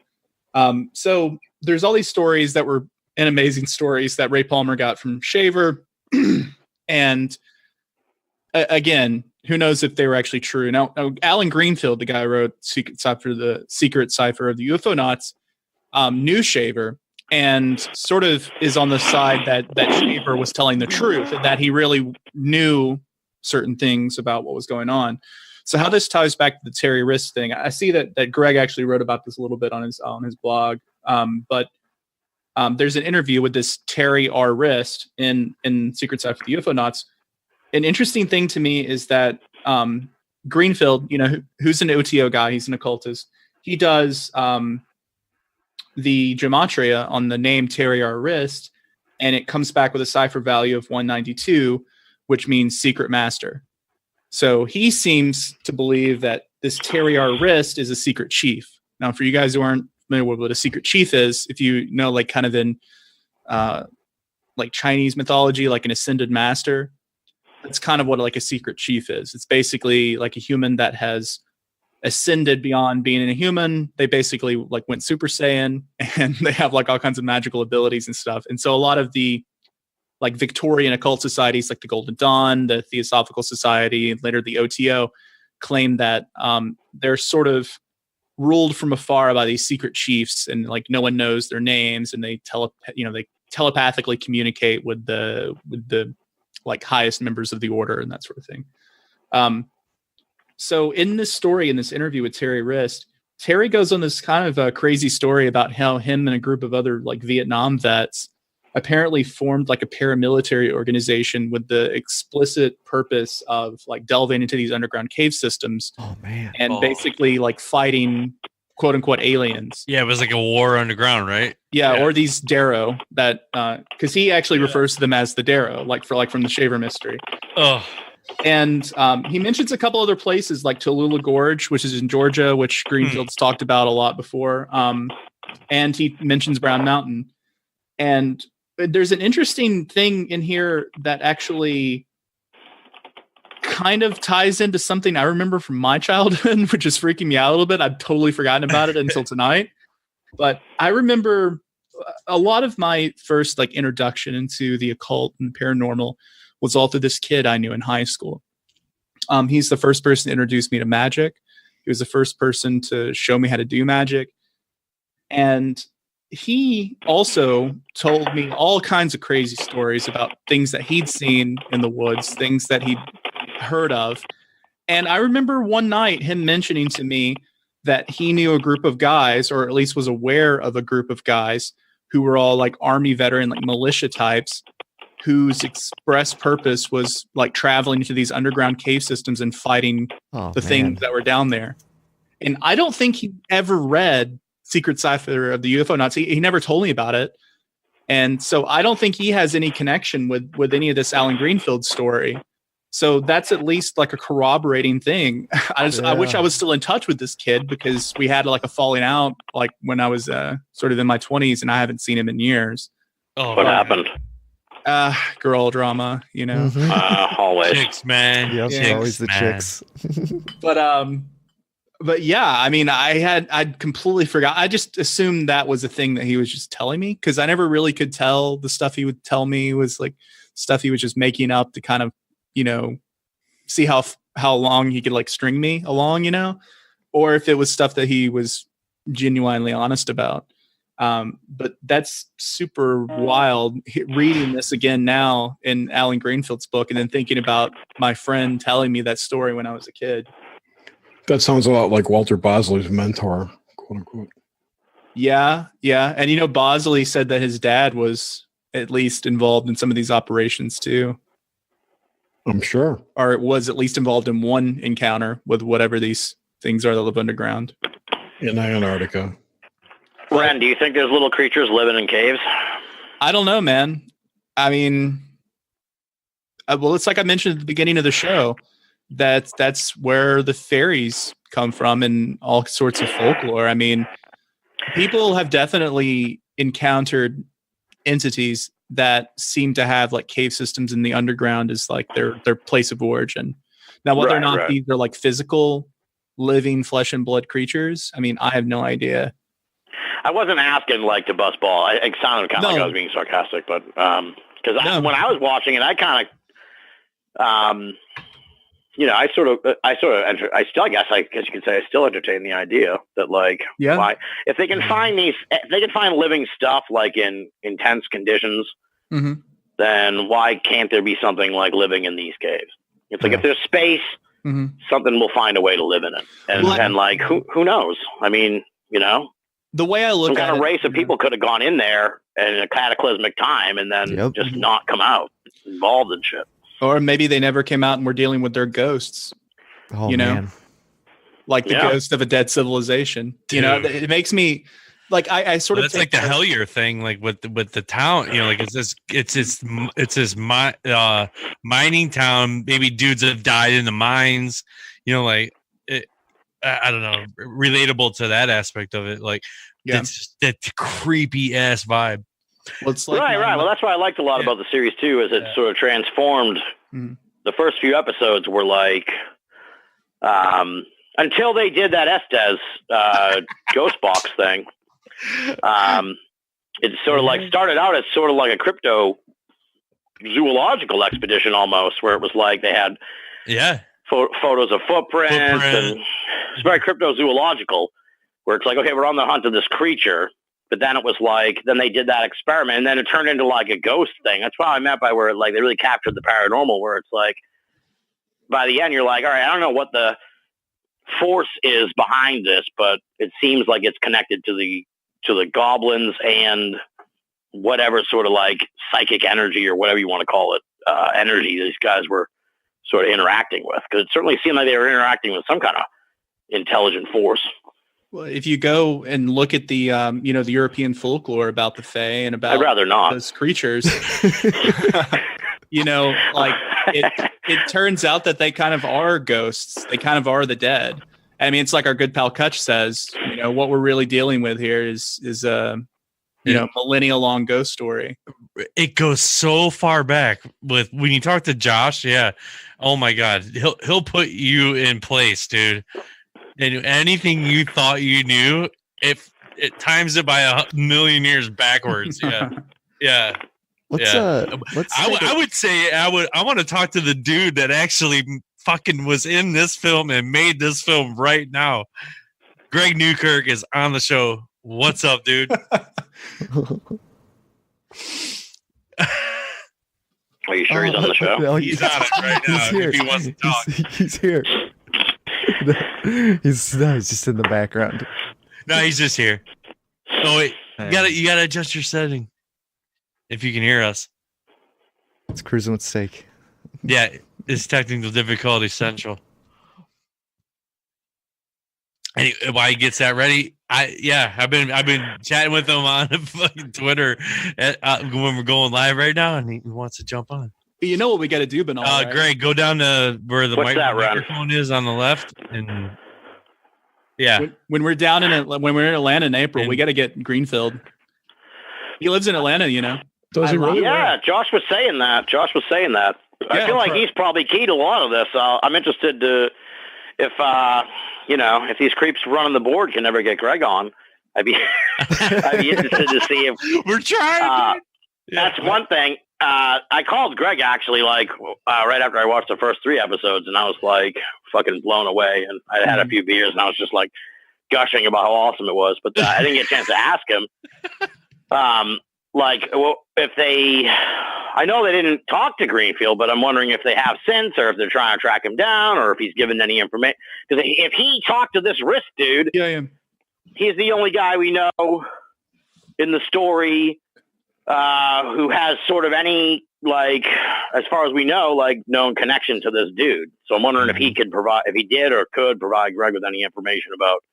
So there's all these stories that were in Amazing Stories that Ray Palmer got from Shaver. And again, who knows if they were actually true. Now Alan Greenfield, the guy who wrote Secret Cipher of the UFO Knots, knew Shaver and sort of is on the side that Shaver was telling the truth and that he really knew certain things about what was going on. So how this ties back to the Terry Wrist thing, I see that Greg actually wrote about this a little bit on his blog. But there's an interview with this Terry R. Wrist in Secret Side for the UFO Knots. An interesting thing to me is that Greenfield, who's an OTO guy, he's an occultist. He does the gematria on the name Terry R. Wrist, and it comes back with a cipher value of 192, which means secret master. So he seems to believe that this Terry R. Wrist is a secret chief. Now, for you guys who aren't familiar with what a secret chief is, if you know, like kind of in like Chinese mythology, like an ascended master, that's kind of what like a secret chief is. It's basically like a human that has ascended beyond being a human. They basically like went Super Saiyan, and they have like all kinds of magical abilities and stuff. And so a lot of the like Victorian occult societies, like the Golden Dawn, the Theosophical Society, and later the OTO, claim that they're sort of ruled from afar by these secret chiefs, and like no one knows their names, and they they telepathically communicate with the like highest members of the order and that sort of thing. So in this story, in this interview with Terry Rist, Terry goes on this kind of a crazy story about how him and a group of other like Vietnam vets apparently formed like a paramilitary organization with the explicit purpose of like delving into these underground cave systems. Oh man. And basically like fighting quote unquote aliens. Yeah, it was like a war underground, right? Yeah. Or these Darrow that because he actually refers to them as the Darrow, like from the Shaver Mystery. Oh. And he mentions a couple other places like Tallulah Gorge, which is in Georgia, which Greenfield's talked about a lot before. And he mentions Brown Mountain. And there's an interesting thing in here that actually kind of ties into something I remember from my childhood, which is freaking me out a little bit. I've totally forgotten about it until tonight. But I remember a lot of my first like introduction into the occult and paranormal was all through this kid I knew in high school. He's the first person to introduce me to magic. He was the first person to show me how to do magic. And he also told me all kinds of crazy stories about things that he'd seen in the woods, things that he'd heard of. And I remember one night him mentioning to me that he knew a group of guys, or at least was aware of a group of guys who were all like army veteran, like militia types, whose express purpose was like traveling into these underground cave systems and fighting things that were down there. And I don't think he ever read Secret Cipher of the UFO Nazi. He never told me about it. And so I don't think he has any connection with any of this Alan Greenfield story. So that's at least like a corroborating thing. I wish I was still in touch with this kid, because we had like a falling out like when I was sort of in my 20s, and I haven't seen him in years. Oh, what happened? Girl drama, you know. Always chicks, man. Yep, chicks, always the man. chicks. But yeah, I mean, I'd completely forgot. I just assumed that was a thing that he was just telling me, because I never really could tell. The stuff he would tell me was like stuff he was just making up to kind of, you know, see how long he could like string me along, you know, or if it was stuff that he was genuinely honest about. But that's super wild reading this again now in Alan Greenfield's book, and then thinking about my friend telling me that story when I was a kid. That sounds a lot like Walter Bosley's mentor, quote unquote. Yeah. And you know, Bosley said that his dad was at least involved in some of these operations too. I'm sure. Or it was at least involved in one encounter with whatever these things are that live underground. In Antarctica. Wren, do you think there's little creatures living in caves? I don't know, man. I mean, well, it's like I mentioned at the beginning of the show. That's where the fairies come from and all sorts of folklore. I mean, people have definitely encountered entities that seem to have like cave systems in the underground as like their place of origin. Now, whether or not these are like physical, living flesh and blood creatures, I mean, I have no idea. I wasn't asking like to bust ball. It sounded kind of like I was being sarcastic, but because when I was watching it, I kind of, you know, I guess you could say I still entertain the idea that like, why, if they can find living stuff like in intense conditions, then why can't there be something like living in these caves? It's like if there's space, something will find a way to live in it, and like who knows? I mean, you know. The way I look at it, some kind of race of people could have gone in there in a cataclysmic time and then just not come out involved in shit. Or maybe they never came out and were dealing with their ghosts. Oh, you know, man. like the ghost of a dead civilization. Dude. You know, it makes me like I sort of. That's like the Hellier thing, like with the town. You know, like it's this mining town. Maybe dudes have died in the mines. You know, like. I don't know, relatable to that aspect of it. Like, Yeah. It's just that creepy ass vibe. Well, it's like right. Well, that's what I liked a lot about the series too, is it sort of transformed. The first few episodes were like, until they did that Estes ghost box thing. It sort of like started out as sort of like a crypto zoological expedition almost, where it was like they had photos of footprints and it's very cryptozoological, where it's like, okay, we're on the hunt of this creature. But then it was like, then they did that experiment, and then it turned into like a ghost thing. That's what I meant by where like they really captured the paranormal, where it's like, by the end, you're like, all right, I don't know what the force is behind this, but it seems like it's connected to the goblins and whatever sort of like psychic energy or whatever you want to call it, energy these guys were sort of interacting with. Because it certainly seemed like they were interacting with some kind of intelligent force. Well, if you go and look at the the European folklore about the Fae and about I'd rather not. those creatures, like it turns out that they kind of are ghosts. They kind of are the dead. I mean, it's like our good pal Kutch says, what we're really dealing with here is a millennia long ghost story. It goes so far back with when you talk to Josh. Yeah. Oh my God. He'll put you in place, dude. And anything you thought you knew, if it times it by 1,000,000 years backwards. Yeah. Yeah. I would say I want to talk to the dude that actually fucking was in this film and made this film right now. Greg Newkirk is on the show. What's up, dude? Are you sure he's on the show? No, he's on it right now. If he wants to talk. He's here. He's just in the background. No, he's just here. Oh wait, you gotta adjust your setting if you can hear us. It's cruising with steak. Yeah, it's technical difficulty central. Anyway, while he gets that ready, I've been chatting with him on fucking Twitter when we're going live right now, and he wants to jump on. You know what we got to do, Binnall? Right? Greg, go down to where the microphone is on the left, and when we're down when we're in Atlanta in April, we got to get Greenfield. He lives in Atlanta, Does he really? Yeah, Josh was saying that. I feel like he's probably key to a lot of this. I'm interested to if these creeps running the board can never get Greg on. I'd be interested to see if we're trying. That's one thing. I called Greg actually right after I watched the first 3 episodes, and I was like fucking blown away. And I had a few beers, and I was just like gushing about how awesome it was. But I didn't get a chance to ask him. I know they didn't talk to Greenfield, but I'm wondering if they have since, or if they're trying to track him down, or if he's given any information. Because if he talked to this Risk dude, he's the only guy we know in the story who has sort of any, like, as far as we know, like, known connection to this dude. So I'm wondering if he could provide, if he did or could provide Greg with any information about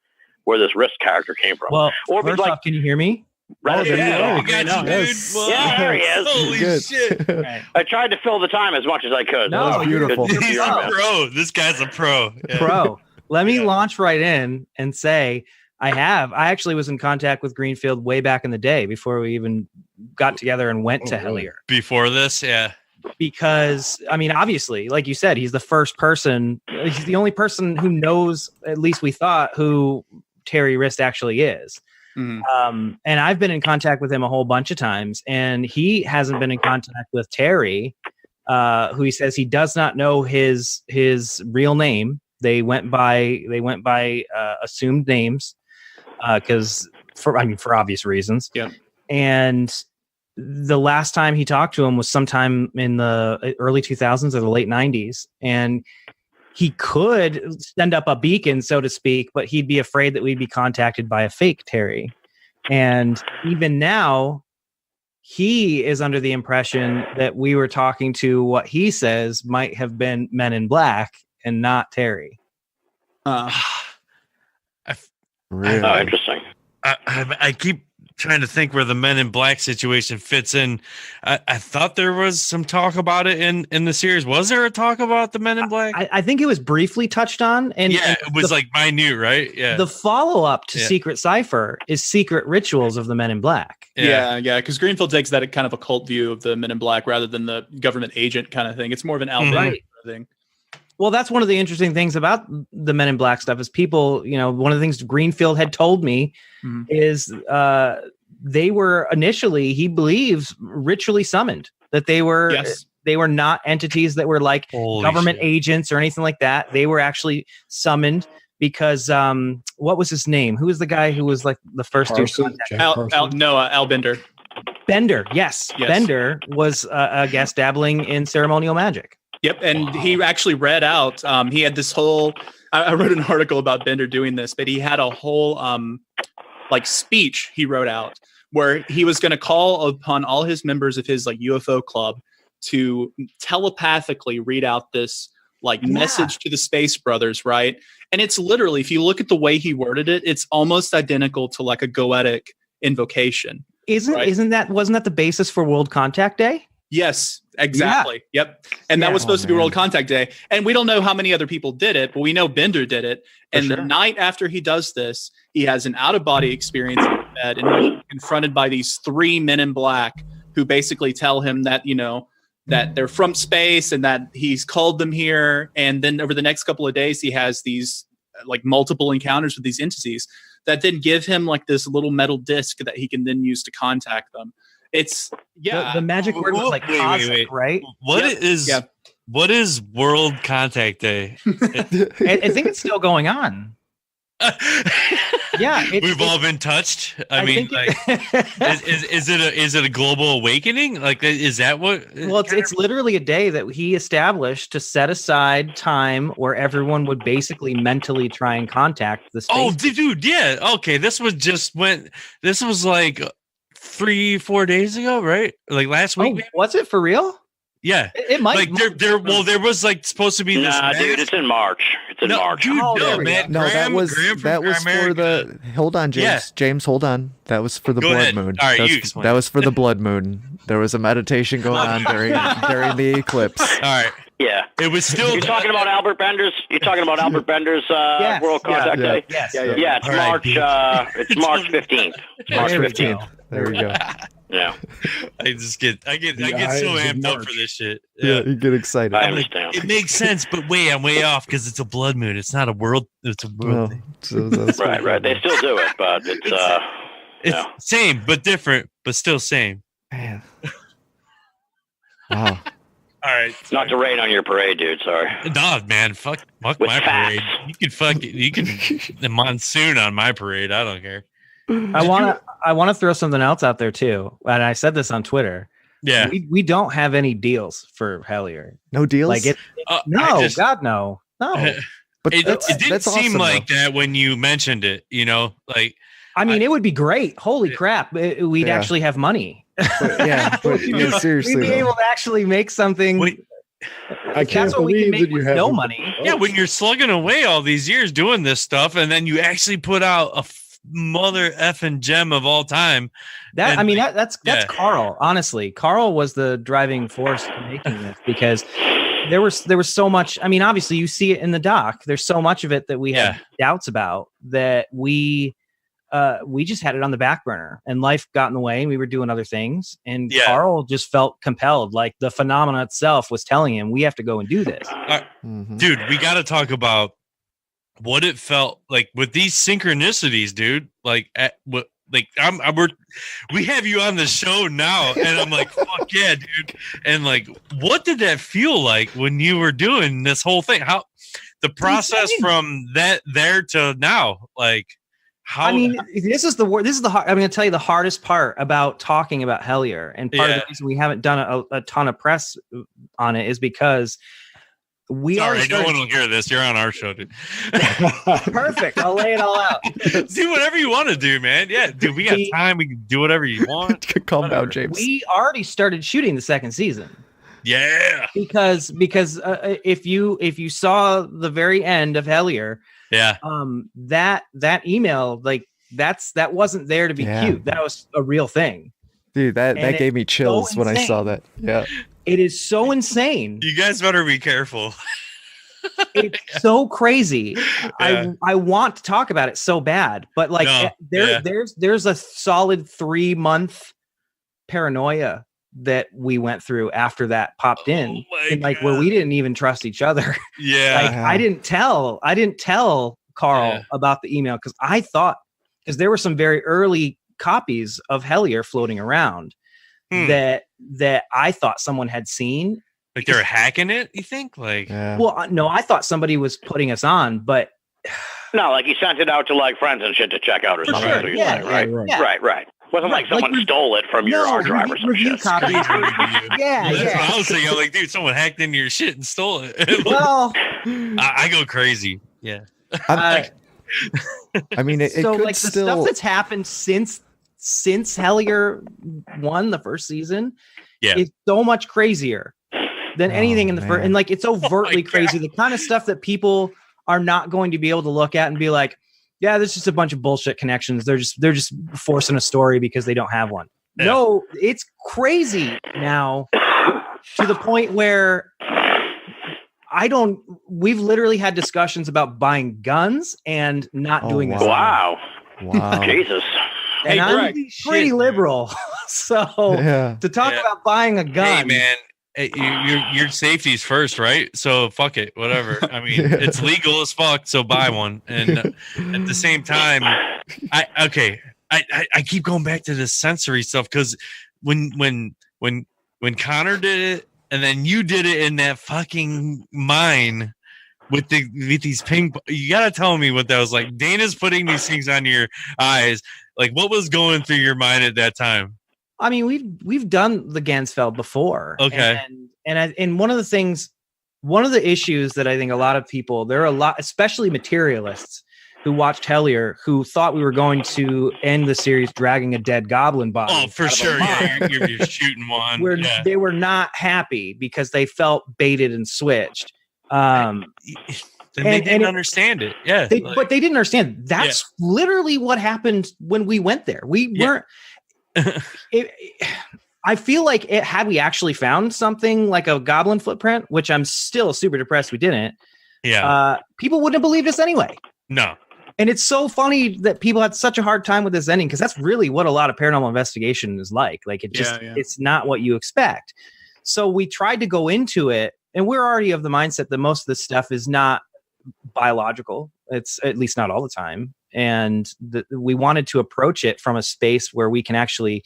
where this Risk character came from. Well, or first off, can you hear me? Right, dude. Yeah, there he is. Holy shit. Right. I tried to fill the time as much as I could. No, beautiful. He's a pro. This guy's a pro. Yeah. Pro. Let me launch right in and say I actually was in contact with Greenfield way back in the day before we even got together and went to Hellier. Before this, yeah. Because, I mean, obviously, like you said, he's the first person, he's the only person who knows, at least we thought, who Terry Rist actually is. Mm-hmm. And I've been in contact with him a whole bunch of times, and he hasn't been in contact with Terry, who he says he does not know his real name. They went by assumed names because for obvious reasons. Yeah. And the last time he talked to him was sometime in the early 2000s or the late 90s, and he could send up a beacon, so to speak, but he'd be afraid that we'd be contacted by a fake Terry. And even now, he is under the impression that we were talking to what he says might have been Men in Black and not Terry. Really? Oh, interesting. I keep trying to think where the Men in Black situation fits in. I thought there was some talk about it in the series. Was there a talk about the Men in Black? I think it was briefly touched on, and it was like minute, right? Yeah. The follow up to Secret Cipher is Secret Rituals of the Men in Black. Yeah, because Greenfield takes that kind of occult view of the Men in Black rather than the government agent kind of thing. It's more of an Albert thing. Well, that's one of the interesting things about the Men in Black stuff is people, one of the things Greenfield had told me is they were initially, he believes, ritually summoned, that they were not entities that were like government agents or anything like that. They were actually summoned because what was his name? Who was the guy who was like the first dude? Al Bender. Bender, yes. Bender was, I guess, dabbling in ceremonial magic. Yep, and he actually read out. He had this whole. I wrote an article about Bender doing this, but he had a whole speech he wrote out where he was going to call upon all his members of his UFO club to telepathically read out this message to the Space Brothers, right? And it's literally, if you look at the way he worded it, it's almost identical to a goetic invocation. Wasn't that the basis for World Contact Day? Yes, exactly. Yeah. Yep. And that was supposed to be World Contact Day. And we don't know how many other people did it, but we know Bender did it. And the night after he does this, he has an out-of-body experience in bed, and he's confronted by these 3 Men in Black who basically tell him that, that they're from space and that he's called them here. And then over the next couple of days, he has these multiple encounters with these entities that then give him this little metal disc that he can then use to contact them. It's the magic word was cosmic, right? What is World Contact Day? I think it's still going on. We've all been touched. I mean, is it a global awakening? Is that what? Well, it's literally a day that he established to set aside time where everyone would basically mentally try and contact the space. Oh, dude, yeah. Okay, this was 3-4 days ago, right? Last week. Oh, was it for real? Yeah, it might. There was supposed to be this. Nah, dude, it's in March. It's in March. Dude, man. No, that was for the. Hold on, James. Yeah. James, hold on. That was for the blood moon. All right, you explain. That was for the blood moon. There was a meditation going on during the eclipse. All right. Yeah, it was still. You're talking about Albert Bender's. World Contact Day. Yes. Yeah, it's March. It's March 15th. March 15th. There we go. Yeah, I get so amped up for this shit. Yeah, you get excited. I understand. It makes sense, but wait, I'm way off because it's a blood moon. It's not a world. It's a world thing. So that's right. They still do it, but it's same but different, but still same. Man. Wow. All right. Not to rain on your parade, dude. Sorry. No, man. Fuck my parade. You can the monsoon on my parade. I don't care. I want to throw something else out there too, and I said this on Twitter. Yeah, we don't have any deals for Hellier. No deals. No. But it didn't seem like that when you mentioned it. I mean, it would be great. Holy crap, we'd actually have money. But seriously, we'd be able to actually make something. I can't believe that you have no money. Yeah, when you're slugging away all these years doing this stuff, and then you actually put out a mother effing gem of all time. That's Carl. Honestly, Carl was the driving force in making this because there was so much. I mean, obviously, you see it in the doc. There's so much of it that we had doubts about that we just had it on the back burner, and life got in the way, and we were doing other things. And Carl just felt compelled, like the phenomena itself was telling him, we have to go and do this. Dude, we got to talk about what it felt like with these synchronicities, dude. We have you on the show now, and I'm like, fuck yeah, dude. And what did that feel like when you were doing this whole thing? How the process from there to now, how? I mean, this is the I'm going to tell you the hardest part about talking about Hellier, and part of the reason we haven't done a ton of press on it is because no one will hear this. You're on our show, dude. Perfect. I'll lay it all out. Do whatever you want to do, man. Yeah, dude, we got time. We can do whatever you want. Calm down, James. We already started shooting the second season. Yeah. Because if you saw the very end of Hellier, that email, that wasn't there to be cute. That was a real thing. Dude, that gave me chills when I saw that. Yeah. It is so insane. You guys better be careful. It's so crazy. Yeah. I want to talk about it so bad, but like there's a solid 3-month paranoia that we went through after that popped in, and like where we didn't even trust each other. Yeah. Like I didn't tell Carl about the email because there were some very early copies of Hellier floating around that I thought someone had seen. Like they're hacking it, you think? Like, well, no, I thought somebody was putting us on, but no, like he sent it out to like friends and shit to check out or something. Sure. Right. Wasn't like someone stole it from your hard drive or some shit. Copies. That's what I was thinking. I'm like, dude, someone hacked into your shit and stole it. Well, I go crazy. Yeah. I mean, it so could like still... the stuff that's happened since Hellier won the first season is so much crazier than anything in the first, and like it's overtly crazy. The kind of stuff that people are not going to be able to look at and be like, yeah, there's just a bunch of bullshit connections. They're just forcing a story because they don't have one. Yeah. No, it's crazy now to the point where we've literally had discussions about buying guns and not doing this. Wow. Jesus. And I'm pretty liberal. So to talk about buying a gun. Hey, man, your safety's first, right? So fuck it, whatever. I mean, it's legal as fuck, so buy one. And at the same time, I keep going back to this sensory stuff because when Connor did it, and then you did it in that fucking mine with these ping. You gotta tell me what that was like. Dana's putting these things on your eyes. Like, what was going through your mind at that time? I mean, we've done the Gansfeld before. Okay. And one of the issues that I think a lot of people, there are a lot, especially materialists who watched Hellier, who thought we were going to end the series dragging a dead goblin body. Oh, for sure. Yeah, you're shooting one. Where they were not happy because they felt baited and switched. They didn't understand it. Yeah. But they didn't understand. That's literally what happened when we went there. We weren't. I feel like had we actually found something like a goblin footprint, which I'm still super depressed we didn't. Yeah. People wouldn't have believed us anyway. No. And it's so funny that people had such a hard time with this ending because that's really what a lot of paranormal investigation is like. Like it's not what you expect. So we tried to go into it, and we're already of the mindset that most of this stuff is not biological. It's at least not all the time. And we wanted to approach it from a space where we can actually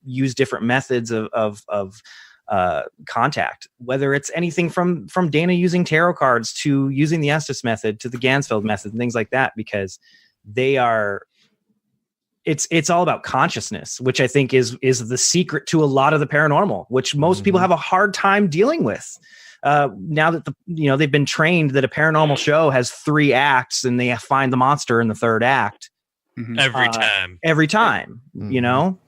use different methods of contact, whether it's anything from Dana using tarot cards to using the Estes method to the Gansfeld method and things like that, because it's all about consciousness, which I think is the secret to a lot of the paranormal, which most people have a hard time dealing with. Now that they've been trained that a paranormal show has 3 acts and they find the monster in the 3rd act every time, you know.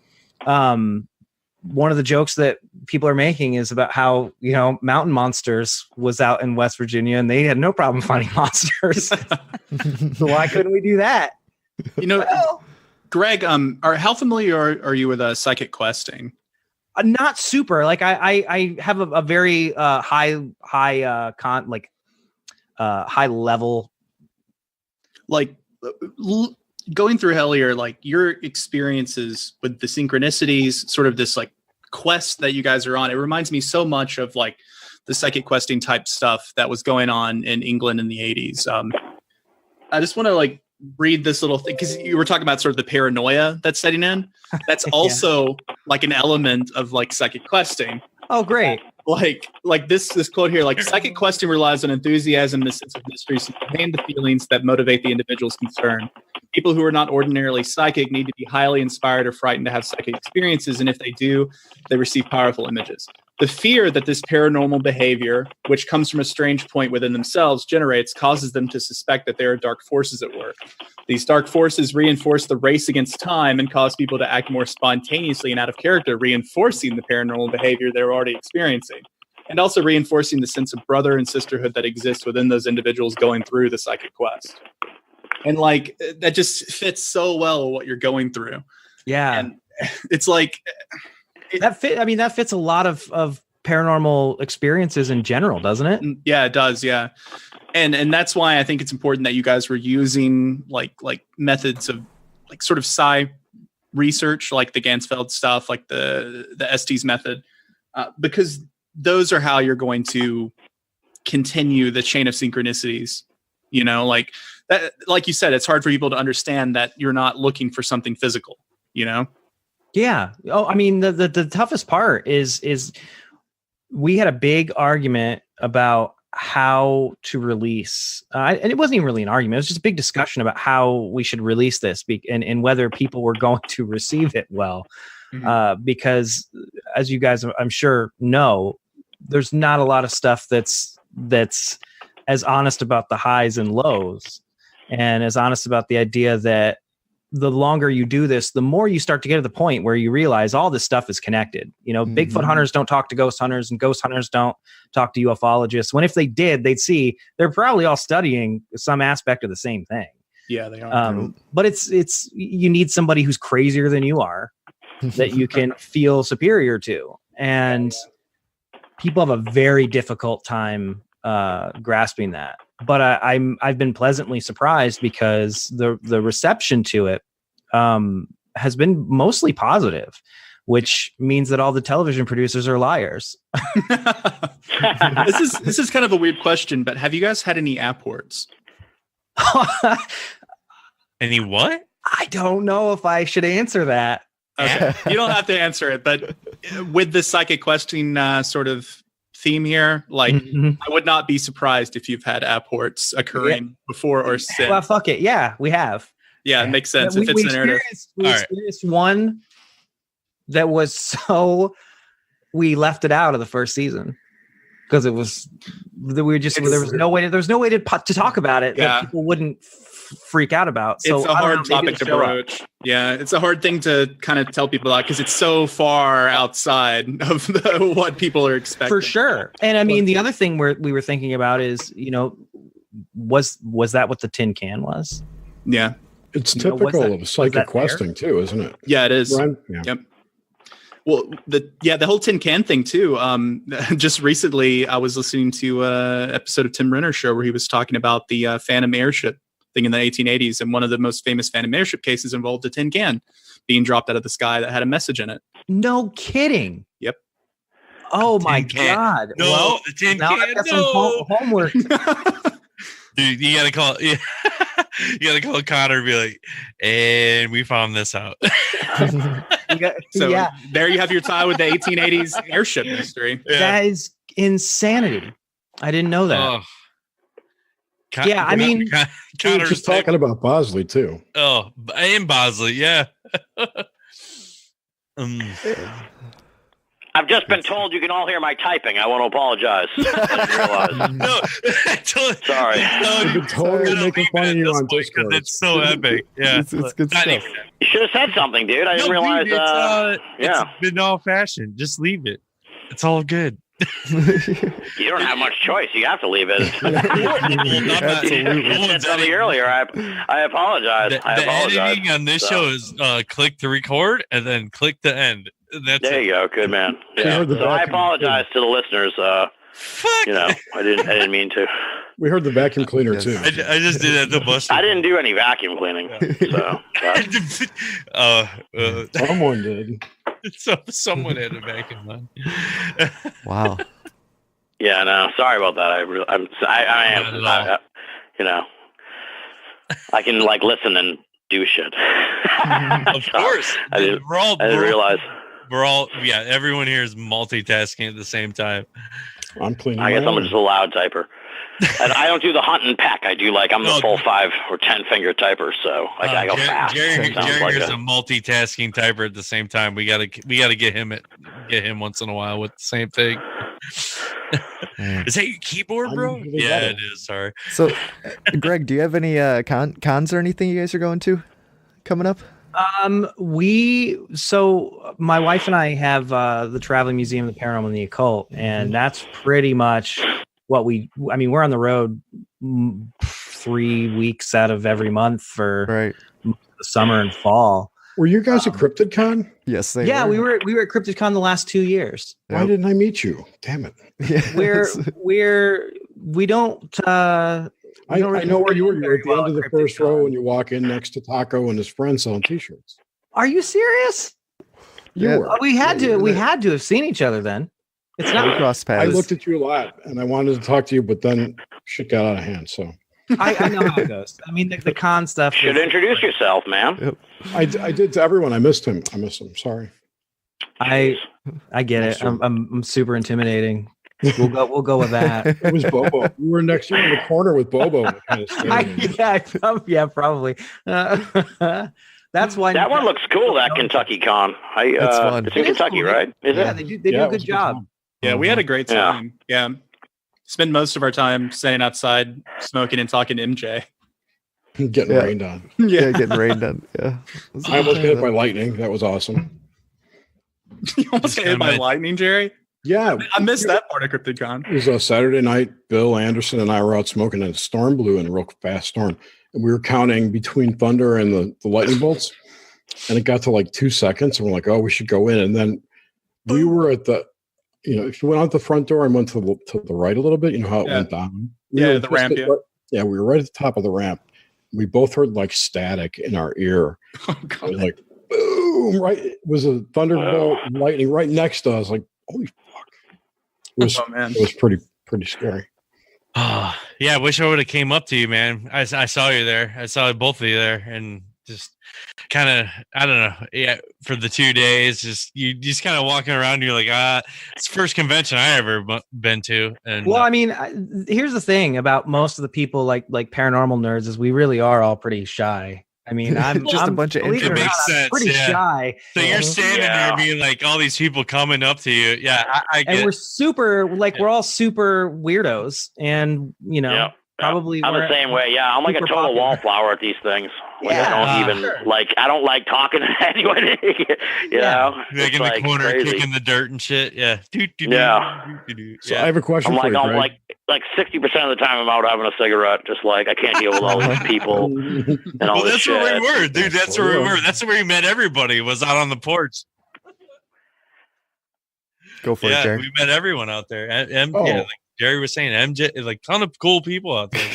One of the jokes that people are making is about how, Mountain Monsters was out in West Virginia and they had no problem finding monsters. So why couldn't we do that? Greg, how familiar are you with psychic questing? Not super. Like I have a very high level. Like going through Hellier, like your experiences with the synchronicities, sort of this like quest that you guys are on. It reminds me so much of like the psychic questing type stuff that was going on in England in the 80s. I just want to like read this little thing because you were talking about sort of the paranoia that's setting in. That's also like an element of like psychic questing. Oh, great. Like this quote here, like psychic questing relies on enthusiasm and a sense of mystery to contain the feelings that motivate the individual's concern. People who are not ordinarily psychic need to be highly inspired or frightened to have psychic experiences, and if they do, they receive powerful images. The fear that this paranormal behavior, which comes from a strange point within themselves, generates causes them to suspect that there are dark forces at work. These dark forces reinforce the race against time and cause people to act more spontaneously and out of character, reinforcing the paranormal behavior they're already experiencing, and also reinforcing the sense of brother and sisterhood that exists within those individuals going through the psychic quest. And like that just fits so well what you're going through. Yeah. And it's like that fits a lot of paranormal experiences in general, doesn't it? Yeah, it does. Yeah. And that's why I think it's important that you guys were using like methods of like sort of psi research, like the Gansfeld stuff, like the Estes method, because those are how you're going to continue the chain of synchronicities. You know, like that, like you said, it's hard for people to understand that you're not looking for something physical, you know? Yeah. Oh, I mean, the toughest part is we had a big argument about how to release, and it wasn't even really an argument. It was just a big discussion about how we should release this and whether people were going to receive it well. Mm-hmm. Because as you guys, I'm sure know, there's not a lot of stuff that's as honest about the highs and lows, and as honest about the idea that the longer you do this, the more you start to get to the point where you realize all this stuff is connected. You know, Bigfoot hunters don't talk to ghost hunters, and ghost hunters don't talk to ufologists. When if they did, they'd see they're probably all studying some aspect of the same thing. Yeah, they are. But it's you need somebody who's crazier than you are that you can feel superior to, and people have a very difficult time grasping that. But I've been pleasantly surprised because the reception to it has been mostly positive, which means that all the television producers are liars. This is kind of a weird question, but have you guys had any apports? Any what? I don't know if I should answer that. Okay. You don't have to answer it, but with the psychic questing sort of theme here, like I would not be surprised if you've had apports occurring before or since. Well, fuck it. Yeah, we have. Yeah, it makes sense. We experienced one that was so we left it out of the first season because there was no way to talk about it that people wouldn't freak out about. So it's a hard topic to broach. Yeah, it's a hard thing to kind of tell people about because it's so far outside of what people are expecting. For sure. And I mean, the other thing we were thinking about is, you know, was that what the tin can was? Yeah. It's typical of psychic questing too, isn't it? Yeah, it is. Right? Yeah. Yep. Well, the whole tin can thing too. Just recently, I was listening to an episode of Tim Renner's show where he was talking about the Phantom airship thing in the 1880s, and one of the most famous Phantom airship cases involved a tin can being dropped out of the sky that had a message in it. No kidding. Yep. Oh my God. No, well, the tin can. I've got some homework. Dude, you gotta call. Yeah. You gotta call Connor and be like, "And we found this out." There you have your tie with the 1880s airship mystery. Yeah. That is insanity. I didn't know that. Oh. I mean, Connor's just talking about Bosley too. Oh, and Bosley, yeah. I've just been told you can all hear my typing. I want to apologize. I didn't realize. Sorry. I've been totally making fun of you on Discord. It's so epic. Yeah, it's good stuff. You should have said something, dude. I didn't realize. Dude, it's been all fashioned. Just leave it. It's all good. You don't have much choice. You have to leave it. You said something earlier. I apologize. The editing on this show is click to record and then click to end. There you go. Good man. Yeah. So I apologize to the listeners. You know, I didn't mean to. We heard the vacuum cleaner too. I just did that to Buster. I didn't do any vacuum cleaning. So someone did. Someone had a vacuum on. Wow. Yeah, no, sorry about that. I am. You know, I can like listen and do shit. Of course, I didn't realize. Everyone here is multitasking at the same time. I'm cleaning. I guess I'm just a loud typer. And I don't do the hunt and peck. I do I'm the full 5 or 10 finger typer, so I go fast. Jerry is a multitasking typer at the same time. We gotta get him once in a while with the same thing. Is that your keyboard, bro? Yeah, it is. Sorry. So, Greg, do you have any cons or anything you guys are going to coming up? So my wife and I have the Traveling Museum of the Paranormal and the Occult, and that's pretty much what we're on the road 3 weeks out of every month for the summer and fall. Were you guys at CryptidCon? Yes, we were at CryptidCon the last 2 years. Why didn't I meet you? Damn it! We don't. I know where you were. You were at the end of the first row when you walk in next to Taco and his friend selling T-shirts. Are you serious? We had to have seen each other then. It's not. We crossed paths. I looked at you a lot and I wanted to talk to you, but then shit got out of hand. So I know how it goes. I mean, the con stuff. Should introduce yourself, man. Yep. I did to everyone. I missed him. Sorry. I get it. I'm super intimidating. We'll go with that. It was Bobo. You were next to in the corner with Bobo. Probably. That's why that one looks cool. That Kentucky Con. It's fun. It's in Kentucky, cool. right? Is yeah, it? they do a good job. Yeah, we had a great time. Yeah. Spend most of our time standing outside, smoking and talking to MJ. Getting rained on. Yeah, getting rained on. Yeah. I almost got hit by lightning. That was awesome. You almost got hit by lightning, Jerry? Yeah. I missed that part of CryptidCon. It was a Saturday night. Bill Anderson and I were out smoking, and a storm blew in, a real fast storm. And we were counting between thunder and the lightning bolts. And it got to like 2 seconds. And we're like, oh, we should go in. And then we were at the, if you went out the front door and went to the right a little bit, you know how it went down? The ramp. Yeah, we were right at the top of the ramp. We both heard like static in our ear. Oh, God. Like, boom, right. It was a thunderbolt, lightning right next to us. Like, holy fuck. It was pretty scary. Yeah, I wish I would have came up to you, man. I saw you there. I saw both of you there, and just kind of, I don't know. Yeah, for the 2 days, you just kind of walking around. And you're like, it's the first convention I ever been to. And well, I mean, here's the thing about most of the people like paranormal nerds is we really are all pretty shy. I mean, I'm a bunch of it makes sense. Pretty shy. So you're standing there being like all these people coming up to you. Yeah, I get. And we're super we're all super weirdos, and probably I'm the same way. Yeah, I'm like a total wallflower at these things. Like, I don't like talking to anyone. you know, like in the corner, kicking the dirt and shit. Yeah. So I have a question for you, Greg. Like 60% of the time I'm out having a cigarette, just like I can't deal with all these people and all this shit. That's where we were, dude. That's where we were. That's where we met everybody. Was out on the porch. Go for it, Jerry. We met everyone out there. Like Jerry was saying, MJ, like ton of cool people out there.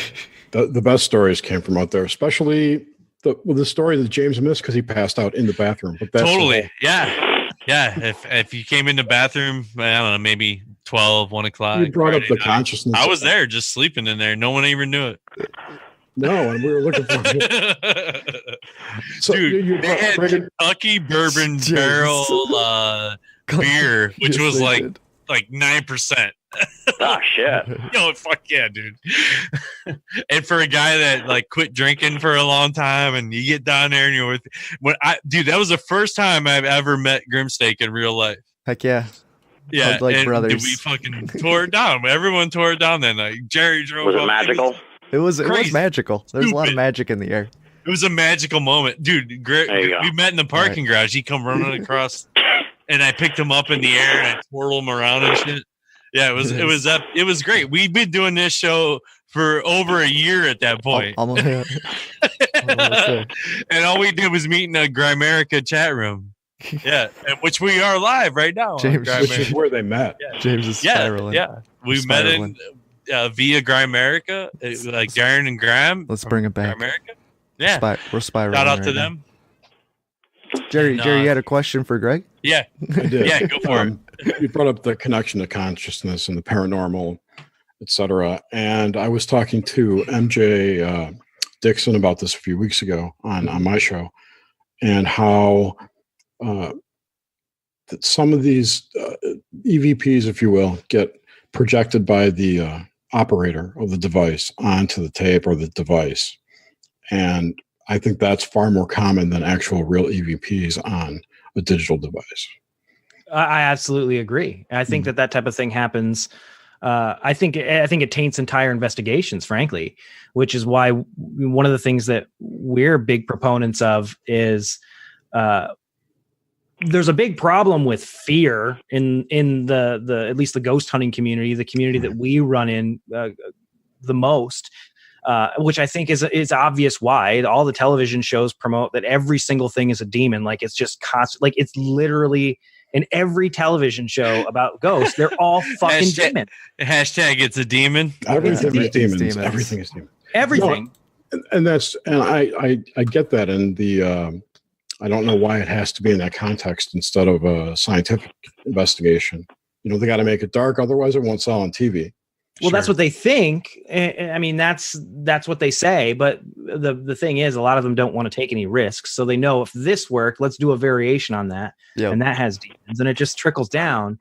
The best stories came from out there, especially the story that James missed because he passed out in the bathroom. But that's totally, yeah. If you came in the bathroom, I don't know, maybe 12, 1 o'clock. You brought up the consciousness. I was there, just sleeping in there. No one even knew it. No, and we were looking for it. So, dude, they had Kentucky bourbon barrel beer, which was like 9%. Oh shit! Fuck yeah, dude! And for a guy that like quit drinking for a long time, and you get down there and you're with that was the first time I've ever met Grimsteak in real life. Heck yeah! Yeah, like brothers. We fucking tore it down. Everyone tore it down that night. Jerry drove. Was it magical? It was magical. There's a lot of magic in the air. It was a magical moment, dude. We met in the parking garage. He come running across, and I picked him up in the air and I twirled him around and shit. Yeah, it was great. We've been doing this show for over a year at that point. And all we did was meet in a Grimerica chat room. Yeah, which we are live right now. James, which is where they met. Yeah. James is spiraling. Yeah, we met in via Grimerica, like Darren and Graham. Let's bring it back. Grimerica. Yeah, we're spiraling. Shout out to them. Jerry, you had a question for Greg? Yeah, I did. Yeah, go for it. You brought up the connection to consciousness and the paranormal, etc. And I was talking to MJ Dixon about this a few weeks ago on my show, and how that some of these EVPs, if you will, get projected by the operator of the device onto the tape or the device. And I think that's far more common than actual real EVPs on a digital device. I absolutely agree. I think that type of thing happens. I think it taints entire investigations, frankly, which is why one of the things that we're big proponents of is there's a big problem with fear in the at least the ghost hunting community, the community that we run in the most. which I think is obvious why all the television shows promote that every single thing is a demon. Like it's just constant. Like it's literally in every television show about ghosts. They're all fucking demons. Hashtag it's a demon. Everything is demons. Everything is demons. Everything. No, and I get that. And I don't know why it has to be in that context instead of a scientific investigation. You know, they got to make it dark, otherwise it won't sell on TV. Well, that's what they think. I mean, that's what they say. But the thing is, a lot of them don't want to take any risks. So they know if this worked, let's do a variation on that. Yep. And that has demons, and it just trickles down.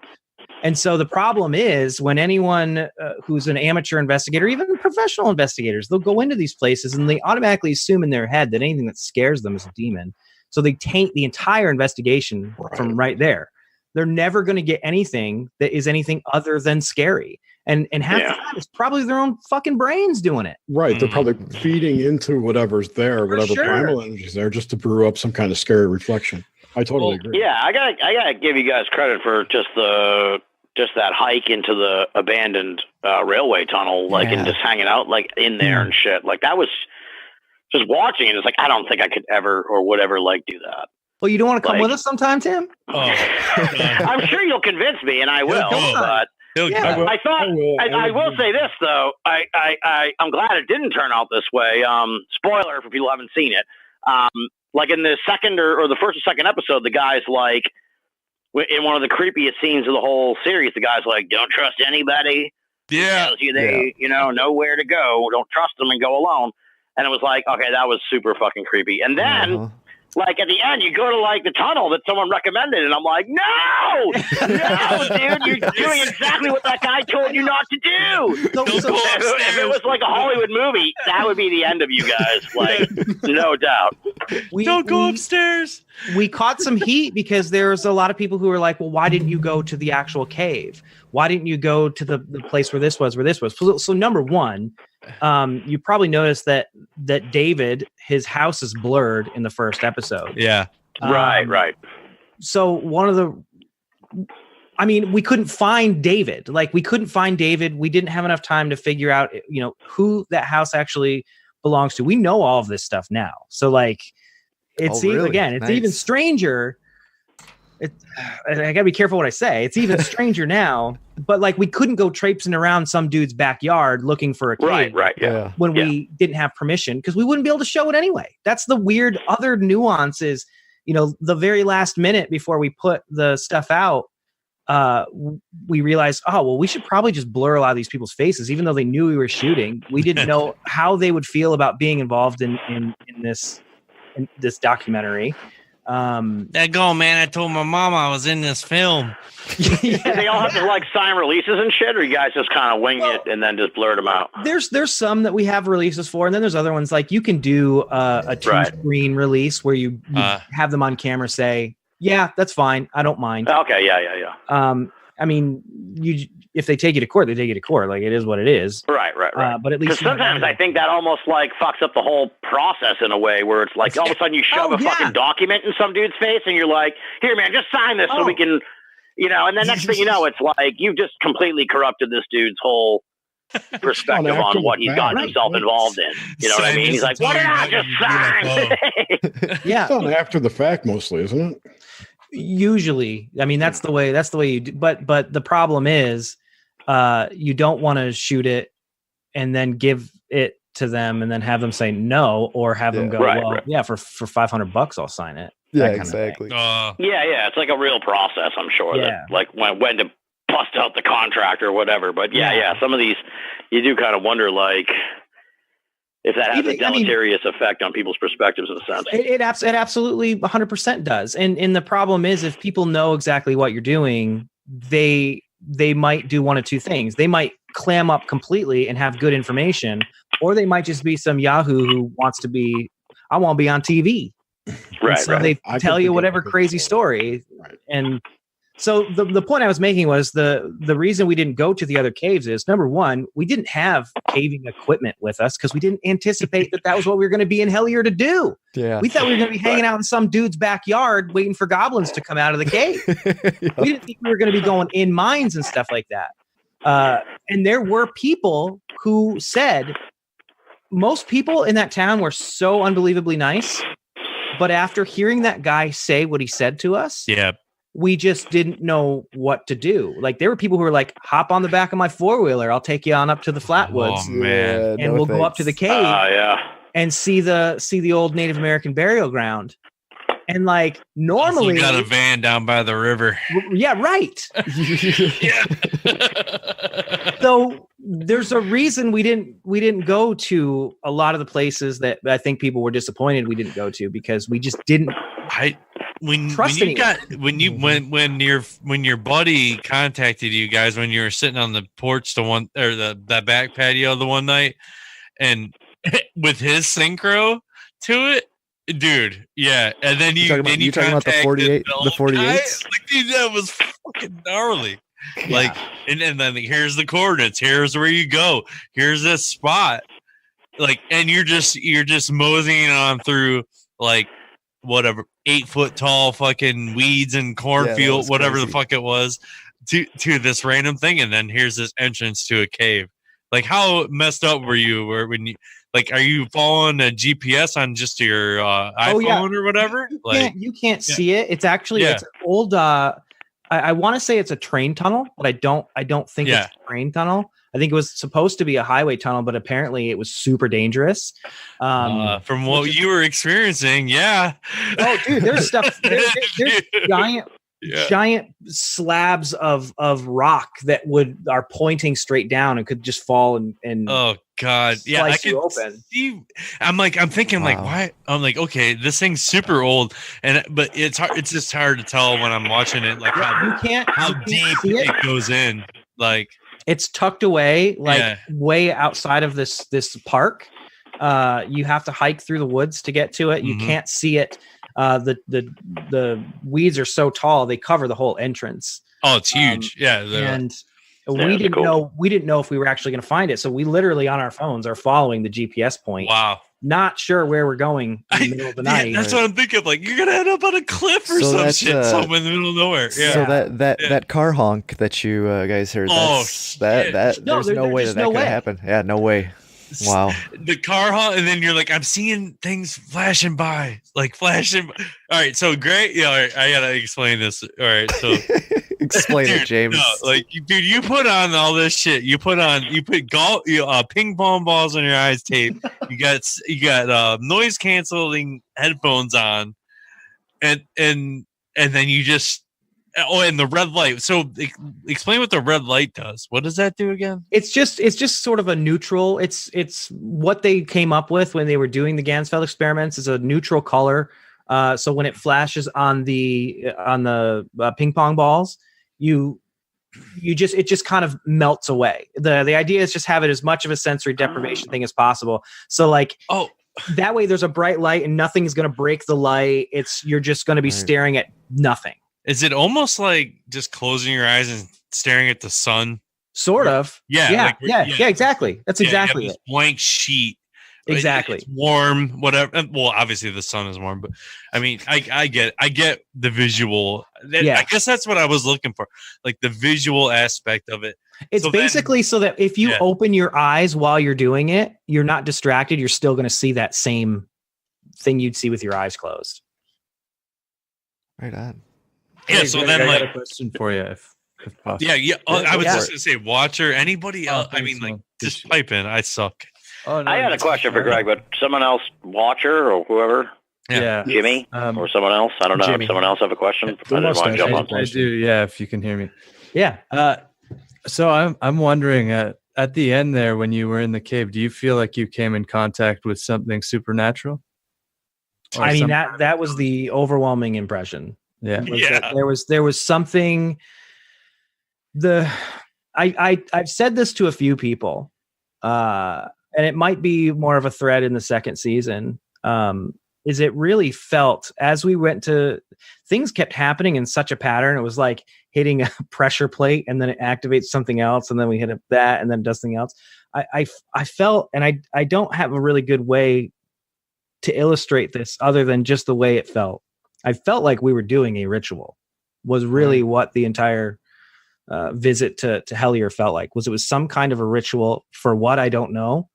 And so the problem is when anyone who's an amateur investigator, even professional investigators, they'll go into these places and they automatically assume in their head that anything that scares them is a demon. So they taint the entire investigation from right there. They're never going to get anything that is anything other than scary. And half the time it's probably their own fucking brains doing it. Right. They're probably feeding into whatever's there, whatever primal energy's there, just to brew up some kind of scary reflection. I totally agree. Yeah, I gotta give you guys credit for just that hike into the abandoned railway tunnel, and just hanging out in there and shit. Like that was just watching it. It's like I don't think I could ever or would ever do that. Well, you don't want to come with us sometime, Tim? Oh, I'm sure you'll convince me, and I will. But I will say this though. I'm glad it didn't turn out this way. Spoiler for people who haven't seen it. In the second or the first or second episode, the guy's like, in one of the creepiest scenes of the whole series, the guy's like, "Don't trust anybody." Yeah, tells you they know where to go. Don't trust them and go alone. And it was like, okay, that was super fucking creepy. And then. At the end, you go to the tunnel that someone recommended, and I'm like, no, dude, you're doing exactly what that guy told you not to do. If it was like a Hollywood movie, that would be the end of you guys, no doubt. Don't go upstairs. We caught some heat because there's a lot of people who were like, well, why didn't you go to the actual cave? Why didn't you go to the place where this was? So number one, you probably noticed that David, his house is blurred in the first episode. Yeah. Right. So we couldn't find David. We couldn't find David. We didn't have enough time to figure out, who that house actually belongs to. We know all of this stuff now. So it's even stranger. I gotta be careful what I say. It's even stranger now, but we couldn't go traipsing around some dude's backyard looking for a cave. Right. Yeah. When we didn't have permission, because we wouldn't be able to show it anyway. That's the weird other nuances. The very last minute before we put the stuff out, we realized, we should probably just blur a lot of these people's faces, even though they knew we were shooting. We didn't know how they would feel about being involved in this documentary. Man, I told my mom I was in this film. They all have to sign releases and shit, or you guys just kind of wing it and then just blurt them out? There's some that we have releases for, and then there's other ones you can do a two-screen release where you have them on camera say, yeah, that's fine, I don't mind. Okay, yeah. If they take you to court, they take you to court. It is what it is. Right. But at least sometimes I think that almost fucks up the whole process in a way where it's all of a sudden you shove a fucking document in some dude's face and you're like, here, man, just sign this so we can, and then next thing you know, it's you've just completely corrupted this dude's whole perspective on what he's gotten himself involved in. You know what I mean? He's like, what did I just sign? Yeah. It's done after the fact mostly, isn't it? Usually, that's the way you do. But the problem is, you don't want to shoot it and then give it to them and then have them say no, or have them go, for $500 I'll sign it. Yeah, exactly. Yeah. It's a real process, I'm sure. Yeah. That when to bust out the contract or whatever. But yeah, some of these you do kind of wonder if that has a deleterious effect on people's perspectives in a sense. It absolutely 100% does. And the problem is, if people know exactly what you're doing, they might do one of two things. They might clam up completely and have good information, or they might just be some Yahoo who wants to be, I want to be on TV. Right. So they tell you whatever crazy story. Right. And so the point I was making was the reason we didn't go to the other caves is, number one, we didn't have caving equipment with us because we didn't anticipate that was what we were going to be in Hellier to do. Yeah. We thought we were going to be hanging out in some dude's backyard waiting for goblins to come out of the cave. We didn't think we were going to be going in mines and stuff like that. And there were people who said, most people in that town were so unbelievably nice, but after hearing that guy say what he said to us, we just didn't know what to do. Like, there were people who were like, hop on the back of my 4-wheeler. I'll take you on up to the Flatwoods. Oh, man. And we'll go up to the cave and see the old Native American burial ground. And like, normally you got a van down by the river. Yeah, right. So there's a reason we didn't go to a lot of the places that I think people were disappointed we didn't go to, because we just didn't when your buddy contacted you guys when you were sitting on the porch that back patio the one night, and with his synchro to it, dude, yeah, and then you talking about the 48, the 48s. Like, dude, that was fucking gnarly. Yeah. Like, and then here's the coordinates. Here's where you go. Here's this spot. Like, and you're just moseying on through like whatever 8 foot tall fucking weeds and cornfield, whatever the fuck it was, to this random thing, and then here's this entrance to a cave. Like, how messed up were you? When you like, are you following a GPS on just your iPhone or whatever? You can't see it. It's actually it's an old. I want to say it's a train tunnel, but I don't think it's a train tunnel. I think it was supposed to be a highway tunnel, but apparently it was super dangerous. From what you were experiencing, Oh, dude, there's stuff. There's giant slabs of rock that are pointing straight down and could just fall and oh god, yeah, I can open. See. I'm thinking like, why? I'm like, okay, this thing's super old, but it's hard. It's just hard to tell when I'm watching it, like how deep it goes in. Like, it's tucked away, way outside of this park. You have to hike through the woods to get to it. You can't see it. The weeds are so tall they cover the whole entrance. Oh, it's huge. And we didn't know if we were actually going to find it, so we literally on our phones are following the GPS point. Wow. Not sure where we're going in the middle of the night. That's what I'm thinking. Like, you're gonna end up on a cliff or some shit somewhere in the middle of nowhere. Yeah. So that car honk that you guys heard. There's no way that could happen. Yeah, no way. Wow. The car honk, and then you're like, I'm seeing things flashing by, like flashing. All right, so great. Yeah, all right, I gotta explain this. All right, so explain it, James. No, like, dude, you put on all this shit. You put ping pong balls on your eyes tape. You got noise canceling headphones on, and then you just. Oh, and the red light. So explain what the red light does. What does that do again? It's just sort of a neutral. It's what they came up with when they were doing the Ganzfeld experiments. It's a neutral color. So when it flashes on the ping pong balls, it just kind of melts away. The idea is just have it as much of a sensory deprivation thing as possible. So like, that way there's a bright light and nothing's going to break the light. You're just going to be staring at nothing. Is it almost like just closing your eyes and staring at the sun? Sort of. Yeah. Exactly. That's exactly it. Blank sheet. Exactly. It's warm, whatever. Well, obviously the sun is warm, but I mean, I get the visual. I guess that's what I was looking for, like the visual aspect of it. It's so basically so that if you open your eyes while you're doing it, you're not distracted. You're still going to see that same thing you'd see with your eyes closed. Right on. Yeah, so then I got a question for you, if possible. Yeah. I was just gonna say, watcher, anybody else? I mean, like, just pipe in. I suck. Oh, no, I had a question for Greg, but someone else, watcher or whoever, Jimmy or someone else. I don't know. If someone else have a question, I just want to jump on. I do. Yeah, if you can hear me. Yeah. So I'm wondering at the end there, when you were in the cave, do you feel like you came in contact with something supernatural? I mean, that was the overwhelming impression. Yeah. There was something. I've said this to a few people, and it might be more of a thread in the second season. Is it really felt as we went to things kept happening in such a pattern. It was like hitting a pressure plate and then it activates something else. And then we hit that and then does something else. I felt, and I don't have a really good way to illustrate this other than just the way it felt. I felt like we were doing a ritual was really what the entire visit to Hellier felt like. It was some kind of a ritual for what I don't know.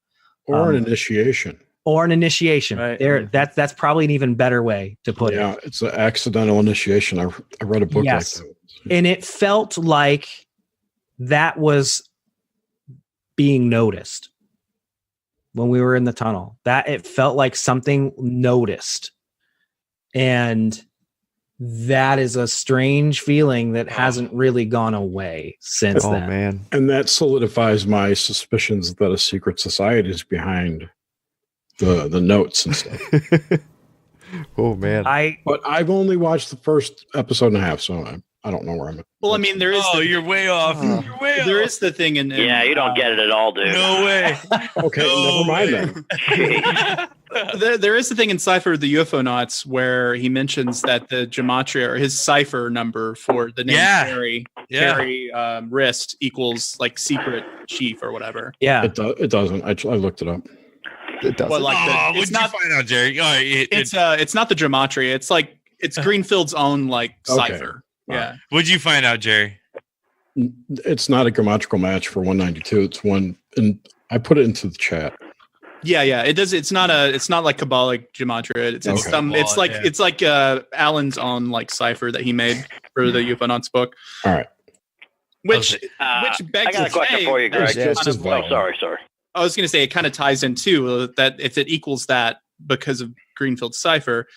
Or an initiation. Or an initiation. Right. There, that's probably an even better way to put it. Yeah, it's an accidental initiation. I read a book like that. And it felt like that was being noticed when we were in the tunnel. That it felt like something noticed. And that is a strange feeling that hasn't really gone away since then. Oh, man. And that solidifies my suspicions that a secret society is behind the notes and stuff. Oh, man. But I've only watched the first episode and a half, so I don't know where I'm at. Well, I mean, there is. You're way off. You're way off. There is the thing in. Yeah, you don't get it at all, dude. No way. Okay, never mind then. There is the thing in Cypher, the UFO Knots, where he mentions that the gematria or his cipher number for the name Terry wrist equals like secret chief or whatever. Yeah, it doesn't. I looked it up. It doesn't. Well, like it's not. Find out, Jerry. It's not the gematria. It's like it's Greenfield's own like cipher. Yeah. What'd you find out, Jerry? It's not a grammatical match for 192. It's one, and I put it into the chat. Yeah. It does. It's not like Kabbalic gematria. It's like Alan's own like cipher that he made for the UFOnauts book. All right. Which begs I got a question for you, Greg. Sorry. I was going to say it kind of ties in too that if it equals that because of Greenfield's cipher,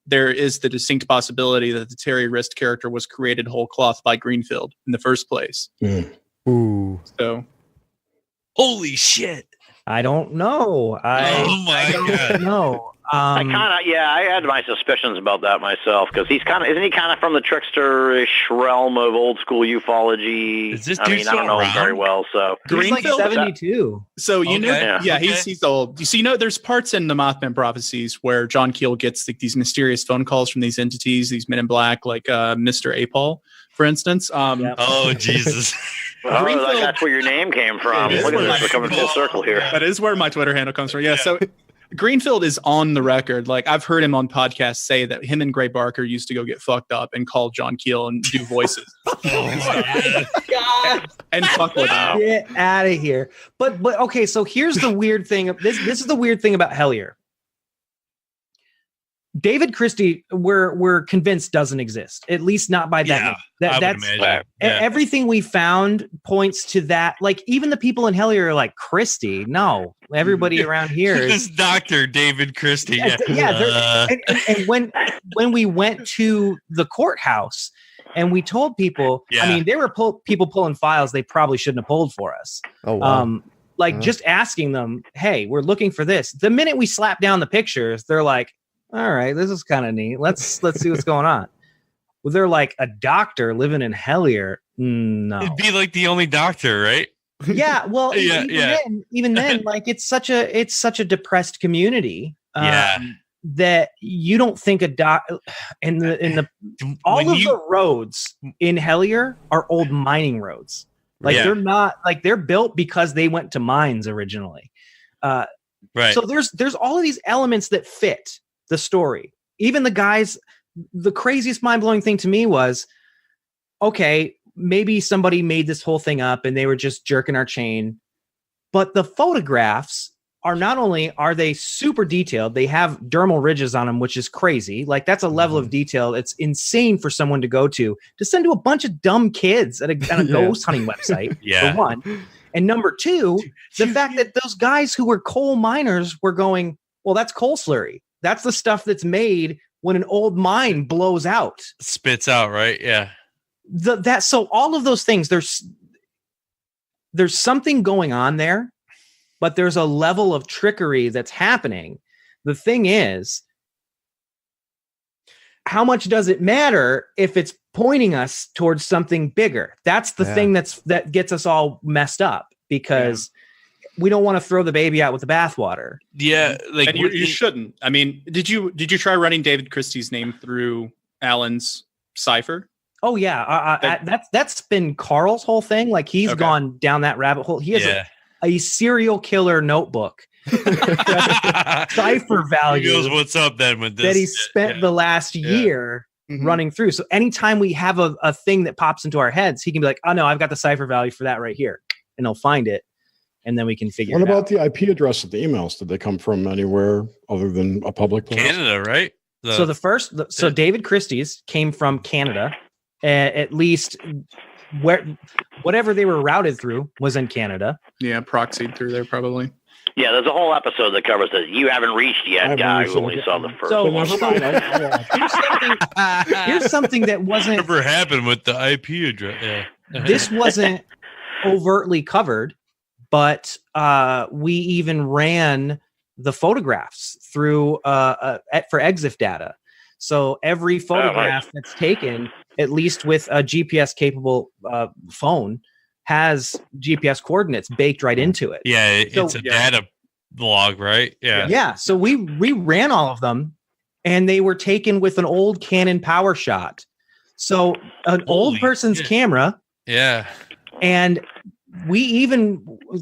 there is the distinct possibility that the Terry Wrist character was created whole cloth by Greenfield in the first place. Ooh. So, holy shit! I don't know. I don't know. I had my suspicions about that myself because isn't he kind of from the trickster-ish realm of old school ufology? Is this I don't know him very well. So he's like 72. So he's old. You see, there's parts in the Mothman prophecies where John Keel gets these mysterious phone calls from these entities, these men in black, like Mr. Apol, for instance. Oh Jesus. That's where your name came from. Look at this, we're coming full circle here. That is where my Twitter handle comes from. Yeah. So Greenfield is on the record. Like I've heard him on podcasts say that him and Gray Barker used to go get fucked up and call John Keel and do voices. And fuck with him. Get out of here. But okay, so here's the weird thing. This is the weird thing about Hellier. David Christie, we're convinced doesn't exist, at least not by that name. That's everything we found points to that. Like even the people in Hellier are like Christie. No, everybody around here is Dr. David Christie. And when we went to the courthouse and we told people, I mean, there were people pulling files they probably shouldn't have pulled for us. Oh, wow. Just asking them, hey, we're looking for this. The minute we slap down the pictures, they're like, all right, this is kind of neat. Let's see what's going on. Well, they're like a doctor living in Hellier. No, it'd be like the only doctor, right? Yeah. Well, even then, like it's such a depressed community. That you don't think the roads in Hellier are old mining roads. Like they're not like they're built because they went to mines originally. Right. So there's all of these elements that fit the story. Even the craziest mind-blowing thing to me was, okay, maybe somebody made this whole thing up and they were just jerking our chain. But the photographs are not only are they super detailed, they have dermal ridges on them, which is crazy. Like that's a level of detail. It's insane for someone to send to a bunch of dumb kids at a ghost hunting website, for one. And number two, the fact that those guys who were coal miners were going, well, that's coal slurry. That's the stuff that's made when an old mine blows out. Spits out, right? Yeah. So all of those things, there's something going on there, but there's a level of trickery that's happening. The thing is, how much does it matter if it's pointing us towards something bigger? That's the thing that gets us all messed up because we don't want to throw the baby out with the bathwater. Yeah, like and you shouldn't. I mean, did you try running David Christie's name through Alan's cipher? Oh yeah, that's been Carl's whole thing. Like he's gone down that rabbit hole. He has a serial killer notebook. Cipher value. He knows what's up then with this that he spent the last year running through. So anytime we have a thing that pops into our heads, he can be like, oh no, I've got the cipher value for that right here, and he'll find it. and then we can figure What it about out. the IP address of the emails? Did they come from anywhere other than a public place? Canada, right? So David Christie's came from Canada, at least whatever they were routed through was in Canada. Yeah, proxied through there probably. Yeah, there's a whole episode that covers this. You haven't reached yet, guy who only saw the first one. Here's something that wasn't Whatever happened with the IP address. Yeah. This wasn't overtly covered, but we even ran the photographs through for EXIF data. So every photograph that's taken, at least with a GPS capable phone, has GPS coordinates baked right into it. Yeah, it's a data log, right? Yeah. Yeah. So we ran all of them, and they were taken with an old Canon Power Shot. So an old person's camera. Yeah. And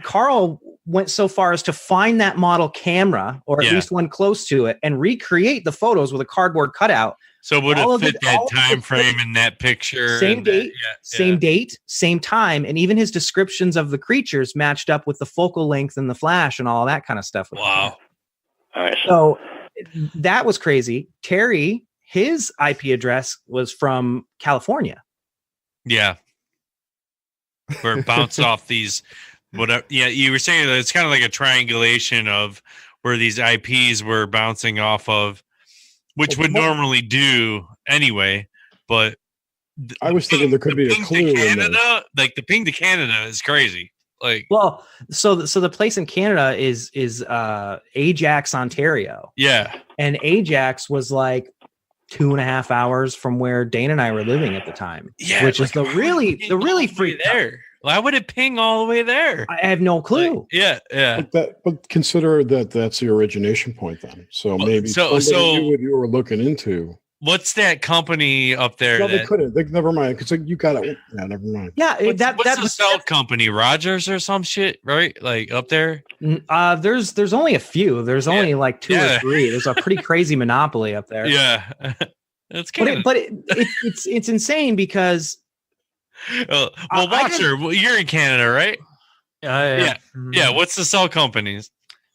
Carl went so far as to find that model camera, or at least one close to it, and recreate the photos with a cardboard cutout. So would it fit that time frame in that picture? Same date, same time, and even his descriptions of the creatures matched up with the focal length and the flash and all that kind of stuff. Wow. So that was crazy. Terry, his IP address was from California. Yeah. Where it bounced off these whatever. Yeah, you were saying that it's kind of like a triangulation of where these IPs were bouncing off of, which would normally do anyway. But I was thinking there could be a clue in Canada. Like the ping to Canada is crazy. Like, well, so the place in Canada is Ajax, Ontario. Yeah, and Ajax was like 2.5 hours from where Dane and I were living at the time. Yeah, which is the really freak there. Why would it ping all the way there? I have no clue. Like, yeah. But consider that's the origination point then. So maybe so knew what you were looking into. What's that company up there? No, they couldn't. Never mind, because you got it. Yeah, never mind. Yeah, what's the cell company? Rogers or some shit, right? Like up there. There's only a few. There's only like 2 or 3. There's a pretty crazy monopoly up there. Yeah, that's but it's insane because. Watcher, you're in Canada, right? Yeah. Yeah. What's the cell companies?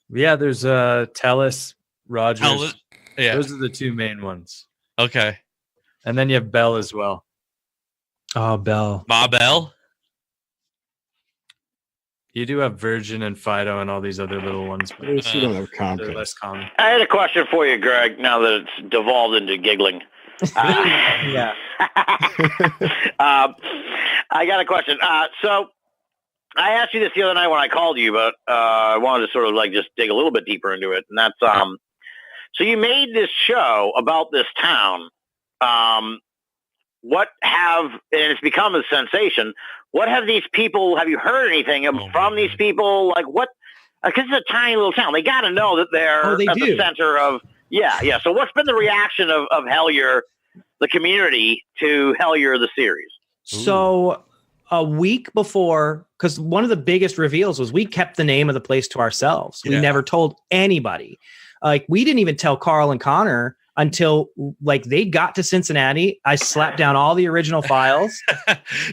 Yeah, there's Telus, Rogers. Yeah, those are the 2 main ones. Okay, and then you have Bell as well. Oh, Bell, Ma Bell. You do have Virgin and Fido and all these other little ones, but you don't have Comcast. They're less common. I had a question for you, Greg. Now that it's devolved into giggling. Yeah. I got a question. So I asked you this the other night when I called you, but I wanted to sort of like just dig a little bit deeper into it. And that's so you made this show about this town. And it's become a sensation. What have these people, have you heard anything from these people? Like what, because it's a tiny little town. They got to know that they're the center of, yeah. So what's been the reaction of Hellier, the community, to Hellier, the series? So a week before, because one of the biggest reveals was we kept the name of the place to ourselves. We never told anybody. Like we didn't even tell Carl and Connor until like they got to Cincinnati. I slapped down all the original files.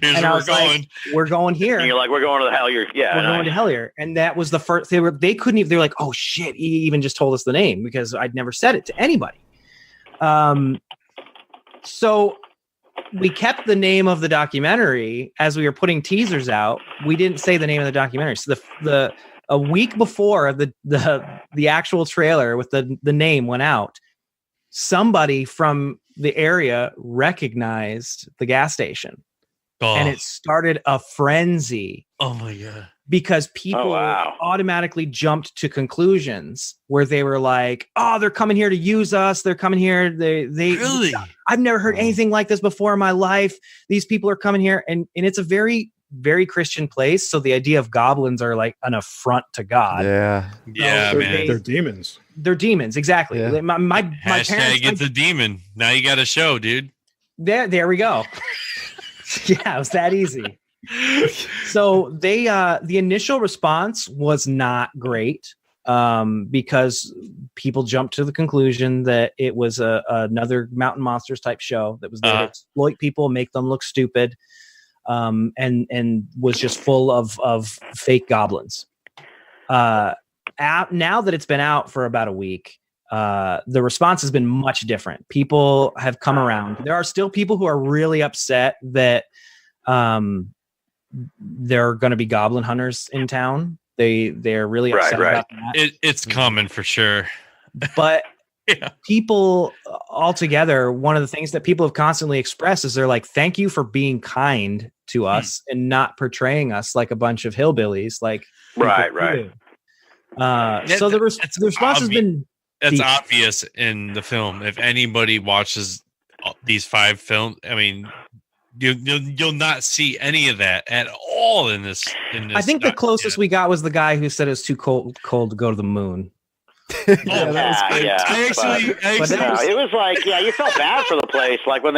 And I was like, we're going here. And you're like, we're going to the Hellier. Yeah. We're going to Hellier. And that was the first, they couldn't even, they were like, oh shit, he even just told us the name because I'd never said it to anybody. So we kept the name of the documentary as we were putting teasers out. We didn't say the name of the documentary. So a week before the actual trailer with the name went out, somebody from the area recognized the gas station. And it started a frenzy. Oh my God. Because people automatically jumped to conclusions where they were like, oh, they're coming here to use us. They're coming here. They really, I've never heard anything like this before in my life. These people are coming here. And it's a very, very Christian place. So the idea of goblins are like an affront to God. Yeah. Yeah, man. They're demons. They're demons. Exactly. Yeah. My Hashtag parents. It's a demon. Now you got a show, dude. There we go. Yeah, it was that easy. So they the initial response was not great because people jumped to the conclusion that it was another Mountain Monsters type show that was there to exploit people, make them look stupid, and was just full of fake goblins. now that it's been out for about a week, the response has been much different. People have come around. There are still people who are really upset that there are going to be goblin hunters in town. They're really upset about that. It's coming for sure. But people altogether, one of the things that people have constantly expressed is they're like, thank you for being kind to us and not portraying us like a bunch of hillbillies. Like, right. So the response has been... That's obvious in the film. If anybody watches these 5 films, I mean, you'll not see any of that at all in this. I think the closest we got was the guy who said it was too cold to go to the moon. It was like, you felt bad for the place. Like when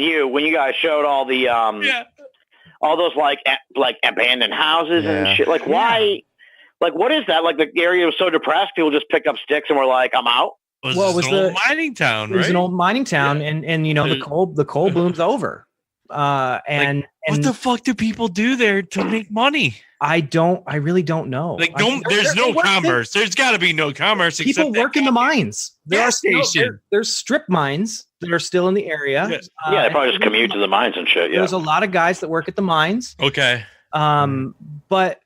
you guys showed all the all those like abandoned houses and shit. Like why? Like what is that? Like the area was so depressed, people just picked up sticks and were like, "I'm out." It was an old mining town, right? It was an old mining town, and you know the coal boom's over. And what the fuck do people do there to make money? I really don't know. Like, there's no commerce. There's got to be no commerce. People work in the mines. There's strip mines that are still in the area. They probably just commute to the mines and shit. Yeah, there's a lot of guys that work at the mines. Okay. But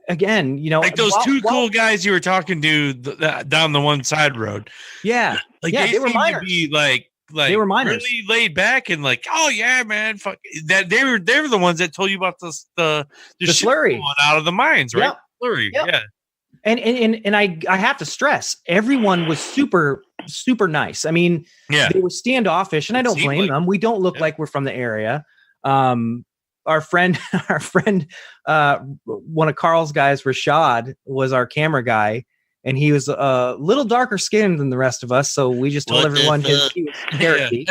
again, you know, like those two cool guys you were talking to down the one side road. Yeah, like they were miners. To be like they were miners, really laid back and like, oh yeah, man, fuck that. They were the ones that told you about the slurry going out of the mines, right? Yep. Slurry, yeah. And I have to stress, everyone was super nice. I mean, they were standoffish, and I don't blame them. We don't look like we're from the area. Our friend, one of Carl's guys, Rashad, was our camera guy, and he was a little darker skinned than the rest of us. So we just told everyone he was Cherokee.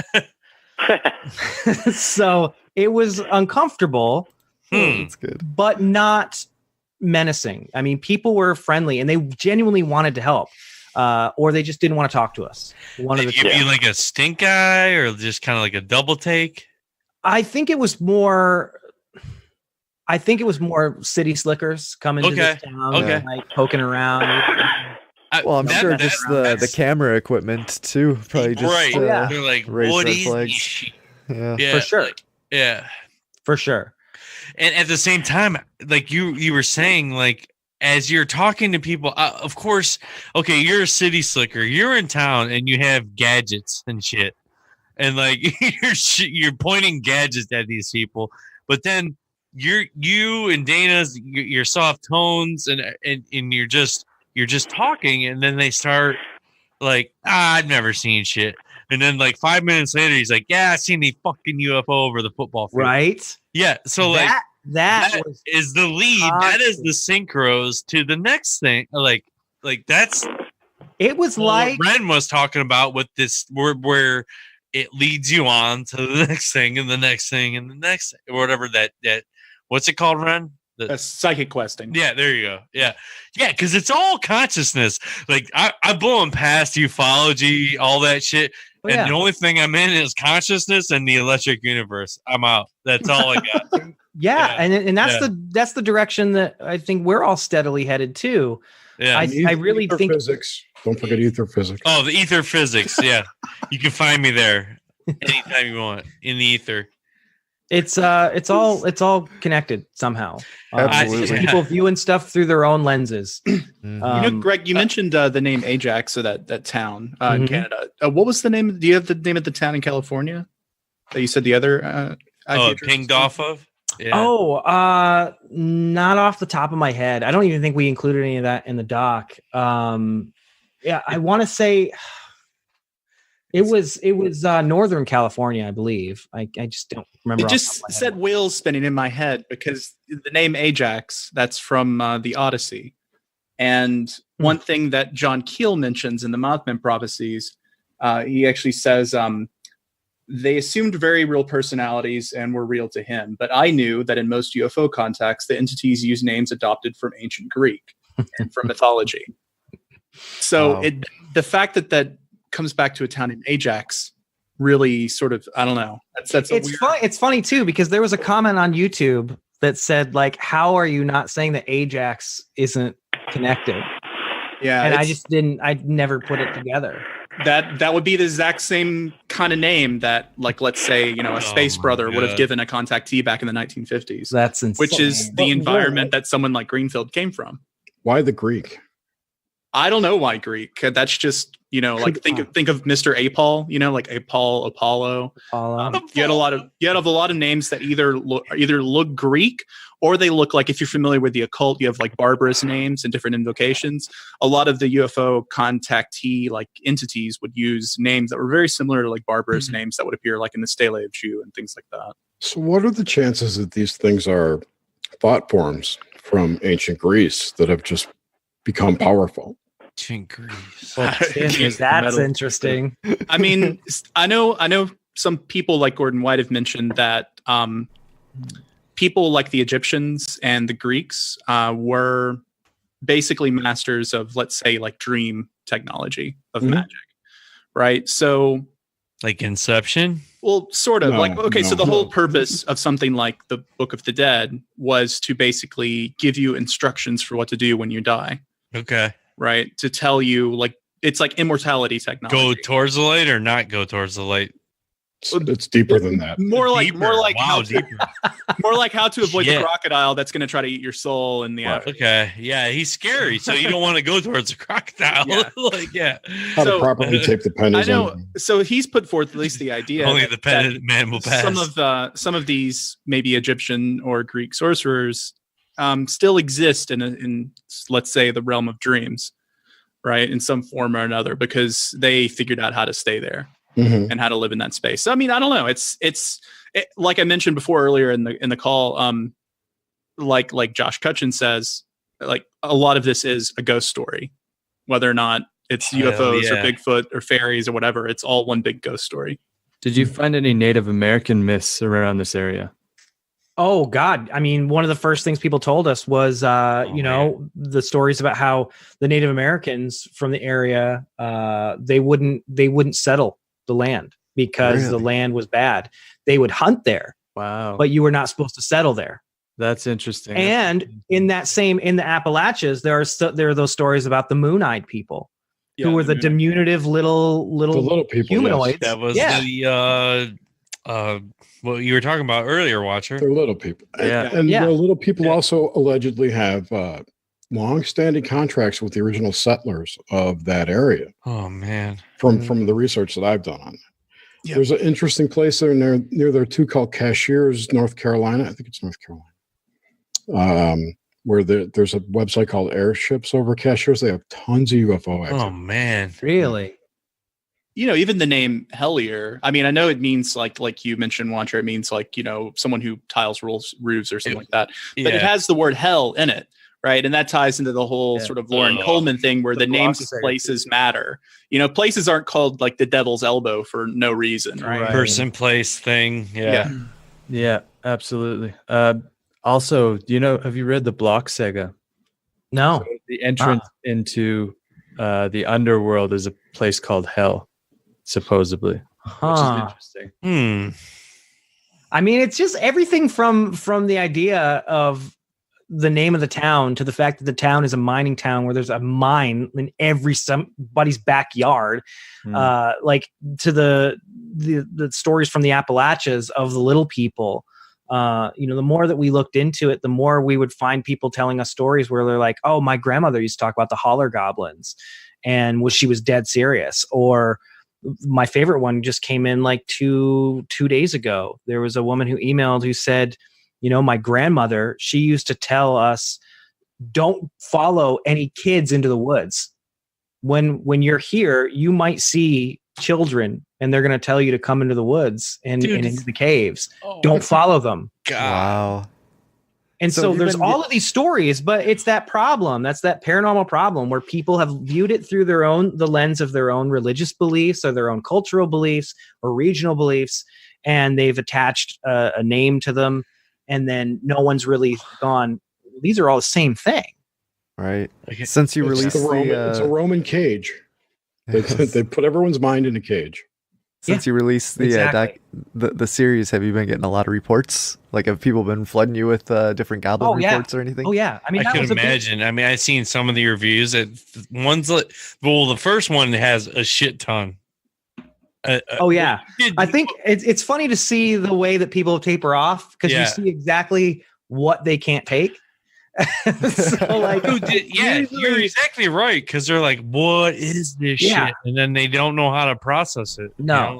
So it was uncomfortable, that's good, but not menacing. I mean, people were friendly and they genuinely wanted to help, or they just didn't want to talk to us. One of the two. Be like a stink guy, or just kind of like a double take. I think it was more city slickers coming to this town, and, like poking around. Well, I'm sure just the camera equipment too. Probably just they're like, what is flags. Yeah, for sure. For sure. And at the same time, like you were saying, like as you're talking to people, of course, okay, you're a city slicker. You're in town and you have gadgets and shit, and like you're pointing gadgets at these people, but then you and Dana's your soft tones and you're just talking, and then they start like, I've never seen shit, and then like 5 minutes later he's like, I seen the fucking UFO over the football field. Right? Yeah. So that is the lead. That is the synchros to the next thing. Like that's. It was like Wren was talking about with this where it leads you on to the next thing and the next thing and the next thing, or whatever that. What's it called, Wren? Psychic questing. Yeah, there you go. Yeah, because it's all consciousness. Like I'm blowing past ufology, all that shit, and the only thing I'm in is consciousness and the electric universe. I'm out. That's all I got. And that's the direction that I think we're all steadily headed to. Yeah, I really think physics. Don't forget ether physics. Oh, the ether physics. Yeah, you can find me there anytime you want in the ether. It's all connected somehow. Absolutely. People viewing stuff through their own lenses. Greg, you mentioned the name Ajax, or that town in Canada. What was the name? Do you have the name of the town in California that you said the other? Pinged off of. Yeah. Not off the top of my head. I don't even think we included any of that in the doc. I want to say it was Northern California, I believe. I just don't remember. It just said wheels spinning in my head because the name Ajax, that's from the Odyssey. And one thing that John Keel mentions in the Mothman Prophecies, he actually says they assumed very real personalities and were real to him. But I knew that in most UFO contexts, the entities use names adopted from ancient Greek and from mythology. So the fact that comes back to a town named Ajax really sort of, I don't know. It's funny too, because there was a comment on YouTube that said, like, how are you not saying that Ajax isn't connected. Yeah, and I never put it together. That would be the exact same kind of name that, like, let's say, a Space Brother would have given a contactee back in the 1950s. That's insane. Which is the environment that someone like Greenfield came from. Why the Greek? I don't know why Greek. That's just, like think of Mr. Apol, like Apol, Apollo. You had a lot of names that either look Greek, or they look like, if you're familiar with the occult, you have like barbarous names and different invocations. A lot of the UFO contactee like entities would use names that were very similar to like barbarous names that would appear like in the Stele of Jew and things like that. So what are the chances that these things are thought forms from ancient Greece that have just become powerful? Ancient Greece. That's interesting. I mean, I know some people like Gordon White have mentioned that people like the Egyptians and the Greeks were basically masters of, let's say, like dream technology of magic, right? So, like Inception? Well, sort of. So the whole purpose of something like the Book of the Dead was to basically give you instructions for what to do when you die. Okay. Right? To tell you, like, it's like immortality technology. Go towards the light or not go towards the light? It's deeper than that. More like deeper. More like how to avoid the crocodile that's going to try to eat your soul in the after. Okay, yeah, he's scary, so you don't want to go towards the crocodile. How to properly take the pennies. I know. So he's put forth at least the idea. Only the pen man will pass. Some of these maybe Egyptian or Greek sorcerers still exist in let's say the realm of dreams, right, in some form or another, because they figured out how to stay there. And how to live in that space. So, I mean, I don't know. It's like I mentioned before earlier in the call. Like Josh Cutchin says, like a lot of this is a ghost story, whether or not it's UFOs or Bigfoot or fairies or whatever. It's all one big ghost story. Did you find any Native American myths around this area? Oh God. I mean, one of the first things people told us was, the stories about how the Native Americans from the area, they wouldn't settle the land because the land was bad. They would hunt there. Wow. But you were not supposed to settle there. That's interesting. And in the Appalachians, there are those stories about the Moon-eyed people who were the diminutive little people, humanoids. Yes. That was what you were talking about earlier, Watcher. They're little people. And the little people also allegedly have long-standing contracts with the original settlers of that area. Oh man! From the research that I've done on it, there's an interesting place there near there too called Cashiers, North Carolina. I think it's North Carolina. Where there's a website called Airships Over Cashiers. They have tons of UFO activity. Oh man! Really? Even the name Hellier. I mean, I know it means like you mentioned, Watcher. It means like someone who tiles roofs or something like that. But it has the word hell in it. Right. And that ties into the whole sort of Lauren Coleman thing where the names of places matter. Places aren't called like the Devil's Elbow for no reason. Right. Person, place, thing. Yeah, absolutely. Also, have you read the Block Saga? No. So the entrance into the underworld is a place called Hell, supposedly. Which is interesting. I mean, it's just everything from the idea of the name of the town to the fact that the town is a mining town where there's a mine in somebody's backyard, like to the stories from the Appalachians of the little people. The more that we looked into it, the more we would find people telling us stories where they're like, oh, my grandmother used to talk about the holler goblins and she was dead serious. Or my favorite one just came in like two days ago. There was a woman who emailed who said, my grandmother, she used to tell us, don't follow any kids into the woods. When you're here, you might see children and they're going to tell you to come into the woods and into the caves. Don't follow them. God. Wow. And so there's all of these stories, but it's that problem. That's that paranormal problem where people have viewed it through the lens of their own religious beliefs or their own cultural beliefs or regional beliefs. And they've attached a name to them. And then no one's really gone, these are all the same thing. Right. Since you released it's a Roman cage. They put everyone's mind in a cage. Since you released the the series, have you been getting a lot of reports? Like, have people been flooding you with different goblin reports or anything? Oh yeah, I mean, I can imagine. I mean, I've seen some of the reviews. The first one has a shit ton. Oh yeah, I think it's funny to see the way that people taper off because you see exactly what they can't take. So like, you're exactly right because they're like, "What is this shit?" And then they don't know how to process it. No,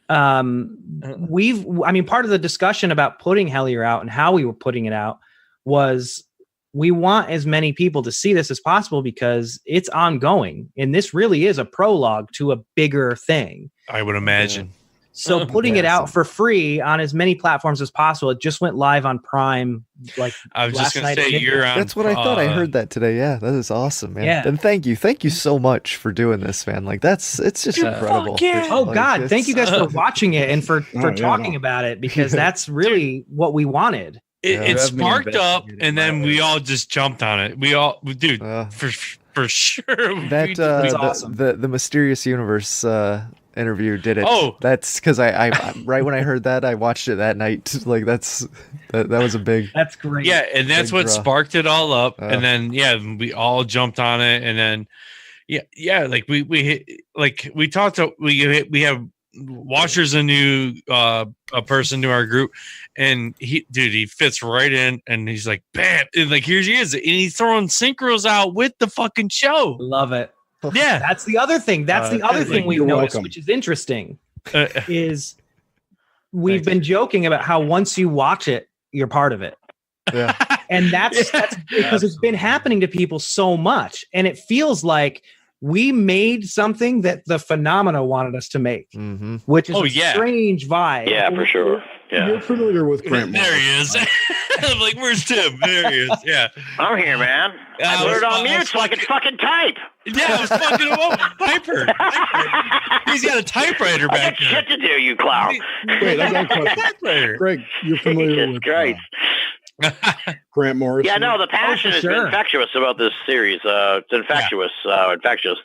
I mean, part of the discussion about putting Hellier out and how we were putting it out was we want as many people to see this as possible because it's ongoing, and this really is a prologue to a bigger thing. I would imagine. So putting it out for free on as many platforms as possible. It just went live on Prime. Like I was just going to say, you're on. That's what I thought. I heard that today. Yeah, that is awesome, man. Yeah. And thank you so much for doing this, man. Like it's just incredible. Oh God, thank you guys for watching it and for talking about it because that's really what we wanted. It sparked up, and then we all just jumped on it. We all, dude, for sure. That awesome. The Mysterious Universe interview did it. Oh, that's because I right when I heard that, I watched it that night. Like that was a big. That's great. Yeah, and that's what sparked it all up. And then we all jumped on it, and then like we talked to we have. Washer's a new a person to our group, and he fits right in, and he's like, bam, and like here she is, and he's throwing synchros out with the fucking show. Love it. Yeah, that's the other thing. That's the other thing we've noticed, which is interesting, is we've been joking about how once you watch it, you're part of it. Yeah, and that's because it's been happening to people so much, and it feels like we made something that the phenomena wanted us to make, which is a strange vibe. Yeah, for sure. Yeah. You're familiar with Grant. There he is. I'm like, where's Tim? There he is. Yeah. I'm here, man. I put it on mute so I can fucking type. Yeah, I was fucking him up. Typer. He's got a typewriter back there. I got shit to do, you clown. Wait, I got a question. Typewriter. Greg, you're familiar with Christ. Grant Morrison? Yeah, no, the passion is infectious about this series. It's infectious,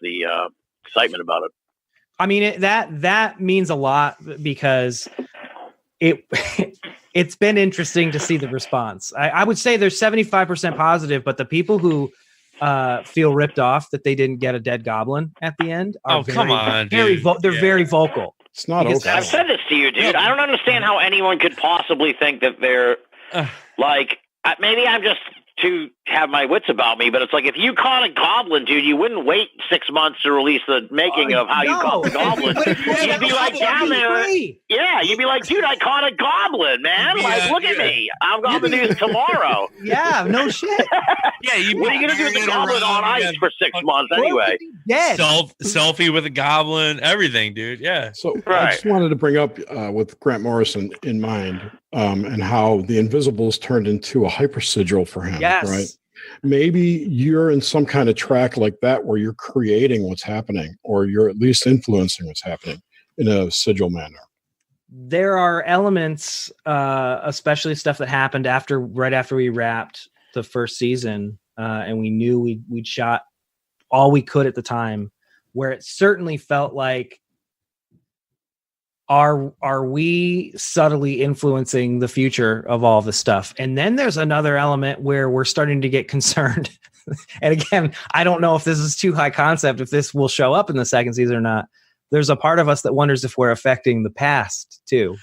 the excitement about it. I mean, that means a lot because it's been interesting to see the response. I would say there's 75% positive, but the people who feel ripped off that they didn't get a dead goblin at the end are come on, they're very vocal. It's not okay. I've said this to you, dude. I don't understand how anyone could possibly think that they're like, maybe I'm just to have my wits about me, but it's like if you caught a goblin, dude, you wouldn't wait 6 months to release the making of how you caught the goblin. You'd be like down there. Yeah, you'd be like, dude, I caught a goblin, man. Like, look at me. I'm on the news tomorrow. Yeah, no shit. Yeah, what are you gonna do with the goblin on ice for 6 months anyway? Selfie with a goblin, everything, dude. Yeah. So I just wanted to bring up with Grant Morrison in mind, and how the Invisibles turned into a hyper sigil for him. Yes. Right. Maybe you're in some kind of track like that where you're creating what's happening, or you're at least influencing what's happening in a sigil manner. There are elements, especially stuff that happened right after we wrapped the first season, and we knew we'd shot all we could at the time, where it certainly felt like, are we subtly influencing the future of all this stuff? And then there's another element where we're starting to get concerned. And again, I don't know if this is too high concept, if this will show up in the second season or not. There's a part of us that wonders if we're affecting the past too.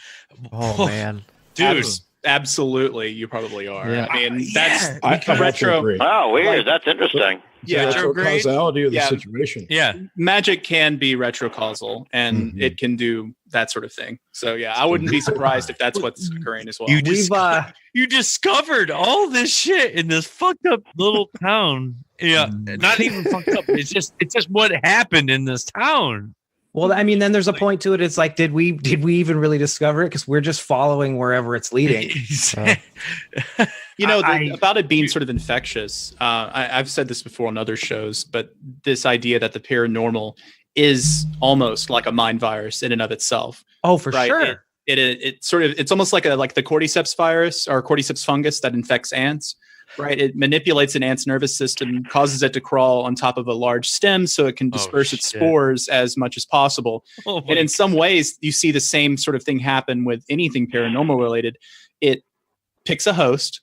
Oh man, dude. Absolutely, you probably are. Yeah. I mean, that's I retro. Oh, weird. That's interesting. Yeah, retrograde causality of the situation. Yeah, magic can be retrocausal, and it can do that sort of thing. So yeah, I wouldn't be surprised if that's what's occurring as well. You discovered all this shit in this fucked up little town. Yeah, not even fucked up. It's just what happened in this town. Well, I mean, then there's a point to it. It's like, did we even really discover it? Because we're just following wherever it's leading. You know, about it being sort of infectious. I've said this before on other shows, but this idea that the paranormal is almost like a mind virus in and of itself. Oh, for sure. it's almost like the cordyceps virus or cordyceps fungus that infects ants. Right, it manipulates an ant's nervous system, causes it to crawl on top of a large stem so it can disperse its spores as much as possible. And in some ways, you see the same sort of thing happen with anything paranormal related. It picks a host.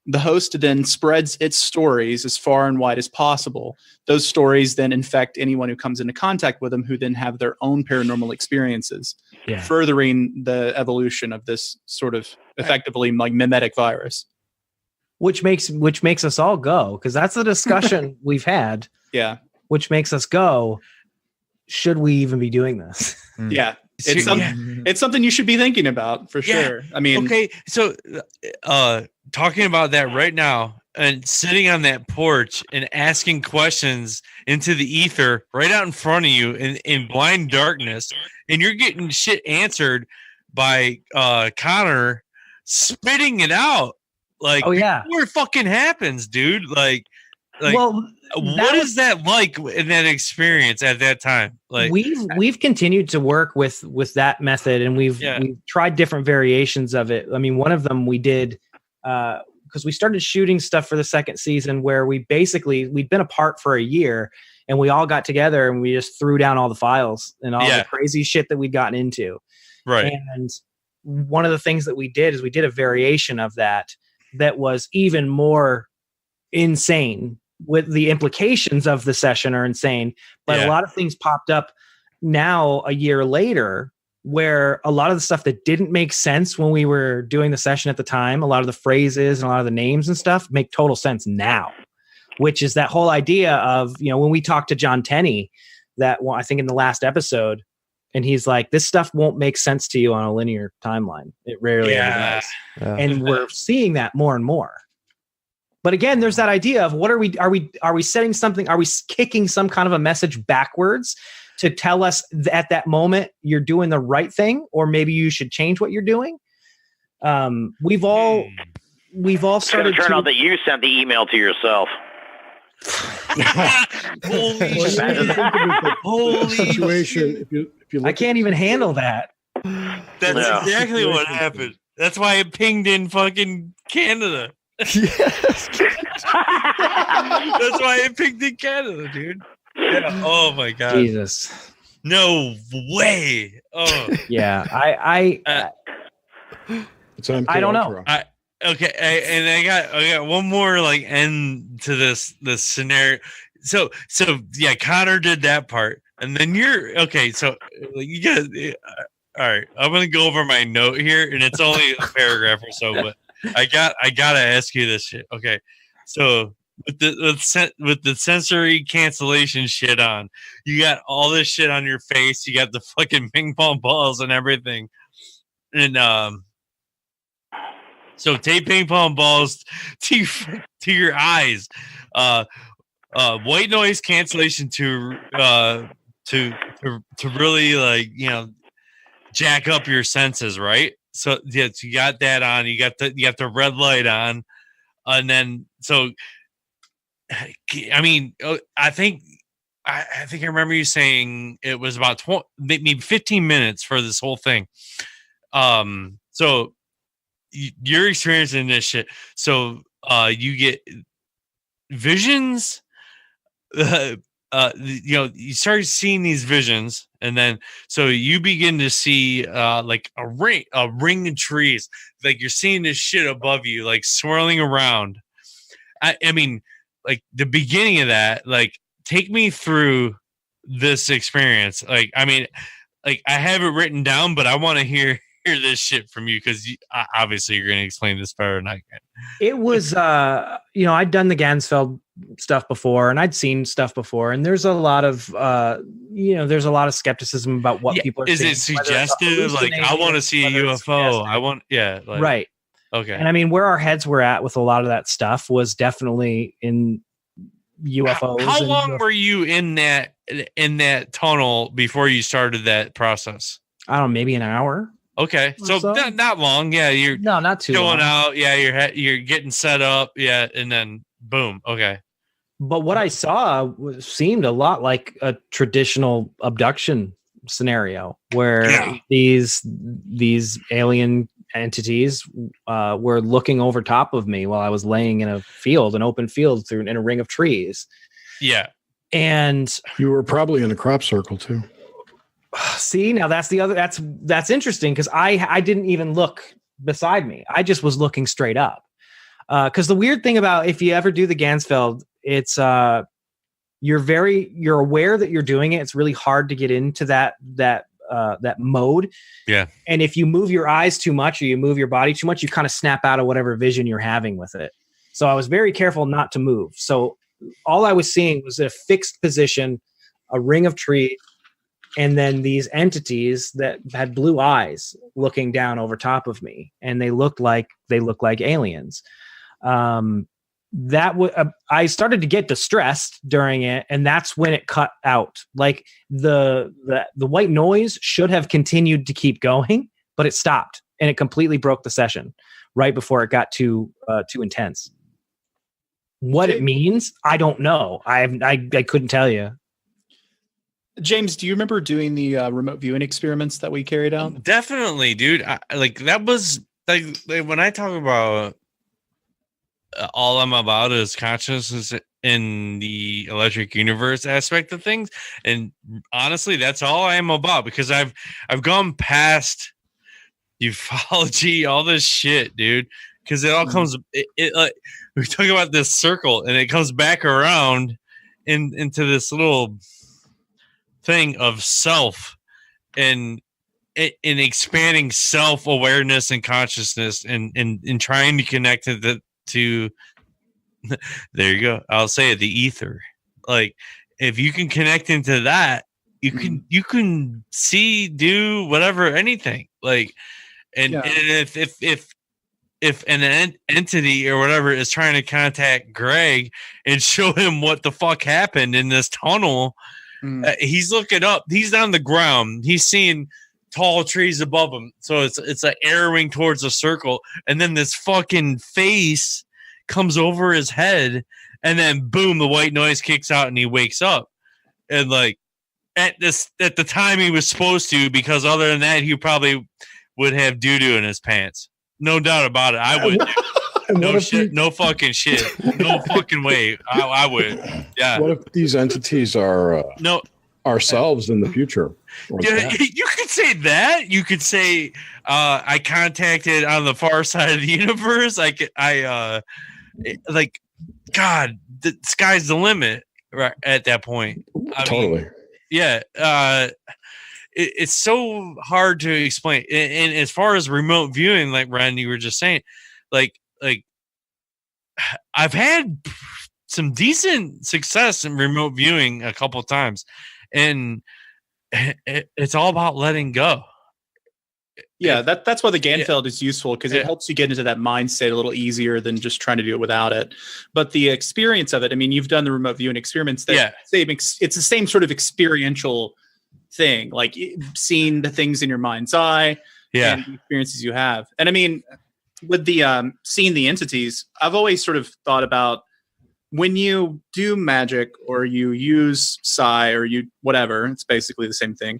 The host then spreads its stories as far and wide as possible. Those stories then infect anyone who comes into contact with them, who then have their own paranormal experiences, furthering the evolution of this sort of effectively like mimetic virus. Which makes us all go, because that's the discussion we've had. Yeah. Which makes us go, should we even be doing this? Yeah. It's something you should be thinking about for sure. I mean, okay. So, talking about that right now and sitting on that porch and asking questions into the ether right out in front of you in blind darkness, and you're getting shit answered by Connor spitting it out. Like, oh yeah, what fucking happens, dude? Like, well, what is that like in that experience at that time? Like, we've continued to work with that method, and we've tried different variations of it. I mean, one of them we did because we started shooting stuff for the second season, where we'd been apart for a year, and we all got together and we just threw down all the files and all the crazy shit that we'd gotten into. Right. And one of the things that we did is we did a variation of that was even more insane. With the implications of the session are insane, but a lot of things popped up now a year later, where a lot of the stuff that didn't make sense when we were doing the session at the time, a lot of the phrases and a lot of the names and stuff make total sense now, which is that whole idea of, when we talked to John Tenney, that I think in the last episode, and he's like, this stuff won't make sense to you on a linear timeline. It rarely ever does. Yeah. And we're seeing that more and more. But again, there's that idea of what are we setting something? Are we kicking some kind of a message backwards to tell us at that moment you're doing the right thing, or maybe you should change what you're doing? We've all started to turn out that you sent the email to yourself. Holy situation. If you I can't even handle that. That's exactly what happened. That's why it pinged in fucking Canada. Yes. That's why it pinged in Canada, dude. Yeah. Oh my god. Jesus. No way. Oh. Yeah. I don't know. Okay, and I got one more like end to this scenario. So yeah, Connor did that part, and then you're okay. So you guys, all right. I'm gonna go over my note here, and it's only a paragraph or so, but I gotta ask you this shit. Okay, so with the sensory cancellation shit on, you got all this shit on your face. You got the fucking ping pong balls and everything, and so take ping pong balls to your eyes. White noise cancellation to really like jack up your senses, right? So yeah, you got that on. You got the red light on, and then so I mean, I think I remember you saying it was about maybe 15 minutes for this whole thing. So you're experiencing this shit. So you get visions. You start seeing these visions, and then so you begin to see like a ring of trees. Like you're seeing this shit above you, like swirling around. I mean, like the beginning of that. Like, take me through this experience. Like, I mean, like I have it written down, but I want to hear this shit from you, because obviously you're going to explain this better than I can. It was I'd done the Gansfeld stuff before, and I'd seen stuff before, and there's a lot of there's a lot of skepticism about what people are seeing. Is it suggestive? Like, I want to see a UFO. I want right. Okay. And I mean, where our heads were at with a lot of that stuff was definitely in UFOs. How long were you in that tunnel before you started that process? I don't know, maybe an hour. Okay, so not long. Yeah, you're not too going long. out. Yeah, you're getting set up. Yeah, and then boom. Okay. But what I saw seemed a lot like a traditional abduction scenario where these alien entities were looking over top of me while I was laying in an open field in a ring of trees. Yeah. And you were probably in a crop circle too. See, now that's interesting because I didn't even look beside me. I just was looking straight up. Because the weird thing about if you ever do the Gansfeld, it's you're aware that you're doing it. It's really hard to get into that mode. Yeah. And if you move your eyes too much or you move your body too much, you kind of snap out of whatever vision you're having with it. So I was very careful not to move. So all I was seeing was a fixed position, a ring of trees, and then these entities that had blue eyes looking down over top of me, and they looked like aliens. I started to get distressed during it, and that's when it cut out. Like the white noise should have continued to keep going, but it stopped, and it completely broke the session right before it got too intense. What it means, I don't know. I couldn't tell you. James, do you remember doing the remote viewing experiments that we carried out? Definitely, dude. That was like when I talk about all I'm about is consciousness in the electric universe aspect of things, and honestly, that's all I am about because I've gone past ufology, all this shit, dude. Because it all comes, we talk about this circle, and it comes back around into this little thing of self and in expanding self-awareness and consciousness and trying to connect to there you go, I'll say it, the ether. Like if you can connect into that, you can see, do whatever, anything. Like and if an entity or whatever is trying to contact Greg and show him what the fuck happened in this tunnel, he's looking up. He's on the ground. He's seeing tall trees above him. So it's like arrowing towards a circle. And then this fucking face comes over his head. And then boom, the white noise kicks out and he wakes up. And like at the time he was supposed to, because other than that, he probably would have doo-doo in his pants. No doubt about it. I would. No shit. No fucking shit. No fucking way. I would. Yeah. What if these entities are ourselves in the future? Yeah, you could say that. You could say I contacted on the far side of the universe. Like God, the sky's the limit. Right at that point. Totally. Yeah. It's so hard to explain. And as far as remote viewing, like Wren, you were just saying, like I've had some decent success in remote viewing a couple of times, and it's all about letting go. Yeah, that's why the Gansfeld is useful, because it helps you get into that mindset a little easier than just trying to do it without it. But the experience of it, I mean, you've done the remote viewing experiments. It's the same sort of experiential thing, like seeing the things in your mind's eye, and the experiences you have. And I mean, with the seeing the entities, I've always sort of thought about when you do magic or you use psi or you whatever, it's basically the same thing.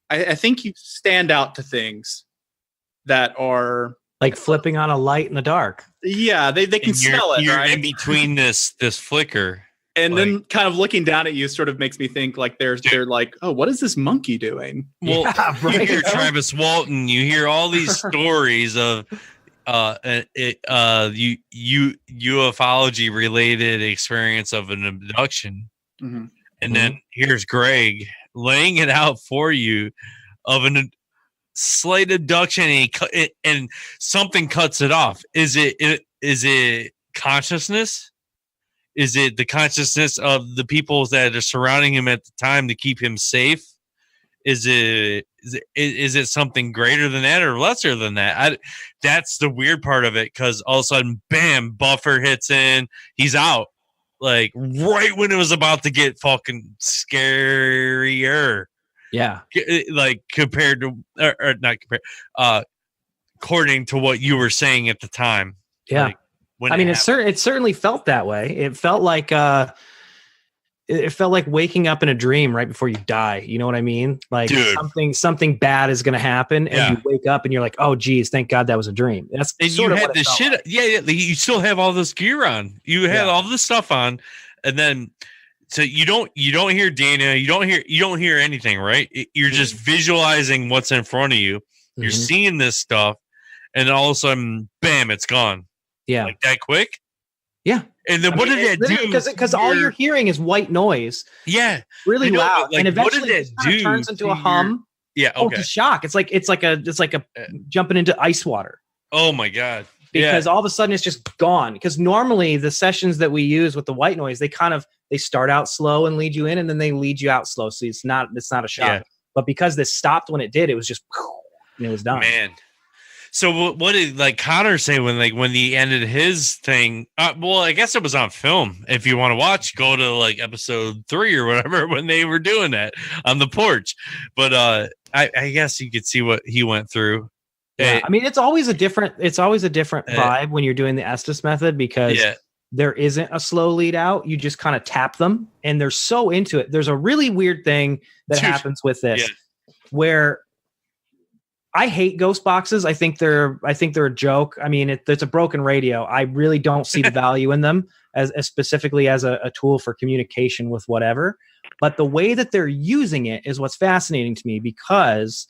I think you stand out to things that are like flipping on a light in the dark. Yeah, they can smell it. You're right? in between this flicker. And then kind of looking down at you sort of makes me think like they're like, oh, what is this monkey doing? Well, you hear Travis Walton, you hear all these stories of ufology related experience of an abduction. Mm-hmm. And then here's Greg laying it out for you of a slight abduction, and something cuts it off. Is it consciousness? Is it the consciousness of the people that are surrounding him at the time to keep him safe? Is it something greater than that or lesser than that? That's the weird part of it, because all of a sudden, bam, Buffer hits in. He's out. Like right when it was about to get fucking scarier. Yeah. Like compared to, or not compared, according to what you were saying at the time. Yeah. Like, I mean, it certainly felt that way. It felt like it felt like waking up in a dream right before you die. You know what I mean? Like something bad is going to happen, and you wake up and you're like, "Oh, geez, thank God that was a dream." That's and sort you of had what this shit. Like. Yeah, you still have all this gear on. You had all this stuff on, and then so you don't hear Dana. You don't hear anything, right? You're just visualizing what's in front of you. You're seeing this stuff, and all of a sudden, bam, it's gone. Yeah, like that quick. Yeah. And then what did that do? Because all you're hearing is white noise. Yeah. Really loud. Like, and eventually what did that do? It turns into a hum. Yeah. Okay. Oh, it's a shock. It's like a jumping into ice water. Oh my God. Because all of a sudden it's just gone. Because normally the sessions that we use with the white noise, they start out slow and lead you in, and then they lead you out slow. So it's not a shock. Yeah. But because this stopped when it did, it was just and it was done. Man. So what did like Connor say when he ended his thing? Well, I guess it was on film. If you want to watch, go to like episode 3 or whatever when they were doing that on the porch. But I guess you could see what he went through. Yeah, I mean it's always a different vibe when you're doing the Estes method because there isn't a slow lead out. You just kind of tap them, and they're so into it. There's a really weird thing that happens with this where. I hate ghost boxes. I think they're a joke. I mean, it's a broken radio. I really don't see the value in them as specifically as a tool for communication with whatever. But the way that they're using it is what's fascinating to me because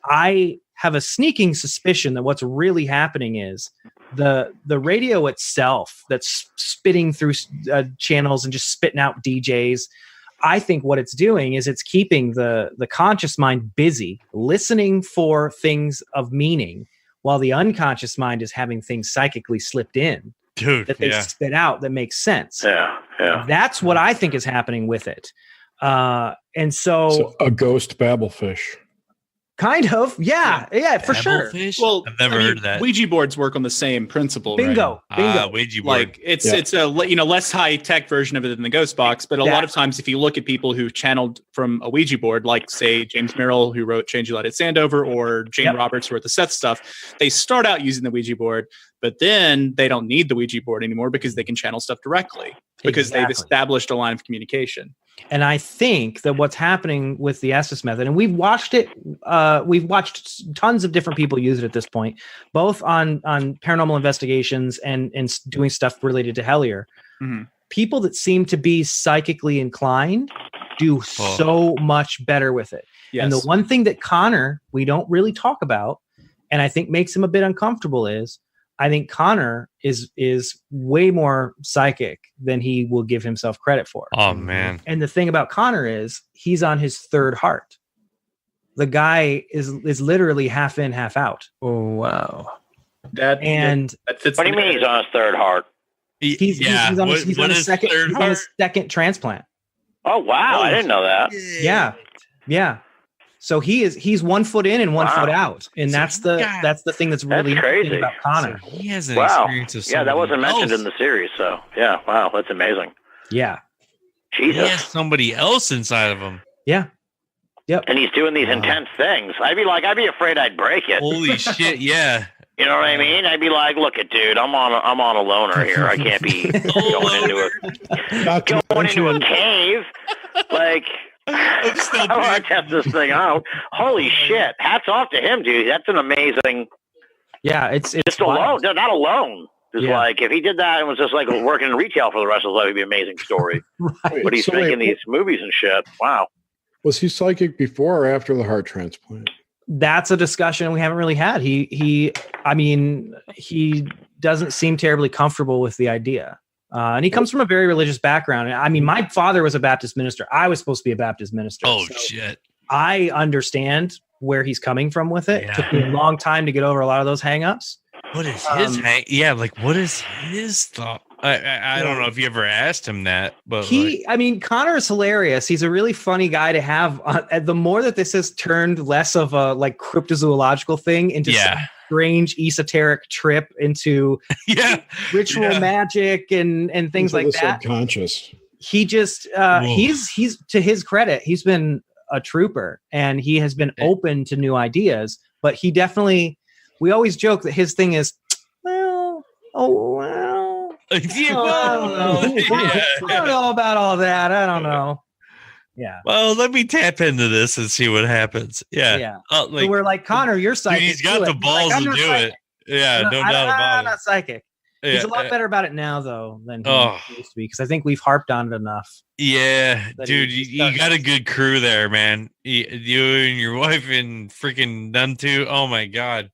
I have a sneaking suspicion that what's really happening is the radio itself that's spitting through channels and just spitting out DJs. I think what it's doing is it's keeping the conscious mind busy, listening for things of meaning, while the unconscious mind is having things psychically slipped in that they spit out that makes sense. Yeah. That's what I think is happening with it. And so a ghost babblefish. Kind of, yeah, for sure. Well, I've never heard of that. Ouija boards work on the same principle. Bingo. Ouija board. Like it's a less high tech version of it than the ghost box. But a lot of times, if you look at people who channeled from a Ouija board, like say James Merrill, who wrote Change Your Light at Sandover, or Jane Roberts, who wrote the Seth stuff, they start out using the Ouija board, but then they don't need the Ouija board anymore because they can channel stuff directly because they've established a line of communication. And I think that what's happening with the Estes method, and we've watched it, we've watched tons of different people use it at this point, both on paranormal investigations and doing stuff related to Hellier. Mm-hmm. People that seem to be psychically inclined do so much better with it. Yes. And the one thing that Connor, we don't really talk about, and I think makes him a bit uncomfortable is, I think Connor is way more psychic than he will give himself credit for. Oh, man. And the thing about Connor is he's on his third heart. The guy is literally half in, half out. Oh, wow. That fits. What do you mean he's on his third heart? He's on his second transplant. Oh, wow. I didn't know that. Yeah. So he's 1 foot in and 1 foot out, and that's the thing that's really interesting about Connor. So he has an experience of that wasn't mentioned in the series. So that's amazing. Yeah, Jesus, he has somebody else inside of him. Yeah, yep. And he's doing these intense things. I'd be afraid I'd break it. Holy shit! Yeah. You know what I mean? I'd be like, look it, dude, I'm on a loner here. I can't be going into a cave like. I want to test this thing out. Holy shit! Hats off to him, dude. That's an amazing. Yeah, it's just alone. No, not alone. It's like if he did that and was just like working in retail for the rest of his life, it'd be an amazing story. Right. But he's making these movies and shit. Wow. Was he psychic before or after the heart transplant? That's a discussion we haven't really had. He doesn't seem terribly comfortable with the idea. And he comes from a very religious background. I mean, my father was a Baptist minister. I was supposed to be a Baptist minister. Oh, shit. I understand where he's coming from with it. It took me a long time to get over a lot of those hangups. What is his what is his thought? I don't know if you ever asked him that, but Connor is hilarious. He's a really funny guy to have. The more that this has turned less of a like cryptozoological thing into some strange esoteric trip into ritual magic and things like that. Subconscious. He just he's to his credit, he's been a trooper and he has been open to new ideas. But he definitely, we always joke that his thing is, Yeah, I don't know. yeah. I don't know about all that. I don't know. Yeah. Well, let me tap into this and see what happens. Yeah. Yeah. So we're like, Connor, you're psychic. Dude, he's got the balls to do it. Yeah, no doubt about I'm not psychic. it. He's a lot better about it now, though, than he used to be, because I think we've harped on it enough. Yeah, dude, you got a good crew there, man. You and your wife and freaking them two. Oh my god.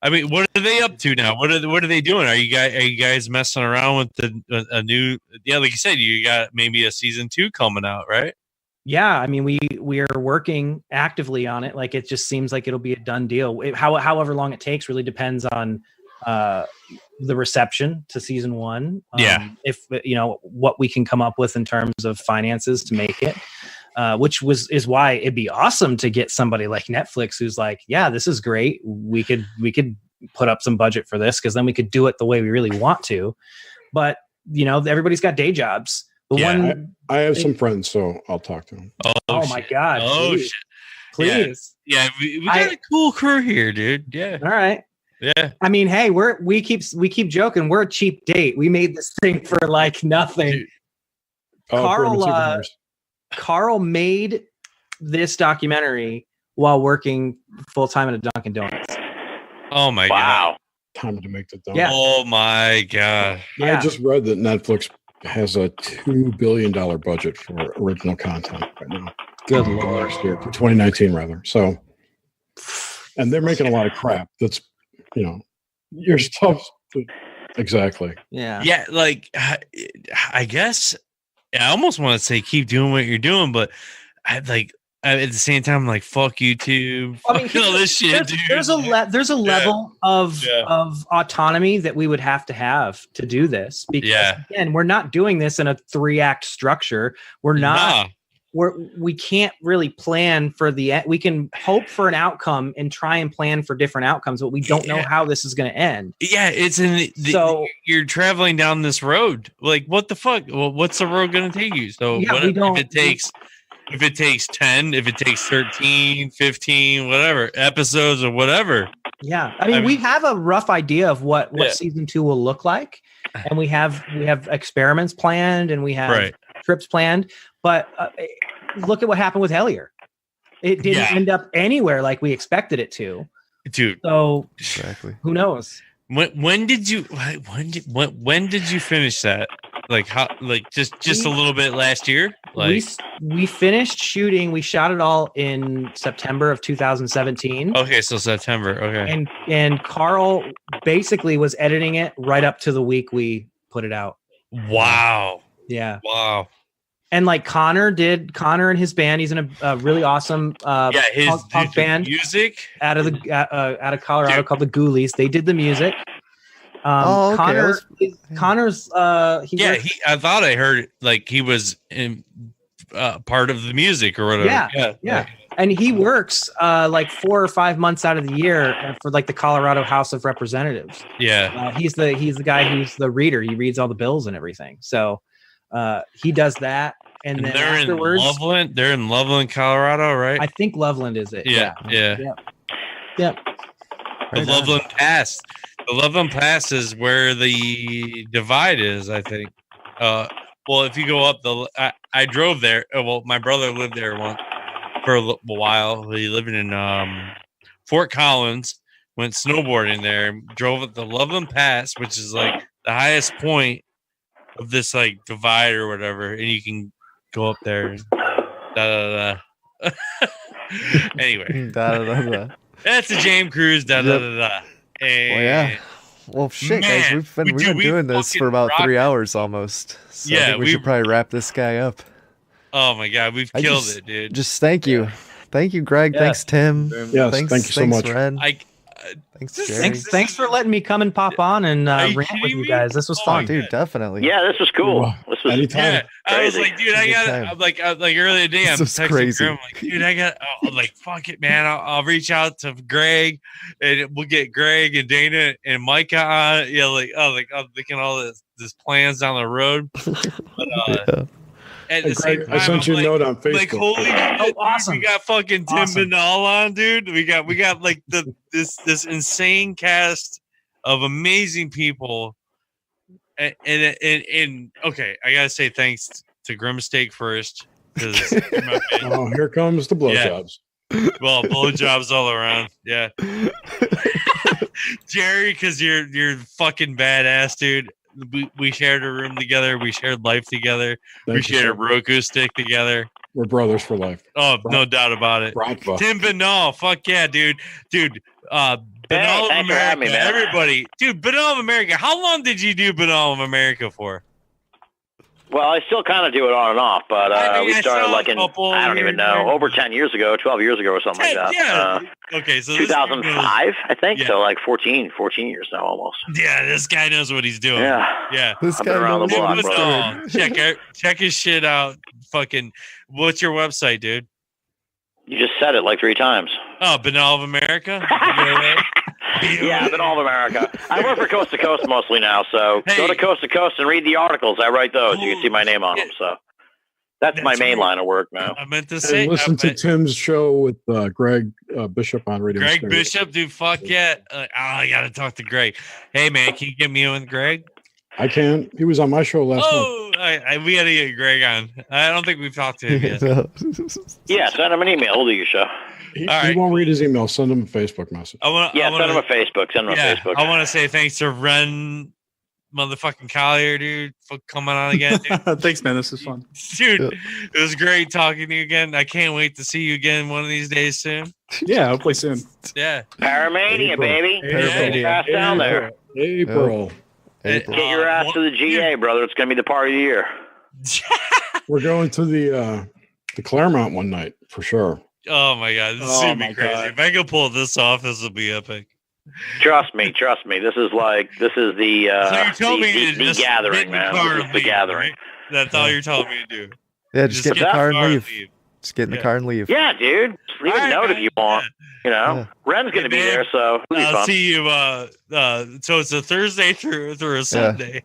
I mean, what are they up to now? What are they doing? Are you guys messing around with a new? Yeah, like you said, you got maybe a season 2 coming out, right? Yeah, I mean, we are working actively on it. Like, it just seems like it'll be a done deal. However long it takes really depends on the reception to season 1. If what we can come up with in terms of finances to make it, which is why it'd be awesome to get somebody like Netflix who's like, yeah, this is great. We could put up some budget for this, because then we could do it the way we really want to. But everybody's got day jobs. I have some friends, so I'll talk to them. Oh my god! Oh please. shit! Please. Yeah, we got a cool crew here, dude. Yeah. All right. Yeah. I mean, hey, we keep joking. We're a cheap date. We made this thing for like nothing. Carl made this documentary while working full time at a Dunkin' Donuts. Oh my god! Time to make the donuts. Yeah. Oh my god! Yeah. I just read that Netflix has a $2 billion budget for original content right now. Good lord! For 2019, rather. So, and they're making a lot of crap. That's your stuff. Exactly. Yeah. Yeah. Like, I guess I almost want to say keep doing what you're doing, but at the same time, I'm like, fuck YouTube. I mean, all this shit, dude. There's a level of autonomy that we would have to do this, because again, we're not doing this in a 3-act structure. We're not. We can't really plan for we can hope for an outcome and try and plan for different outcomes, but we don't know how this is going to end. Yeah, it's so you're traveling down this road. Like, what the fuck? Well, what's the road going to take you? So if it takes 10, if it takes 13, 15, whatever episodes or whatever. Yeah. I mean, we have a rough idea of what season 2 will look like. And we have experiments planned, and we have trips planned, but look at what happened with Hellier. It didn't end up anywhere like we expected it to, dude. So exactly. Who knows? When did you finish that? Like how? Like just a little bit last year. Like we finished shooting. We shot it all in September of 2017. Okay, so September. Okay. And Carl basically was editing it right up to the week we put it out. Wow. Yeah. Wow. And like Connor and his band. He's in a really awesome punk band music out of Colorado, dude, called the Ghoulies. They did the music. Okay. Connor's I thought I heard like he was in part of the music or whatever. Yeah. And he works like 4 or 5 months out of the year for like the Colorado House of Representatives. Yeah. He's the guy who's the reader. He reads all the bills and everything. So he does that. And then they're afterwards, in Loveland. They're in Loveland, Colorado, right? I think Loveland is it. Yeah. The Loveland Pass. The Loveland Pass is where the divide is, I think. Well, if you go up I drove there. Well, my brother lived there once for a while. He lived in Fort Collins. Went snowboarding there. Drove up the Loveland Pass, which is like the highest point of this like divide or whatever, and you can go up there. Anyway, that's the James Cruise. And well, shit, guys, we've been doing this for about 3 hours almost. So I think we should probably wrap this guy up. Oh my god, we've killed it, dude. Just thank you, Greg. Yeah. Thanks, Tim. Yes, thank you so much. Wren. Thanks for letting me come and pop on and rant with you guys. This was fun, dude. Definitely. Yeah, this was cool. This was anytime. I was like, dude, I'm like earlier today. I'm texting crazy. Grim, like, dude, I'm like, fuck it, man. I'll reach out to Greg, and we'll get Greg and Dana and Micah on. Yeah, I'm thinking all this plans down the road. But, at the same time, I sent you a note on Facebook. Like, holy shit, awesome. We got fucking Tim Binnall on, dude. We got like this insane cast of amazing people And okay, I gotta say thanks to Grimsteak first. Oh, here comes the blowjobs. Yeah. Well, blowjobs all around. Yeah. Jerry, because you're fucking badass, dude. We shared a room together. We shared life together. We shared a Roku stick together. We're brothers for life. Oh, no doubt about it. Tim Binnall, fuck yeah, dude. Binnall of America, everybody. Dude, Binnall of America. How long did you do Binnall of America for? Well, I still kind of do it on and off, but we started like in, I don't even know, over 10 years ago, 12 years ago or something like that. Yeah. Okay, so 2005, I think. Yeah. So like 14 years now almost. Yeah, this guy knows what he's doing. Yeah. This guy around the block, bro. Check his shit out. Fucking, what's your website, dude? You just said it like 3 times. Oh, Binnall of America? Yeah, Binnall of America. I work for Coast to Coast mostly now, so go to Coast to Coast and read the articles. I write those. You can see my name on them. So that's my main line of work now. I meant to say. And listen to Tim's show with Greg Bishop on Radio. Greg Bishop, dude, fuck yeah. I got to talk to Greg. Hey, man, can you get me in with Greg? I can. He was on my show last month. We got to get Greg on. I don't think we've talked to him yet. Yeah, send him an email. We'll do your show. He won't read his email. Send him a Facebook message. Send him a Facebook. Send him a Facebook. I want to say thanks to Wren motherfucking Collier, dude, for coming on again. Dude. Thanks, man. This is fun. Dude, it was great talking to you again. I can't wait to see you again one of these days soon. Yeah, hopefully soon. Yeah. Paramania, baby. Get your ass down there. April. Get your ass to the GA, brother. It's going to be the party of the year. We're going to the Claremont one night for sure. Oh my god, this is gonna be crazy. God. If I can pull this off, this will be epic. Trust me. This is the gathering, man. This is the gathering. That's all you're telling me to do. Yeah, just get in the car and leave. Just get in the car and leave. Yeah, dude. Just leave a note if you want. You know, Wren's going to be there, so I'll see you. So it's a Thursday through a Sunday.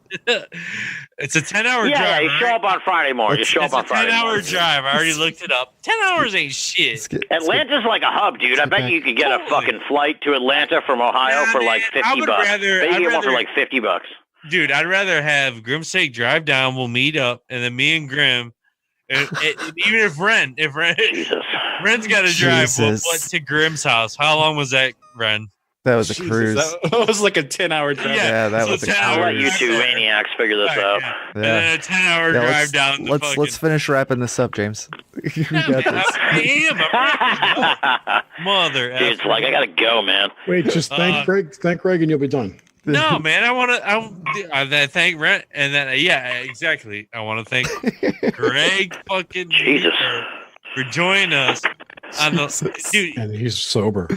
It's a 10-hour drive. Yeah, you show up on Friday morning. It's a 10-hour drive. I already looked it up. 10 hours ain't shit. Atlanta's like a hub, dude. I bet you could get a fucking flight to Atlanta from Ohio for like $50. Maybe one for like $50. Dude, I'd rather have Grimsteak drive down. We'll meet up, and then me and Grim. Even if Ren's got to drive to Grim's house. How long was that, Wren? That was a cruise. That was like a 10-hour drive. Yeah, that was a cruise. I'll let you two maniacs figure this out. Yeah. And then a 10-hour drive down. Let's finish wrapping this up, James. You got this. I am. Mother. Dude, it's like I gotta go, man. Wait, just thank Greg. Thank Greg, and you'll be done. No, man, I thank Wren, and then exactly. I want to thank Greg fucking Jesus for joining us on the dude. And he's sober.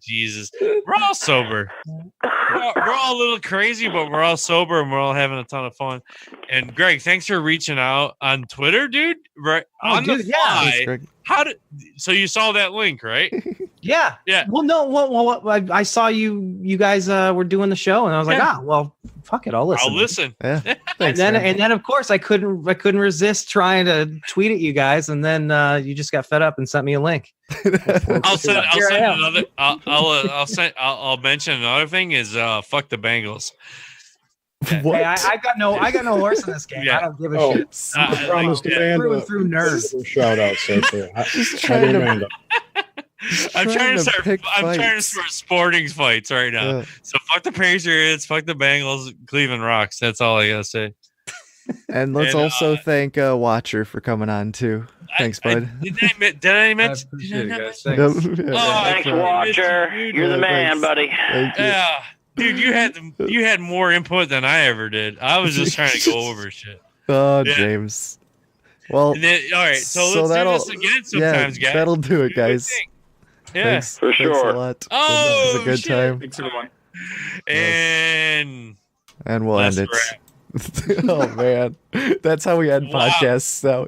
Jesus, we're all sober. We're all a little crazy, but we're all sober and we're all having a ton of fun. And Greg, thanks for reaching out on Twitter, dude. Right on the fly. Yeah. So you saw that link, right? Yeah. Well, no. I saw you guys were doing the show, and I was like, well, fuck it, I'll listen. Yeah. Thanks, and then of course I couldn't resist trying to tweet at you guys, and then you just got fed up and sent me a link. I'll mention another thing is fuck the Bengals. What? Hey, I got no horse in this game. I don't give a shit. I promised Amanda through nerds. Shout out, I'm trying to start sporting fights right now. Yeah. So fuck the Patriots, fuck the Bengals, Cleveland rocks. That's all I gotta say. And let's also thank Watcher for coming on too. Thanks, bud. Did I mention? Thanks, Watcher. You're the man, buddy. Yeah. Dude, you had more input than I ever did. I was just trying to go over shit. Oh, yeah. James. Well, then, all right. So let's do this again sometimes, guys. That'll do it, guys. Yeah, thanks, for sure. Thanks a lot. Oh, it was a good time. Thanks, everyone. And we'll end it. Oh man, that's how we end podcasts. So.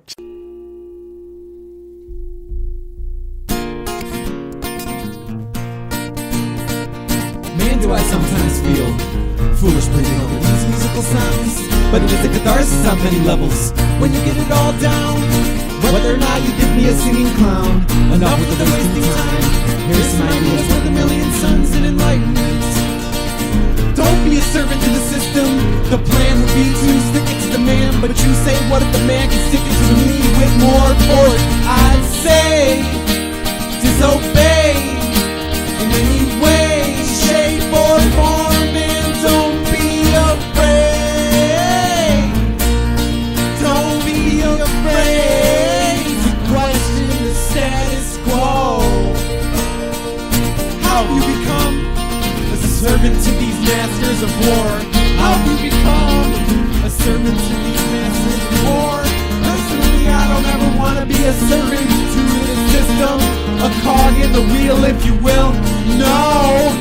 Man, do I sometimes feel foolish breathing over these musical sounds, but it is a catharsis on many levels when you get it all down. Whether or not you give me a singing clown, enough with the wasting time. Here's some ideas with a million suns and enlightenment. Don't be a servant to the system. The plan would be to stick it to the man, but you say, what if the man can stick it to me with more force? I'd say, disobey in any way, shape, or form, and don't be afraid. Don't be afraid to question the status quo. How you become a servant to these masters of war? How you become a servant to these masters of war? Personally, I don't ever want to be a servant to the system, a cog in the wheel, if you will. No,